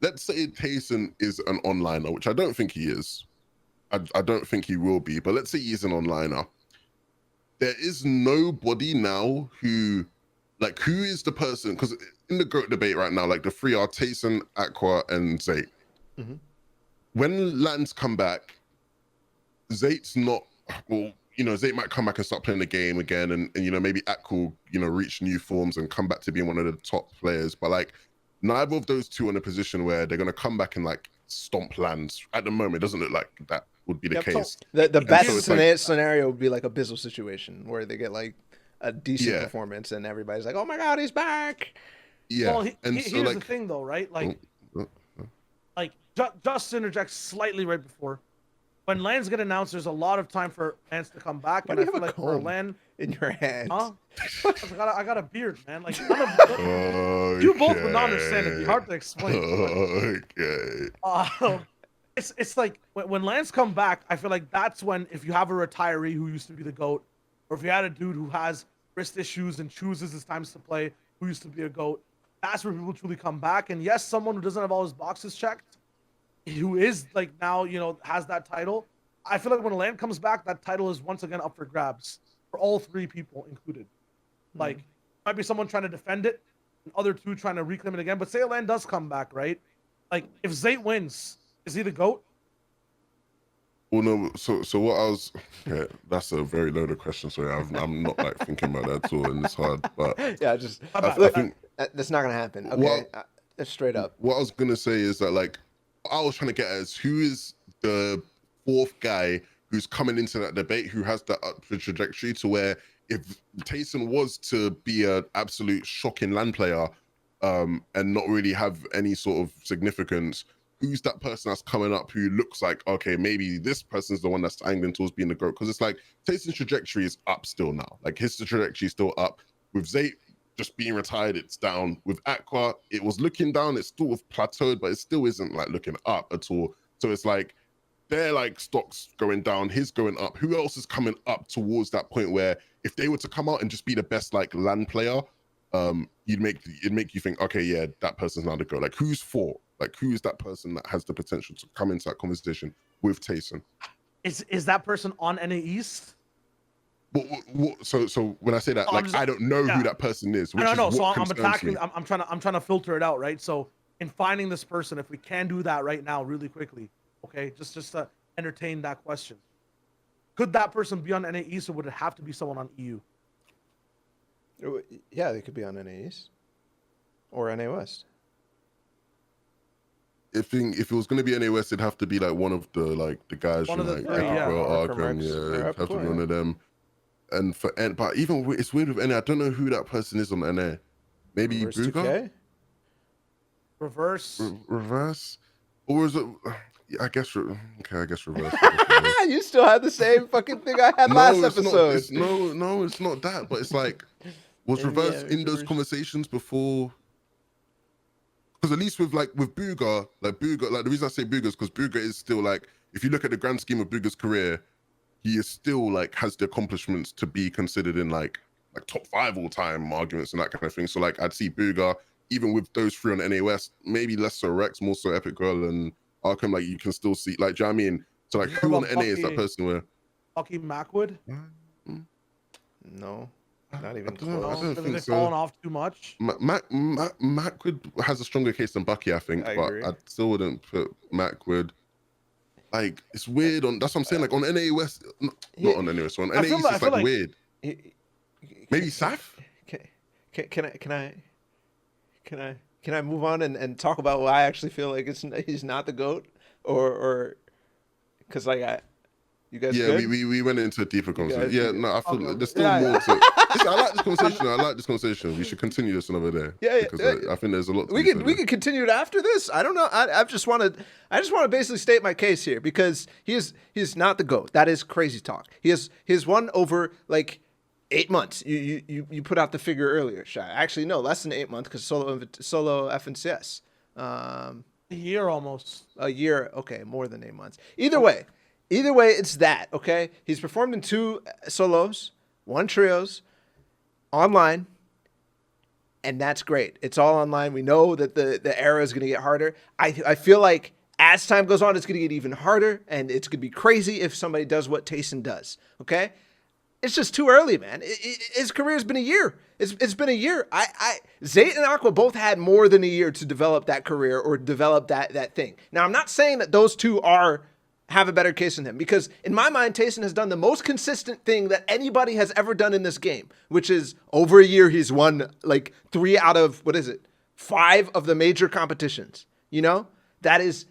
let's say Tayson is an onliner, which I don't think he is. I don't think he will be, but let's say he's an onliner. There is nobody now who, like, who is the person, because in the GOAT debate right now, like, the 3 are Tayson, Aqua, and Zayt. When LANs come back, Zayt's not, well, you know, Zayt might come back and start playing the game again, and you know, maybe Aqua will, you know, reach new forms and come back to being one of the top players, but, like, neither of those two are in a position where they're going to come back and, like, stomp LANs. At the moment, it doesn't look like that would be the case. The best so scenario would be like a Bizzle situation where they get like a decent performance and everybody's like, oh my God, he's back. Yeah. Well, here's the thing though, right? Like, just to interject slightly right before, when LANs get announced, there's a lot of time for LANs to come back. Why and do you I feel have a like for a comb LAN in your hand? Huh? I got a beard, man. Like, none of you both would not understand. It'd be hard to explain. It's like when LANs come back, I feel like that's when, if you have a retiree who used to be the GOAT, or if you had a dude who has wrist issues and chooses his times to play who used to be a GOAT, that's where people truly come back. And yes, someone who doesn't have all his boxes checked, who is like now, you know, has that title. I feel like when LAN comes back, that title is once again up for grabs for all 3 people included. Like, might be someone trying to defend it, and other 2 trying to reclaim it again. But say LAN does come back, right? Like, if Zayt wins, is he the GOAT? Well, no. So what I was, yeah, that's a very loaded question. Sorry, I'm not like thinking about that at all, and it's hard. But yeah, just I think that's not gonna happen. Okay, straight up. What I was gonna say is that, like, I was trying to get at is who is the 4th guy who's coming into that debate who has that upward trajectory to where if Tayson was to be an absolute shocking LAN player, and not really have any sort of significance, who's that person that's coming up who looks like, okay, maybe this person's the one that's angling towards being the GOAT? Because it's like Tayson's trajectory is up still now. Like, his trajectory is still up. With Zayt just being retired, it's down. With Aqua, it was looking down. It's sort of plateaued, but it still isn't like looking up at all. So it's like they're like stocks going down, his going up. Who else is coming up towards that point where if they were to come out and just be the best like LAN player, it'd make you think, okay, yeah, that person's now the GOAT. Like, who's 4? Like, who is that person that has the potential to come into that conversation with Tayson? Is that person on NA East? So when I say that, Oh, like, I don't know yeah. who that person is, which I is don't know. So what I'm concerns me. attacking. I'm trying to filter it out, right? So in finding this person, if we can do that right now, really quickly, okay, just to entertain that question, could that person be on NA East, or would it have to be someone on EU? Yeah, they could be on NA East or NA West. If it was going to be NA West, it'd have to be like one of the guys One from of the like three, yeah. Arkham, yeah, it'd have to be one of them. And but even it's weird with NA. I don't know who that person is on NA. Maybe Booga? Reverse. Reverse? Or is it? I guess. Okay, I guess reverse. You still have the same fucking thing I had last episode. No, it's not that. But it's like, was reverse in those conversations before? Because at least with Booga, like the reason I say Booga is because Booga is still like, if you look at the grand scheme of Booga's career, he is still like has the accomplishments to be considered in like top 5 all time arguments and that kind of thing. So like I'd see Booga, even with those 3 on NA West, maybe less so Rex, more so Epic Girl and Arkham, like you can still see, like, do you know what I mean? So like who on NA is that person where? Bucky Macwood? No. Not even close. I don't think so. Fallen off too much. Macwood has a stronger case than Bucky, I think, but I still wouldn't put Macwood. Like, it's weird on. That's what I'm saying. Like on NA West, not on NA West. On NA East, it's like weird. Maybe Saf. Can I move on and talk about why I actually feel like he's not the GOAT, or because like you guys. Yeah, good? we went into a deeper conversation. Yeah, no, I feel like there's still more to. I like this conversation. I like this conversation. We should continue this another day. Yeah, because I think there's a lot. We can continue it after this. I don't know. I just want to basically state my case here, because he is not the GOAT. That is crazy talk. He has won over like 8 months. You put out the figure earlier, Shy. Actually, no, less than 8 months, because solo FNTASIA. A year almost. A year. Okay, more than 8 months. Either way, it's that. Okay, he's performed in 2 solos, 1 trios, online, and that's great. It's all online. We know that the era is going to get harder. I feel like as time goes on, it's going to get even harder, and it's going to be crazy if somebody does what Tayson does. Okay. It's just too early, man. His career's been a year. It's been a year. Zayt and Aqua both had more than a year to develop that career or develop that thing. Now, I'm not saying that those 2 have a better case than him, because in my mind, Tayson has done the most consistent thing that anybody has ever done in this game, which is over a year he's won like 3 out of 5 of the major competitions. You know, that is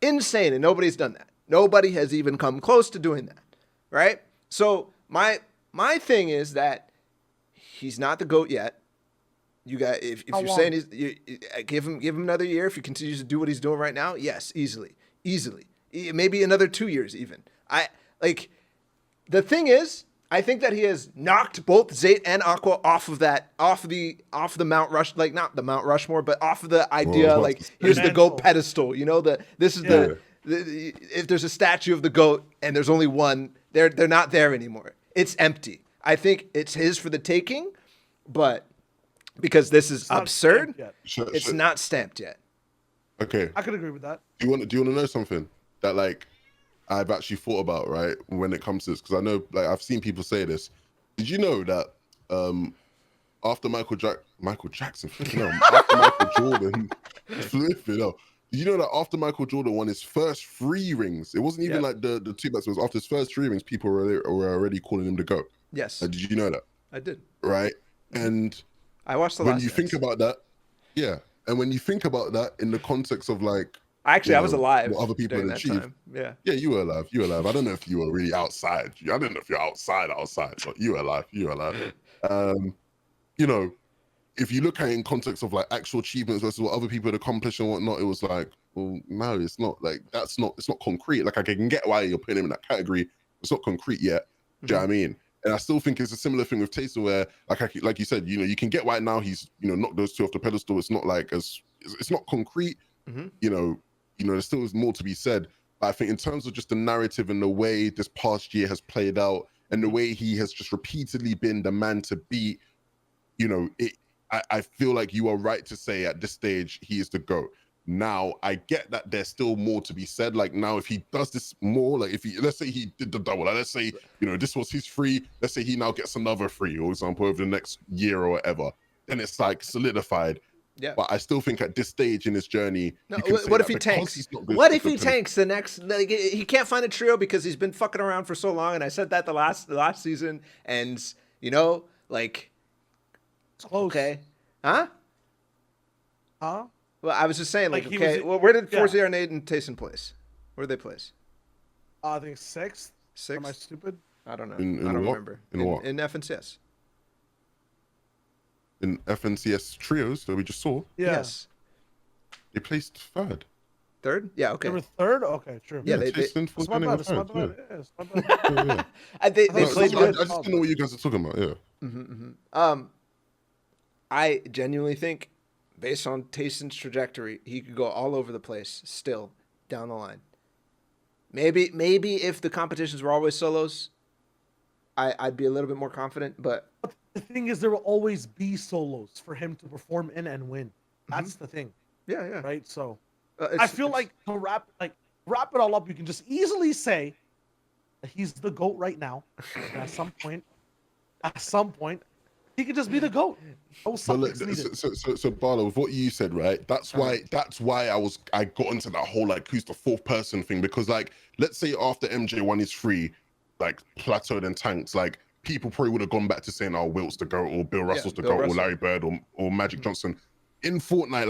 insane, and nobody's done that. Nobody has even come close to doing that, right? So my thing is that he's not the GOAT yet. You got if you're saying give him another year, if he continues to do what he's doing right now, yes, easily, maybe another 2 years even. The thing is, I think that he has knocked both Zayt and Aqua off the Mount Rush, like not the Mount Rushmore, but off of the idea here's the GOAT pedestal. You know, if there's a statue of the GOAT and there's only one, they're not there anymore. It's empty. I think it's his for the taking, but because this is absurd, it's not stamped yet. Okay, I could agree with that. Do you want to know something that like I've actually thought about, right, when it comes to this? Because I know, like, I've seen people say this. Did you know that after Michael Jackson, after Michael Jordan, did you know that after Michael Jordan won his first 3 rings, it wasn't even like the 2 bets, it was after his first 3 rings, people were already calling him the GOAT. Yes. Did you know that? I did. Right? And I watched the when last you think about that, and when you think about that in the context of like, actually, I was alive. What other people had achieved. Time. Yeah. Yeah, you were alive. I don't know if you were really outside. I don't know if you're outside, but you were alive. You know, if you look at it in context of like actual achievements versus what other people had accomplished and whatnot, it was like, well, no, it's not like it's not concrete. Like I can get why you're putting him in that category. It's not concrete yet. Do you know what I mean? And I still think it's a similar thing with Tayson, where like you said, you know, you can get why now he's, you know, knocked those 2 off the pedestal. It's not like it's not concrete. You know, there still is more to be said. But I think in terms of just the narrative and the way this past year has played out and the way he has just repeatedly been the man to beat, you know, I feel like you are right to say at this stage he is the GOAT. Now I get that there's still more to be said. Like now, if he does this more, like if he, let's say he did the double, like let's say, you know, this was his free, let's say he now gets another free, for example, over the next year or whatever, then it's like solidified. Yeah. But I still think at this stage in his journey, No, you can say what if that he because tanks? he's not good What for if he the tanks the next? Like, he can't find a trio because he's been fucking around for so long, and I said that the last season, and you know, like, It's close. okay, huh? Huh? Well, I was just saying, like, Like, he okay, was- well, where did yeah. Forza Arnade and Tayson place? Where did they place? I think 6th. Am I Sixth? stupid? I don't know. In I don't what? remember. In what? In FNCS. in FNCS trios that we just saw. Yeah. Yes. They placed third. Third? Yeah. Okay. They were 3rd? Okay, true. Yeah, they- Tayson That's my Fortune bad. were That's my third, yeah. bad. Yeah, it's my bad. Yeah, yeah. They No, No, played I good. just didn't know what you guys are talking about. Yeah. I genuinely think, based on Tayson's trajectory, he could go all over the place still down the line. Maybe if the competitions were always solos, I'd be a little bit more confident. But But the thing is, there will always be solos for him to perform in and win. That's the thing, yeah, yeah. right? So It's- I feel it's- like to wrap it all up, you can just easily say that he's the GOAT right now. And at some point, he could just be the GOAT. No So, look, suffix needed. so Barlow, with what you said, right? That's why I got into that whole like who's the fourth person thing, because like let's say after MJ won his free, like plateaued and tanks, like people probably would have gone back to saying, oh, Wilt's the GOAT or Bill Russell's the Bill GOAT or Russell. Larry Bird or Magic Johnson. In Fortnite,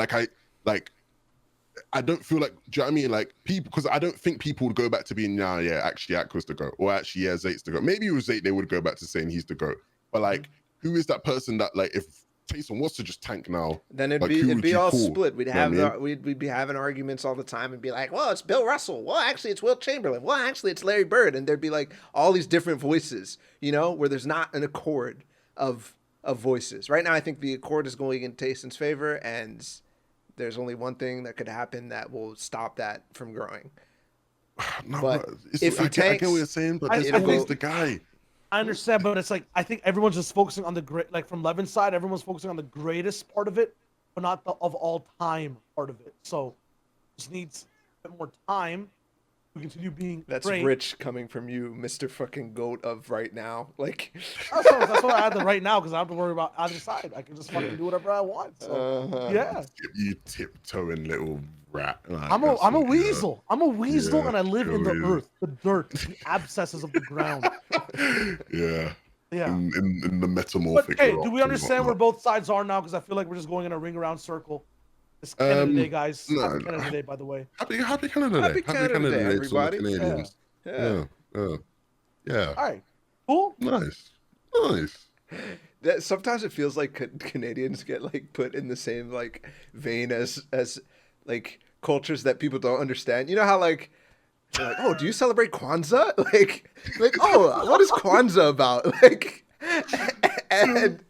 I don't feel like, do you know what I mean? Like people, because I don't think people would go back to being, yeah, actually Aqua's the GOAT, or actually, yeah, Zate's the GOAT. Maybe it was Zate, they would go back to saying he's the GOAT. But like, who is that person that like, if Tayson was to just tank now, Then like, who it'd would be you all call? split. We'd You know what I have mean? we'd be having arguments all the time and be like, well, it's Bill Russell. Well, actually, it's Wilt Chamberlain. Well, actually, it's Larry Bird. And there'd be like all these different voices, you know, where there's not an accord of voices. Right now, I think the accord is going in Tayson's favor, and there's only one thing that could happen that will stop that from growing. No, But it's, if he I get what tanks, you're saying, but I- there's I always think- the guy. I understand, but it's like I think everyone's just focusing on the great, like from Levin's side, everyone's focusing on the greatest part of it, but not the of all time part of it. So just needs a bit more time to continue being That's great. rich coming from you, Mr. fucking GOAT of right now. Like, That's what I had to right now because I don't have to worry about either side. I can just fucking do whatever I want. So Uh-huh. yeah, You tiptoeing little rat. Like, I'm that's a what you are. weasel. I'm a weasel, Yeah, and I live in the you're a earth, the dirt, the abscesses of the ground. Yeah. Yeah. In the But metamorphic. hey, rock do we and understand where whatnot. both sides are now? Because I feel like we're just going in a ring around circle. It's Canada Day, guys. no, Happy no. Canada Day, by the way. Happy Canada Day. Happy Canada Day, to all the everybody. Canadians. yeah. Yeah. All right, cool. Nice. That sometimes it feels like Canadians get like put in the same like vein as like cultures that people don't understand. You know how like they're like, oh, do you celebrate Kwanzaa? Like oh, what is Kwanzaa about? Like and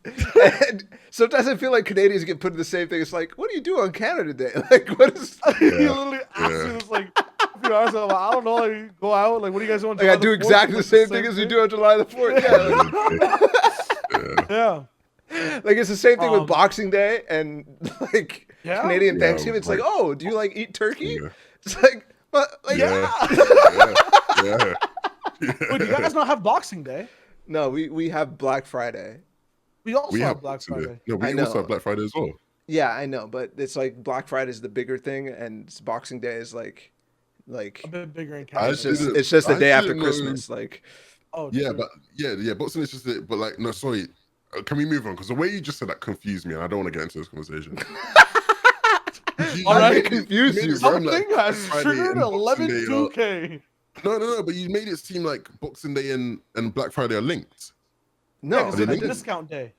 sometimes I feel like Canadians get put in the same thing. It's like, what do you do on Canada Day? Like what is He literally asked me this like, a few hours ago, I'm like, I don't know. Like, you go out. Like, what do you guys want? like I do exactly the same thing as we do on July the 4th. Yeah, Yeah. like it's the same thing with Boxing Day and like Yeah. Canadian Yeah, Thanksgiving. It's like, like- oh, do you like eat turkey? Yeah. It's like, but like, Yeah. Yeah. Wait, do you guys not have Boxing Day? no, we have Black Friday. We also We have have Black Boxing Day. Friday. No, we I also know. have Black Friday as well. Yeah, I know, but it's like Black Friday is the bigger thing, and Boxing Day is like A bit bigger in I Canada. it's just the I day after didn't know- Christmas. Like, Oh, Yeah, true. but yeah, boxing is just it. But like, no, sorry. Can we move on? Because the way you just said that confused me, and I don't want to get into this conversation. All right. made it- Confused made you, it bro. seem Something like has Friday triggered and Boxing Day are- 11-2K. No, but you made it seem like Boxing Day and Black Friday are linked. no, Yeah, 'cause they it's a didn't. discount day.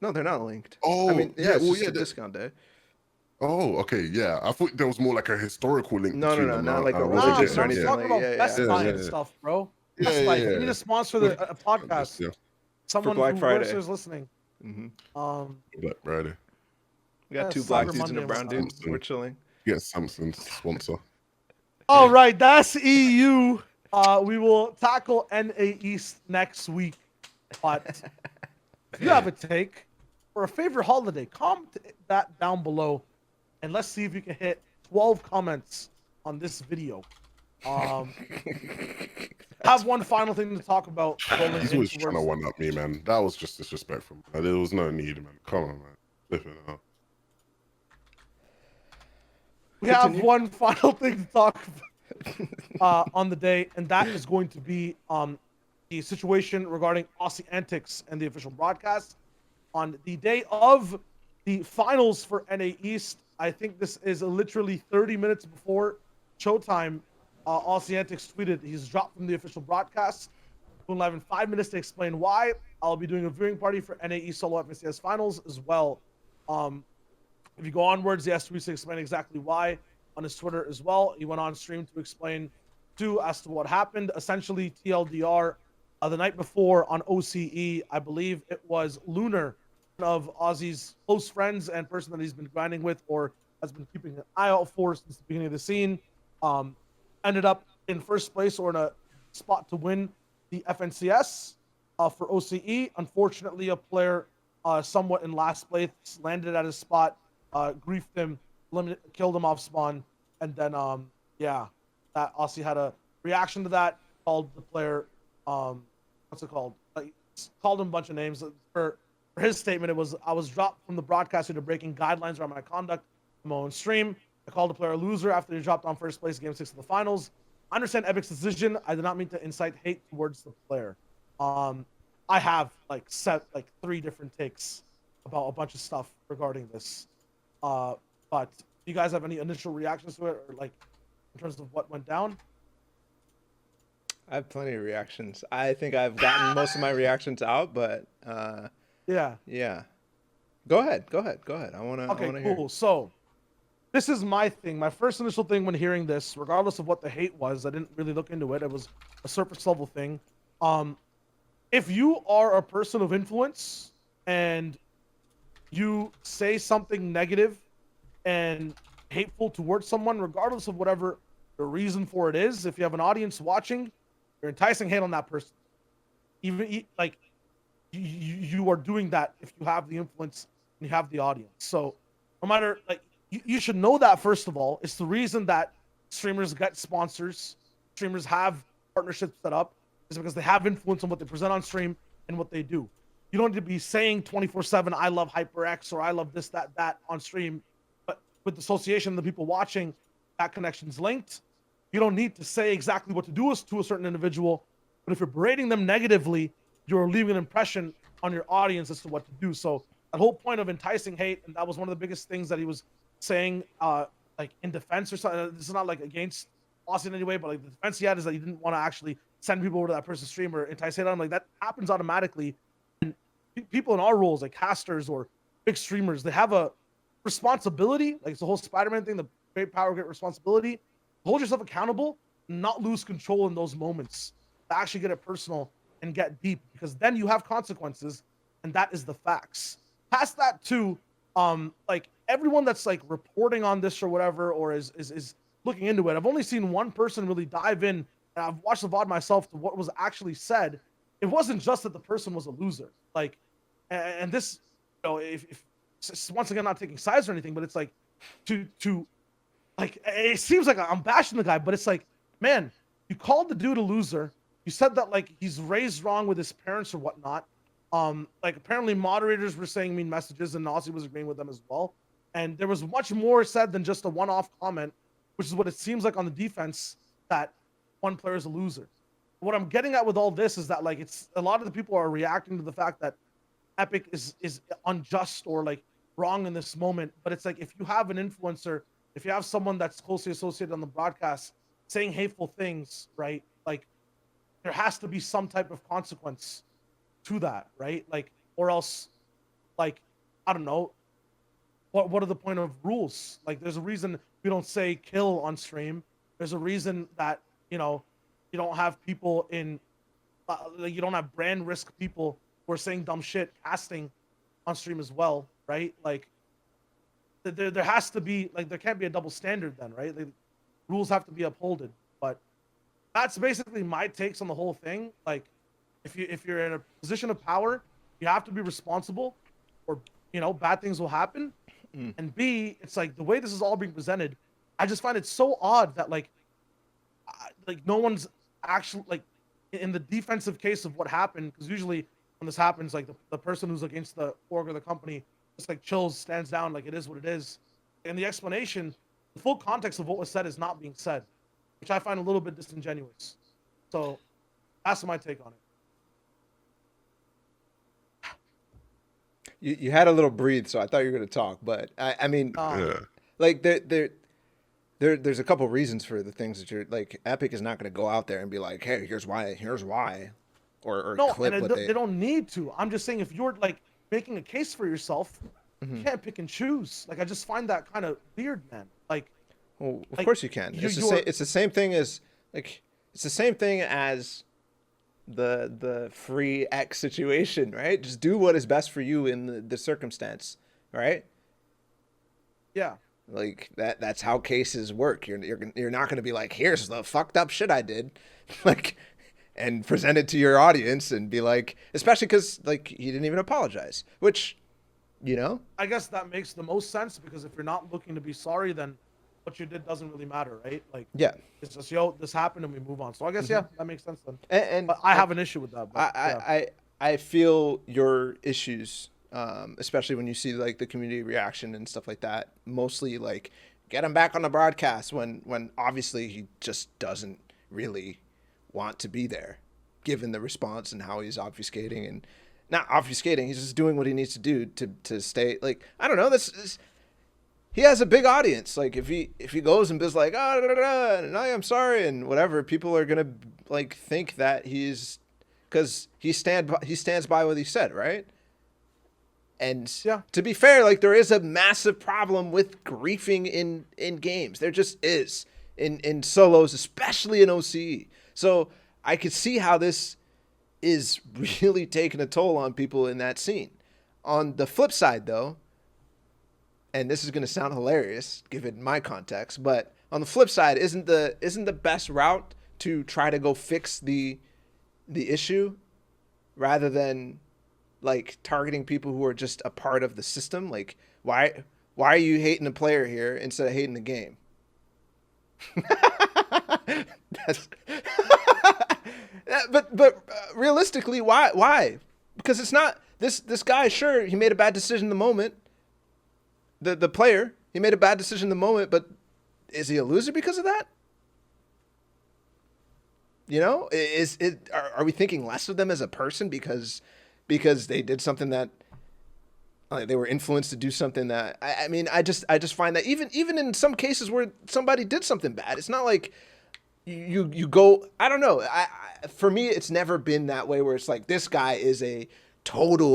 no, they're not linked. Oh, I mean, yeah, it's well, just yeah, a discount day. Oh, okay, yeah. I thought there was more like a historical link. No, between no, them. not like a I Nah, wasn't religious getting or I'm it, anything. yeah. talking about like- Best yeah, Buy yeah, and yeah. stuff, bro. Yeah, Best yeah, Buy. yeah. You need to sponsor a podcast. Yeah, Someone Black who Friday. is listening. Black Friday. We got Yeah, two Cyber black dudes Monday and a brown was dude. awesome. We're chilling. Get Samsung's sponsor. All right, that's EU. We will tackle NA East next week. But if you have a take or a favorite holiday, comment that down below, and let's see if you can hit 12 comments on this video. Have one final thing to talk about. Rolling He's always in trying to towards- one up me, man. That was just disrespectful. Man. There was no need, man. Come on, man. Flip it out. We have Continue. one final thing to talk on the day, and that is going to be the situation regarding AussieAntics and the official broadcast. On the day of the finals for NA East, I think this is literally 30 minutes before showtime, AussieAntics tweeted he's dropped from the official broadcast. Going live in 5 minutes to explain why. I'll be doing a viewing party for NA East Solo FNTASIA finals as well. If you go onwards, he has tweets to explain exactly why on his Twitter as well. He went on stream to explain too as to what happened. Essentially, TLDR, the night before on OCE, I believe it was Lunar, one of Aussie's close friends and person that he's been grinding with or has been keeping an eye out for since the beginning of the scene, ended up in first place or in a spot to win the FNCS for OCE. Unfortunately, a player somewhat in last place landed at his spot, griefed him, killed him off spawn, and then yeah, that Aussie had a reaction to that, called the player what's it called? Called him a bunch of names. For his statement, it was, I was dropped from the broadcast due to breaking guidelines around my conduct on my own stream. I called the player a loser after he dropped on first place game 6 of the finals. I understand Epic's decision. I did not mean to incite hate towards the player. I have like 3 different takes about a bunch of stuff regarding this. But do you guys have any initial reactions to it, or like in terms of what went down? I have plenty of reactions. I think I've gotten most of my reactions out, but Yeah. Go ahead. I wanna Okay, hear. cool. So this is my thing. My first initial thing when hearing this, regardless of what the hate was, I didn't really look into it. It was a surface level thing. If you are a person of influence and you say something negative and hateful towards someone, regardless of whatever the reason for it is, if you have an audience watching, you're enticing hate on that person. Even like you are doing that if you have the influence and you have the audience. So no matter, like, you should know that, first of all. It's the reason that streamers get sponsors, streamers have partnerships set up, is because they have influence on what they present on stream and what they do. You don't need to be saying 24/7, I love HyperX, or I love this, that on stream. But with the association of the people watching, that connection's linked. You don't need to say exactly what to do to a certain individual, but if you're berating them negatively, you're leaving an impression on your audience as to what to do. So that whole point of enticing hate, and that was one of the biggest things that he was saying, like in defense or something. This is not like against Aussie in any way, but like the defense he had is that he didn't want to actually send people over to that person's stream or entice hate on him. Like that happens automatically. And people in our roles, like casters or big streamers, they have a responsibility. Like it's the whole Spider-Man thing, the great power, great responsibility. Hold yourself accountable, not lose control in those moments. To actually get it personal and get deep, because then you have consequences, and that is the facts. Past that too, like everyone that's like reporting on this or whatever, or is looking into it, I've only seen one person really dive in, and I've watched the VOD myself, to what was actually said. It wasn't just that the person was a loser, like, and this, you know, if once again, not taking sides or anything, but it's like to like, it seems like I'm bashing the guy, but it's like, man, you called the dude a loser. You said that like he's raised wrong with his parents or whatnot. Like apparently moderators were saying mean messages, and Aussie was agreeing with them as well. And there was much more said than just a one-off comment, which is what it seems like on the defense, that one player is a loser. What I'm getting at with all this is that like it's a lot of the people are reacting to the fact that Epic is unjust or like wrong in this moment. But it's like, if you have an influencer, if you have someone that's closely associated on the broadcast saying hateful things, right? Like there has to be some type of consequence to that, right? Like, or else, like, I don't know, what are the point of rules? Like, there's a reason we don't say kill on stream. There's a reason that, you know, you don't have people in, like, you don't have brand risk people who are saying dumb shit casting on stream as well, right? Like, there has to be, like, there can't be a double standard then, right? Like, rules have to be upholded. But that's basically my takes on the whole thing. Like, if you're in a position of power, you have to be responsible, or, you know, bad things will happen. And B, it's like the way this is all being presented, I just find it so odd that like no one's actually like in the defensive case of what happened, because usually when this happens, like the person who's against the org or the company just like chills, stands down, like it is what it is. And the explanation, the full context of what was said is not being said, which I find a little bit disingenuous. So that's my take on it. You had a little breathe, so I thought you were going to talk, but I mean, Yeah. like there's a couple reasons for the things that you're like. Epic is not going to go out there and be like, hey, here's why, or No, clip and what they don't need to. I'm just saying, if you're like making a case for yourself, you can't pick and choose. Like I just find that kind of weird, man. Like, well, of like, course you can. It's the same thing as like it's the same thing as the free X situation, right? Just do what is best for you in the circumstance, right? yeah. Like that's how cases work. You're not going to be like, here's the fucked up shit I did, like, and present it to your audience and be like, especially because like he didn't even apologize, which, you know, I guess that makes the most sense, because if you're not looking to be sorry, then what you did doesn't really matter, right? Like, yeah. it's just, yo, this happened and we move on. So I guess, yeah, that makes sense then. And But I have an issue with that. But, yeah. I feel your issues, especially when you see like the community reaction and stuff like that. Mostly like get him back on the broadcast when obviously he just doesn't really want to be there, given the response and how he's obfuscating and not obfuscating. He's just doing what he needs to do to stay like, I don't know. This he has a big audience. Like if he goes and is like, oh, da, da, da, and I'm sorry and whatever, people are gonna like think that he's, because he stands by what he said, right? And Yeah. to be fair, like there is a massive problem with griefing in games. There just is in solos, especially in OCE. So I could see how this is really taking a toll on people in that scene. On the flip side, though, and this is going to sound hilarious given my context, but on the flip side, isn't the best route to try to go fix the issue rather than like targeting people who are just a part of the system? Like why are you hating the player here instead of hating the game? but realistically, why? Because it's not this guy. Sure, he made a bad decision in the moment. The player, he made a bad decision in the moment, but is he a loser because of that? You know, are we thinking less of them as a person because they did something that they were influenced to do something that I mean, I just find that even in some cases where somebody did something bad, it's not like you go, I don't know. For me, it's never been that way where it's like this guy is a total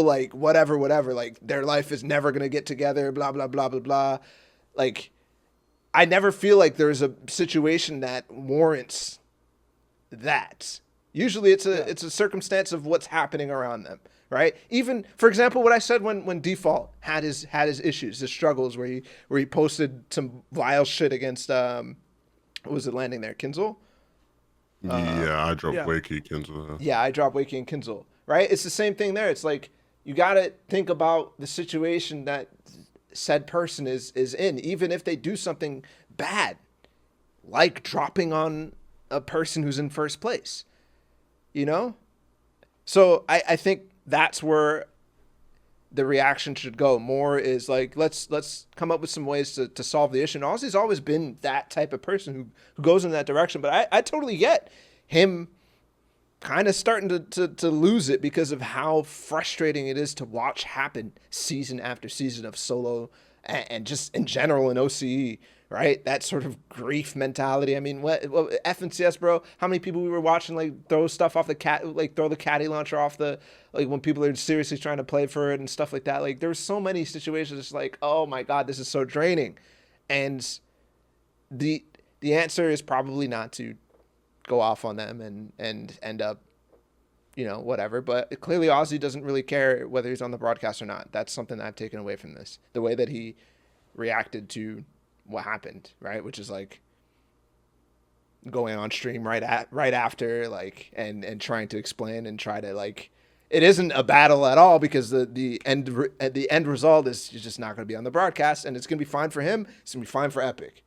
like whatever, like their life is never going to get together, blah, blah, blah, blah, blah. Like, I never feel like there's a situation that warrants that. Usually it's a circumstance of what's happening around them, right? Even, for example, what I said when Default had his issues, his struggles, where he posted some vile shit against what was it landing there, Kinzel? Yeah, I dropped yeah. Wakey, Kinzel. Yeah, I dropped Wakey and Kinzel, right? It's the same thing there. It's like you got to think about the situation that said person is in, even if they do something bad, like dropping on a person who's in first place, you know? So I think that's where the reaction should go more, is like, let's come up with some ways to solve the issue. And Aussie's always been that type of person who goes in that direction. But I totally get him kind of starting to lose it because of how frustrating it is to watch happen season after season of solo and just in general in OCE, right? That sort of grief mentality. I mean, what FNTASIA, bro? How many people we were watching like throw stuff off throw the caddy launcher off like when people are seriously trying to play for it and stuff like that. Like there's so many situations. It's like, oh my God, this is so draining. And the answer is probably not to go off on them and end up, you know, whatever. But clearly Aussie doesn't really care whether he's on the broadcast or not. That's something that I've taken away from this. The way that he reacted to what happened, right? Which is like going on stream right after, like, and trying to explain and try to like it isn't a battle at all because the end result is you're just not going to be on the broadcast, and it's going to be fine for him. It's going to be fine for Epic.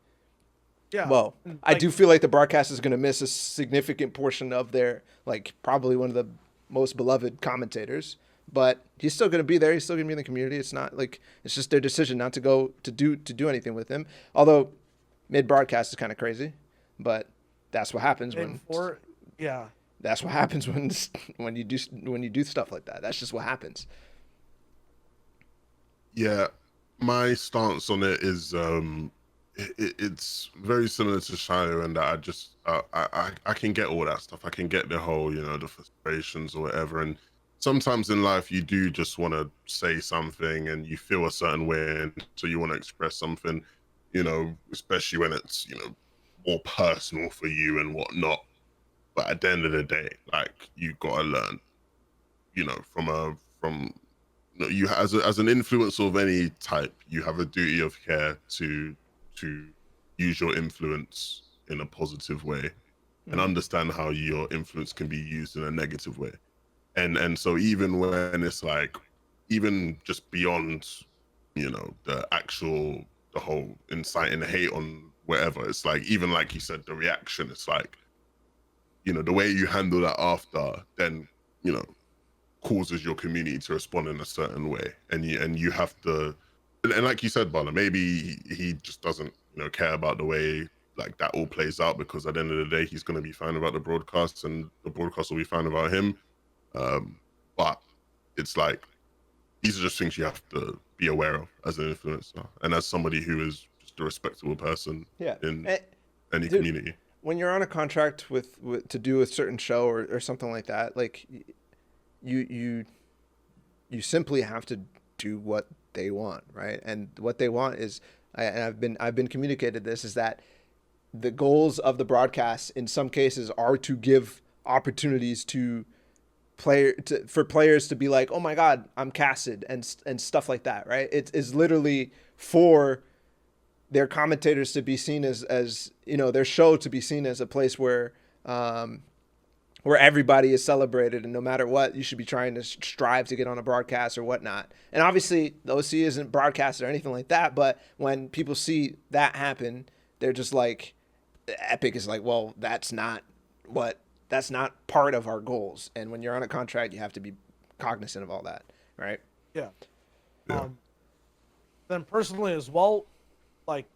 Yeah. Well, And, I do feel like the broadcast is going to miss a significant portion of their, like, probably one of the most beloved commentators, but he's still going to be there. He's still going to be in the community. It's not like it's just their decision not to go to do anything with him. Although mid broadcast is kind of crazy, but that's what happens when. Yeah. That's what happens when you do stuff like that. That's just what happens. Yeah, my stance on it is it's very similar to Shiloh in that I just I can get all that stuff. I can get the whole, you know, the frustrations or whatever. And sometimes in life you do just want to say something and you feel a certain way, and so you want to express something, you know, especially when it's, you know, more personal for you and whatnot. But at the end of the day, like, you gotta learn, you know, from you as an influencer of any type, you have a duty of care to use your influence in a positive way and understand how your influence can be used in a negative way. And so even when it's like, even just beyond, you know, the whole inciting hate on whatever, it's like, even like you said, the reaction, it's like, you know, the way you handle that after, then, you know, causes your community to respond in a certain way, and you have to, and like you said, Bala, maybe he just doesn't, you know, care about the way like that all plays out, because at the end of the day he's going to be fine about the broadcast and the broadcast will be fine about him. But it's like, these are just things you have to be aware of as an influencer and as somebody who is just a respectable person in any community. When you're on a contract with to do a certain show or something like that, like, you simply have to do what they want, right? And what they want is, I've been communicated this, is that the goals of the broadcast in some cases are to give opportunities to for players to be like, oh my God, I'm casted, and stuff like that, right? It is literally for their commentators to be seen as, you know, their show to be seen as a place where everybody is celebrated, and no matter what, you should be trying to strive to get on a broadcast or whatnot. And obviously, the OC isn't broadcast or anything like that, but when people see that happen, they're just like, Epic is like, well, that's not part of our goals. And when you're on a contract, you have to be cognizant of all that, right? Yeah. Then personally as well, like,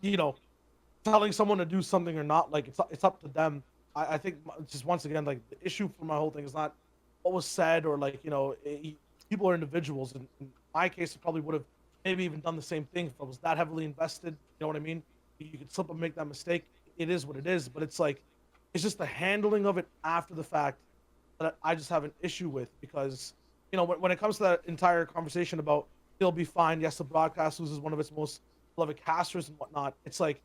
you know, telling someone to do something or not, like, it's up to them. I think just once again, like, the issue for my whole thing is not what was said, or like, you know, people are individuals. And in my case, I probably would have maybe even done the same thing if I was that heavily invested. You know what I mean? You could slip and make that mistake. It is what it is. But it's like, it's just the handling of it after the fact that I just have an issue with, because, you know, when it comes to that entire conversation about he'll be fine, yes, the broadcast loses one of its most beloved casters and whatnot, it's like,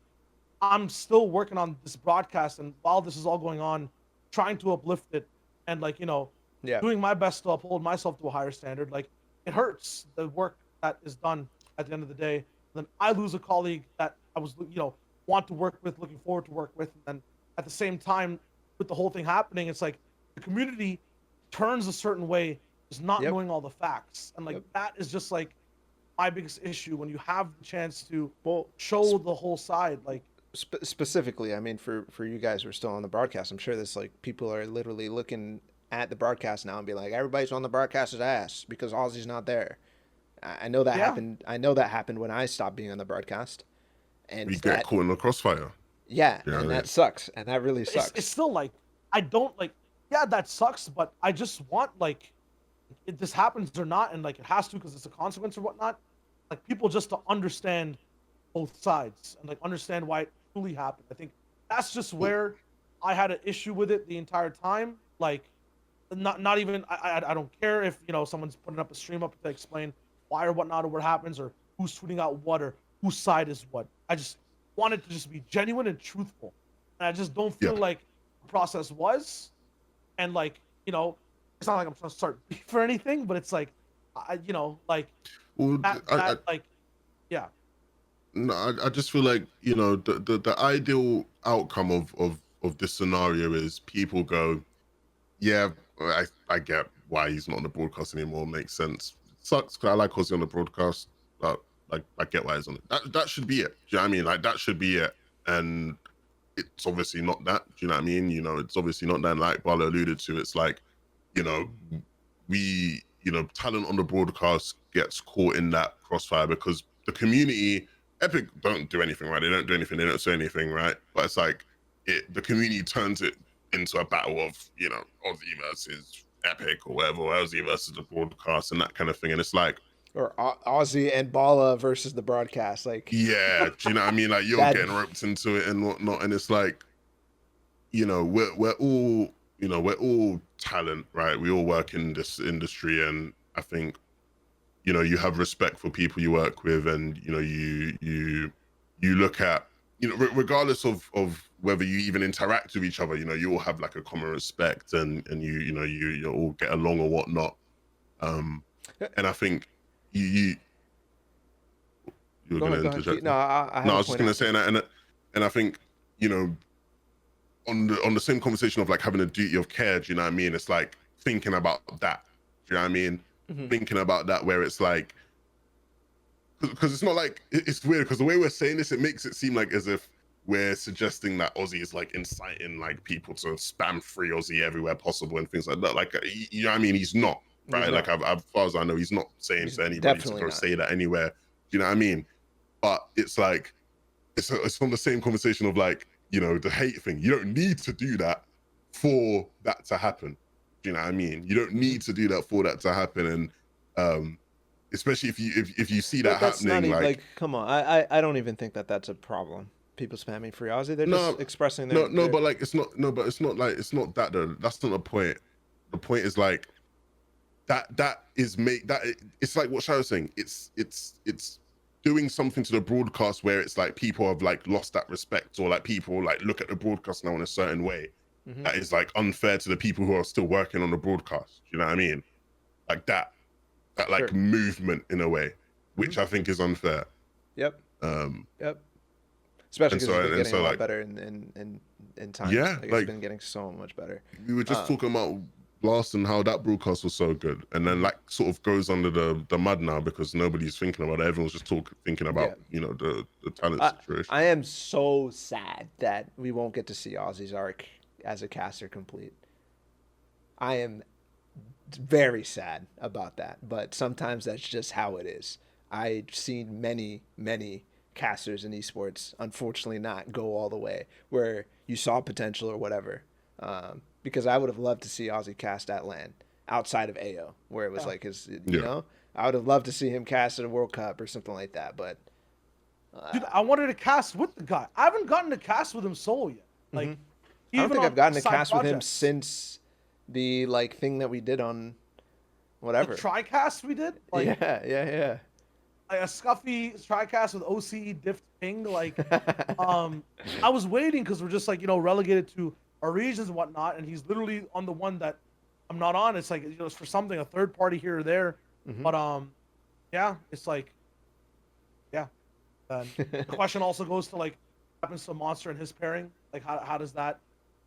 I'm still working on this broadcast, and while this is all going on, trying to uplift it and, like, you know, doing my best to uphold myself to a higher standard. Like, it hurts, the work that is done at the end of the day. And then I lose a colleague that I was, you know, want to work with, looking forward to work with, and then at the same time, with the whole thing happening, it's like the community turns a certain way, just not knowing all the facts, and like that is just like my biggest issue when you have the chance to show the whole side. Like, specifically, I mean, for you guys who are still on the broadcast, I'm sure this, like, people are literally looking at the broadcast now and be like, everybody's on the broadcaster's ass because Aussie's not there. I know that happened. I know that happened when I stopped being on the broadcast. And we get caught in the crossfire. Yeah, and that sucks. And that really sucks. It's still like, I don't like, that sucks, but I just want, like, if this happens or not, and like it has to because it's a consequence or whatnot, like, people just to understand both sides and like understand why it truly happened. I think that's just where I had an issue with it the entire time. Like, not even, I don't care if, you know, someone's putting up a stream up to explain why or whatnot, or what happens, or who's tweeting out what, or whose side is what. I just want it to just be genuine and truthful, and I just don't feel like the process was. And like, you know, it's not like I'm trying to start beef or anything, but it's like, you know, like, well, like, yeah. No, I just feel like, you know, the ideal outcome of this scenario is people go, yeah, I get why he's not on the broadcast anymore. Makes sense. It sucks because I like Aussie on the broadcast, but like I get why he's on it. That should be it. Do you know what I mean? Like that should be it. And it's obviously not that. Do you know what I mean? You know, it's obviously not that. Like Barlow alluded to, it's like, you know, talent on the broadcast gets caught in that crossfire because the community, Epic don't do anything, right? They don't do anything. They don't say anything, right? But it's like the community turns it into a battle of, you know, Aussie versus Epic or whatever, or Aussie versus the broadcast and that kind of thing. And it's like, or Aussie and Bala versus the broadcast. Like, yeah, do you know what I mean? Like you're getting roped into it and whatnot. And it's like, you know, we're all, you know, we're all talent, right? We all work in this industry, and I think, you know, you have respect for people you work with, and you know, you look at, you know, regardless of whether you even interact with each other, you know, you all have like a common respect, and you all get along or whatnot. And I think you're going to interject. No, I was just going to say that, and I think, you know, on the same conversation of like having a duty of care, do you know what I mean? It's like thinking about that. Do you know what I mean? Mm-hmm. Thinking about that, where it's like, because it's not like, it's weird because the way we're saying this, it makes it seem like as if we're suggesting that Aussie is like inciting like people to spam free Aussie everywhere possible and things like that. Like, you know what I mean? He's not, right? Like, as far as I know, he's not saying to anybody to go say that anywhere. Do you know what I mean? But it's like, it's on the same conversation of like, you know, the hate thing. You don't need to do that for that to happen. Do you know what I mean? You don't need to do that for that to happen. And especially if you see that happening, like come on, I don't even think that that's a problem. People spamming free Aussie, they're just expressing their but like it's not that though. That's not the point. The point is like it's like what Shai was saying. It's doing something to the broadcast where it's like people have like lost that respect, or like people like look at the broadcast now in a certain way that is like unfair to the people who are still working on the broadcast. You know what I mean? Like that like movement in a way, which I think is unfair. Yep. Especially because it's been getting a lot better in time. Yeah, like it's been getting so much better. We were just talking about Blast and how that broadcast was so good, and then like sort of goes under the mud now because nobody's thinking about it. Everyone's just thinking about you know the talent situation. I am so sad that we won't get to see Aussie's arc as a caster complete. I am very sad about that, but sometimes that's just how it is. I've seen many casters in esports unfortunately not go all the way where you saw potential or whatever. Because I would have loved to see Aussie cast at LAN outside of AO, where it was like his, you know, I would have loved to see him cast at a World Cup or something like that. But dude, I wanted to cast with the guy. I haven't gotten to cast with him solo yet. Like, I don't think I've gotten to cast with him since the like thing that we did on whatever. The tri-cast we did? Like, yeah. Like a scuffy tri-cast with OC diff ping. Like, I was waiting because we're just like, you know, relegated to our regions and whatnot, and he's literally on the one that I'm not on. It's like, you know, it's for something, a third party here or there. But yeah, it's like, yeah. And the question also goes to like, what happens to Monster and his pairing? Like, how does that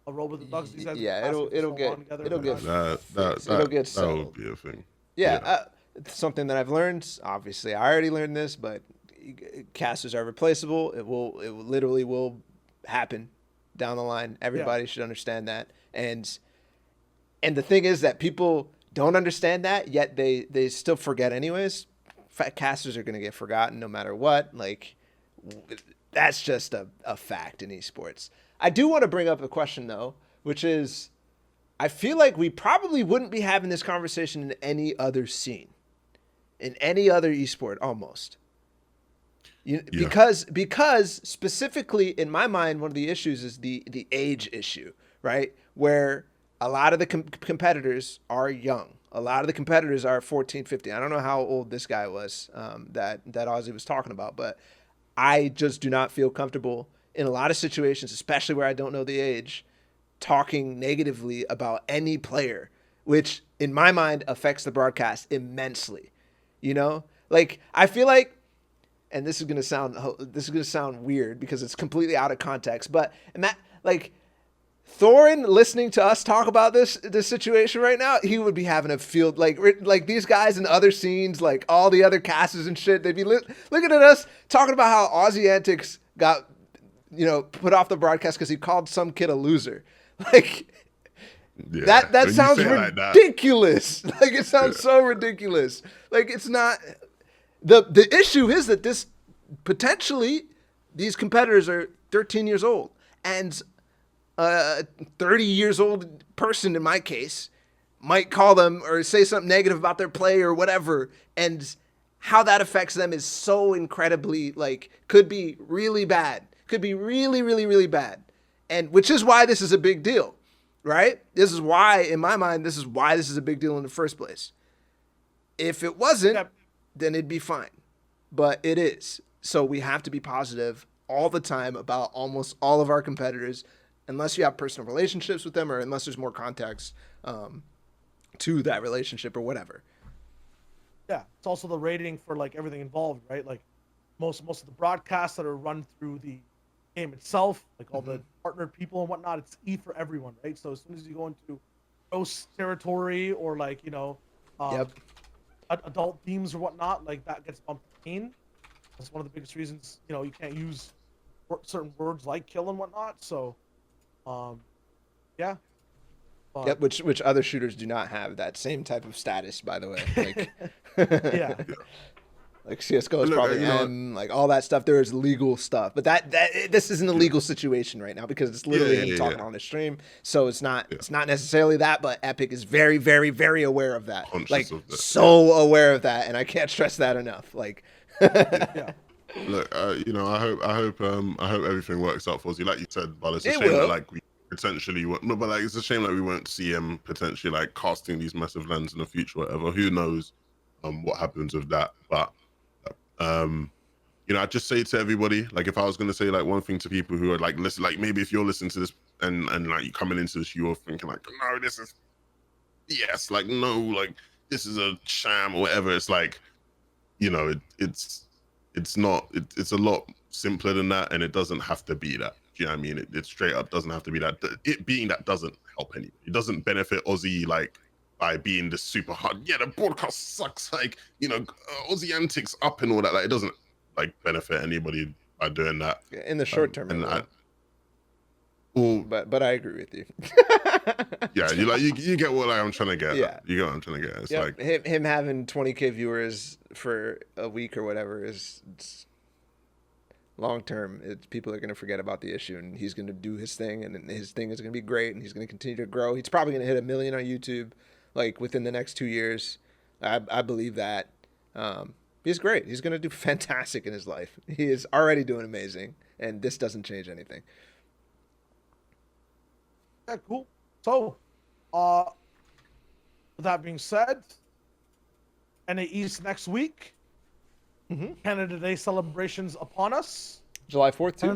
roll with the Ducks? These guys, it'll get that would be a thing. It's something that I've learned. Obviously, I already learned this, but casters are replaceable. It literally will happen down the line. Everybody should understand that. And the thing is that people don't understand that, yet they still forget anyways. Casters are going to get forgotten no matter what. Like, that's just a fact in esports. I do want to bring up a question though, which is, I feel like we probably wouldn't be having this conversation in any other scene, in any other esport almost. Because specifically in my mind, one of the issues is the age issue, right? Where a lot of the competitors are young. A lot of the competitors are 14, 15. I don't know how old this guy was that Aussie was talking about, but I just do not feel comfortable in a lot of situations, especially where I don't know the age, talking negatively about any player, which in my mind affects the broadcast immensely. You know, like I feel like, and this is gonna sound weird because it's completely out of context, but like Thorin listening to us talk about this situation right now, he would be having a field like these guys in other scenes, like all the other casts and shit. They'd be looking at us talking about how AussieAntics got, put off the broadcast because he called some kid a loser. Like that sounds ridiculous. Like it sounds so ridiculous. Like it's not. The issue is that this potentially these competitors are 13 years old and. A 30 years old person in my case might call them or say something negative about their play or whatever, and how that affects them is so incredibly could be really bad, could be really, really, really bad, and which is why this is a big deal, right? This is why, in my mind, this is a big deal in the first place. If it wasn't, then it'd be fine, but it is. So we have to be positive all the time about almost all of our competitors. Unless you have personal relationships with them or unless there's more context to that relationship or whatever. Yeah, it's also the rating for everything involved, right? Like most of the broadcasts that are run through the game itself, like all the partnered people and whatnot, it's E for everyone, right? So as soon as you go into roast territory or adult themes or whatnot, that gets bumped to 18. That's one of the biggest reasons, you can't use certain words like kill and whatnot. So yeah. Yep, which other shooters do not have that same type of status, by the way. Yeah. Like CS:GO is probably all that stuff. There is legal stuff, but this isn't a legal situation right now because it's literally him talking on the stream. So it's not necessarily that, but Epic is very, very, very aware of that. So aware of that, and I can't stress that enough. Yeah. Look, I hope everything works out for you. Like you said, but it's a shame that we potentially it's a shame that we won't see him potentially casting these massive lands in the future, whatever. Who knows what happens with that? But I just say to everybody, if I was gonna say one thing to people who are listen, maybe if you're listening to this and you coming into this, you're thinking no, this is no, this is a sham or whatever. It's it's not. It's a lot simpler than that, and it doesn't have to be that. Do you know what I mean? It straight up doesn't have to be that. It being that doesn't help anybody. It doesn't benefit Aussie by being this super hard. Yeah, the broadcast sucks. AussieAntics up and all that. It doesn't benefit anybody by doing that in the short term. But I agree with you. Yeah, you get what I'm trying to get. Yeah, you get what I'm trying to get. It's him having 20K viewers for a week or whatever is long term. People are going to forget about the issue, and he's going to do his thing, and his thing is going to be great, and he's going to continue to grow. He's probably going to hit 1 million on YouTube within the next 2 years. I believe that. He's great. He's going to do fantastic in his life. He is already doing amazing, and this doesn't change anything. Yeah, cool. So, with that being said, NA East next week. Canada Day celebrations upon us. July 4th, too.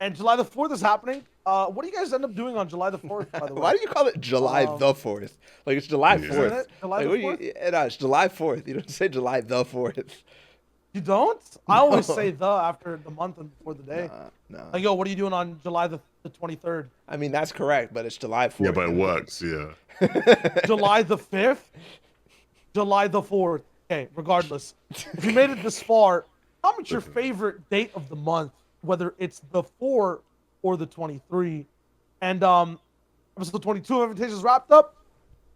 And July the 4th is happening. What do you guys end up doing on July the 4th, by the way? Why do you call it July the 4th? It's July 4th. Isn't it? July the 4th? No, it's July 4th. You don't say July the 4th. You don't? I always say the after the month and before the day. No. Yo, what are you doing on July the 23rd? I mean, that's correct, but it's July 4th. Yeah, but it works, yeah. July the 5th? July the 4th. Okay, regardless. If you made it this far, comment your favorite date of the month, whether it's the 4 or the 23. And episode 22 of FNTASIA is wrapped up.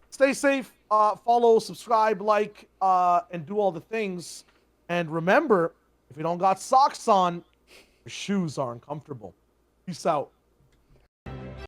Stay safe, follow, subscribe, and do all the things. And remember, if you don't got socks on, your shoes are uncomfortable. Peace out.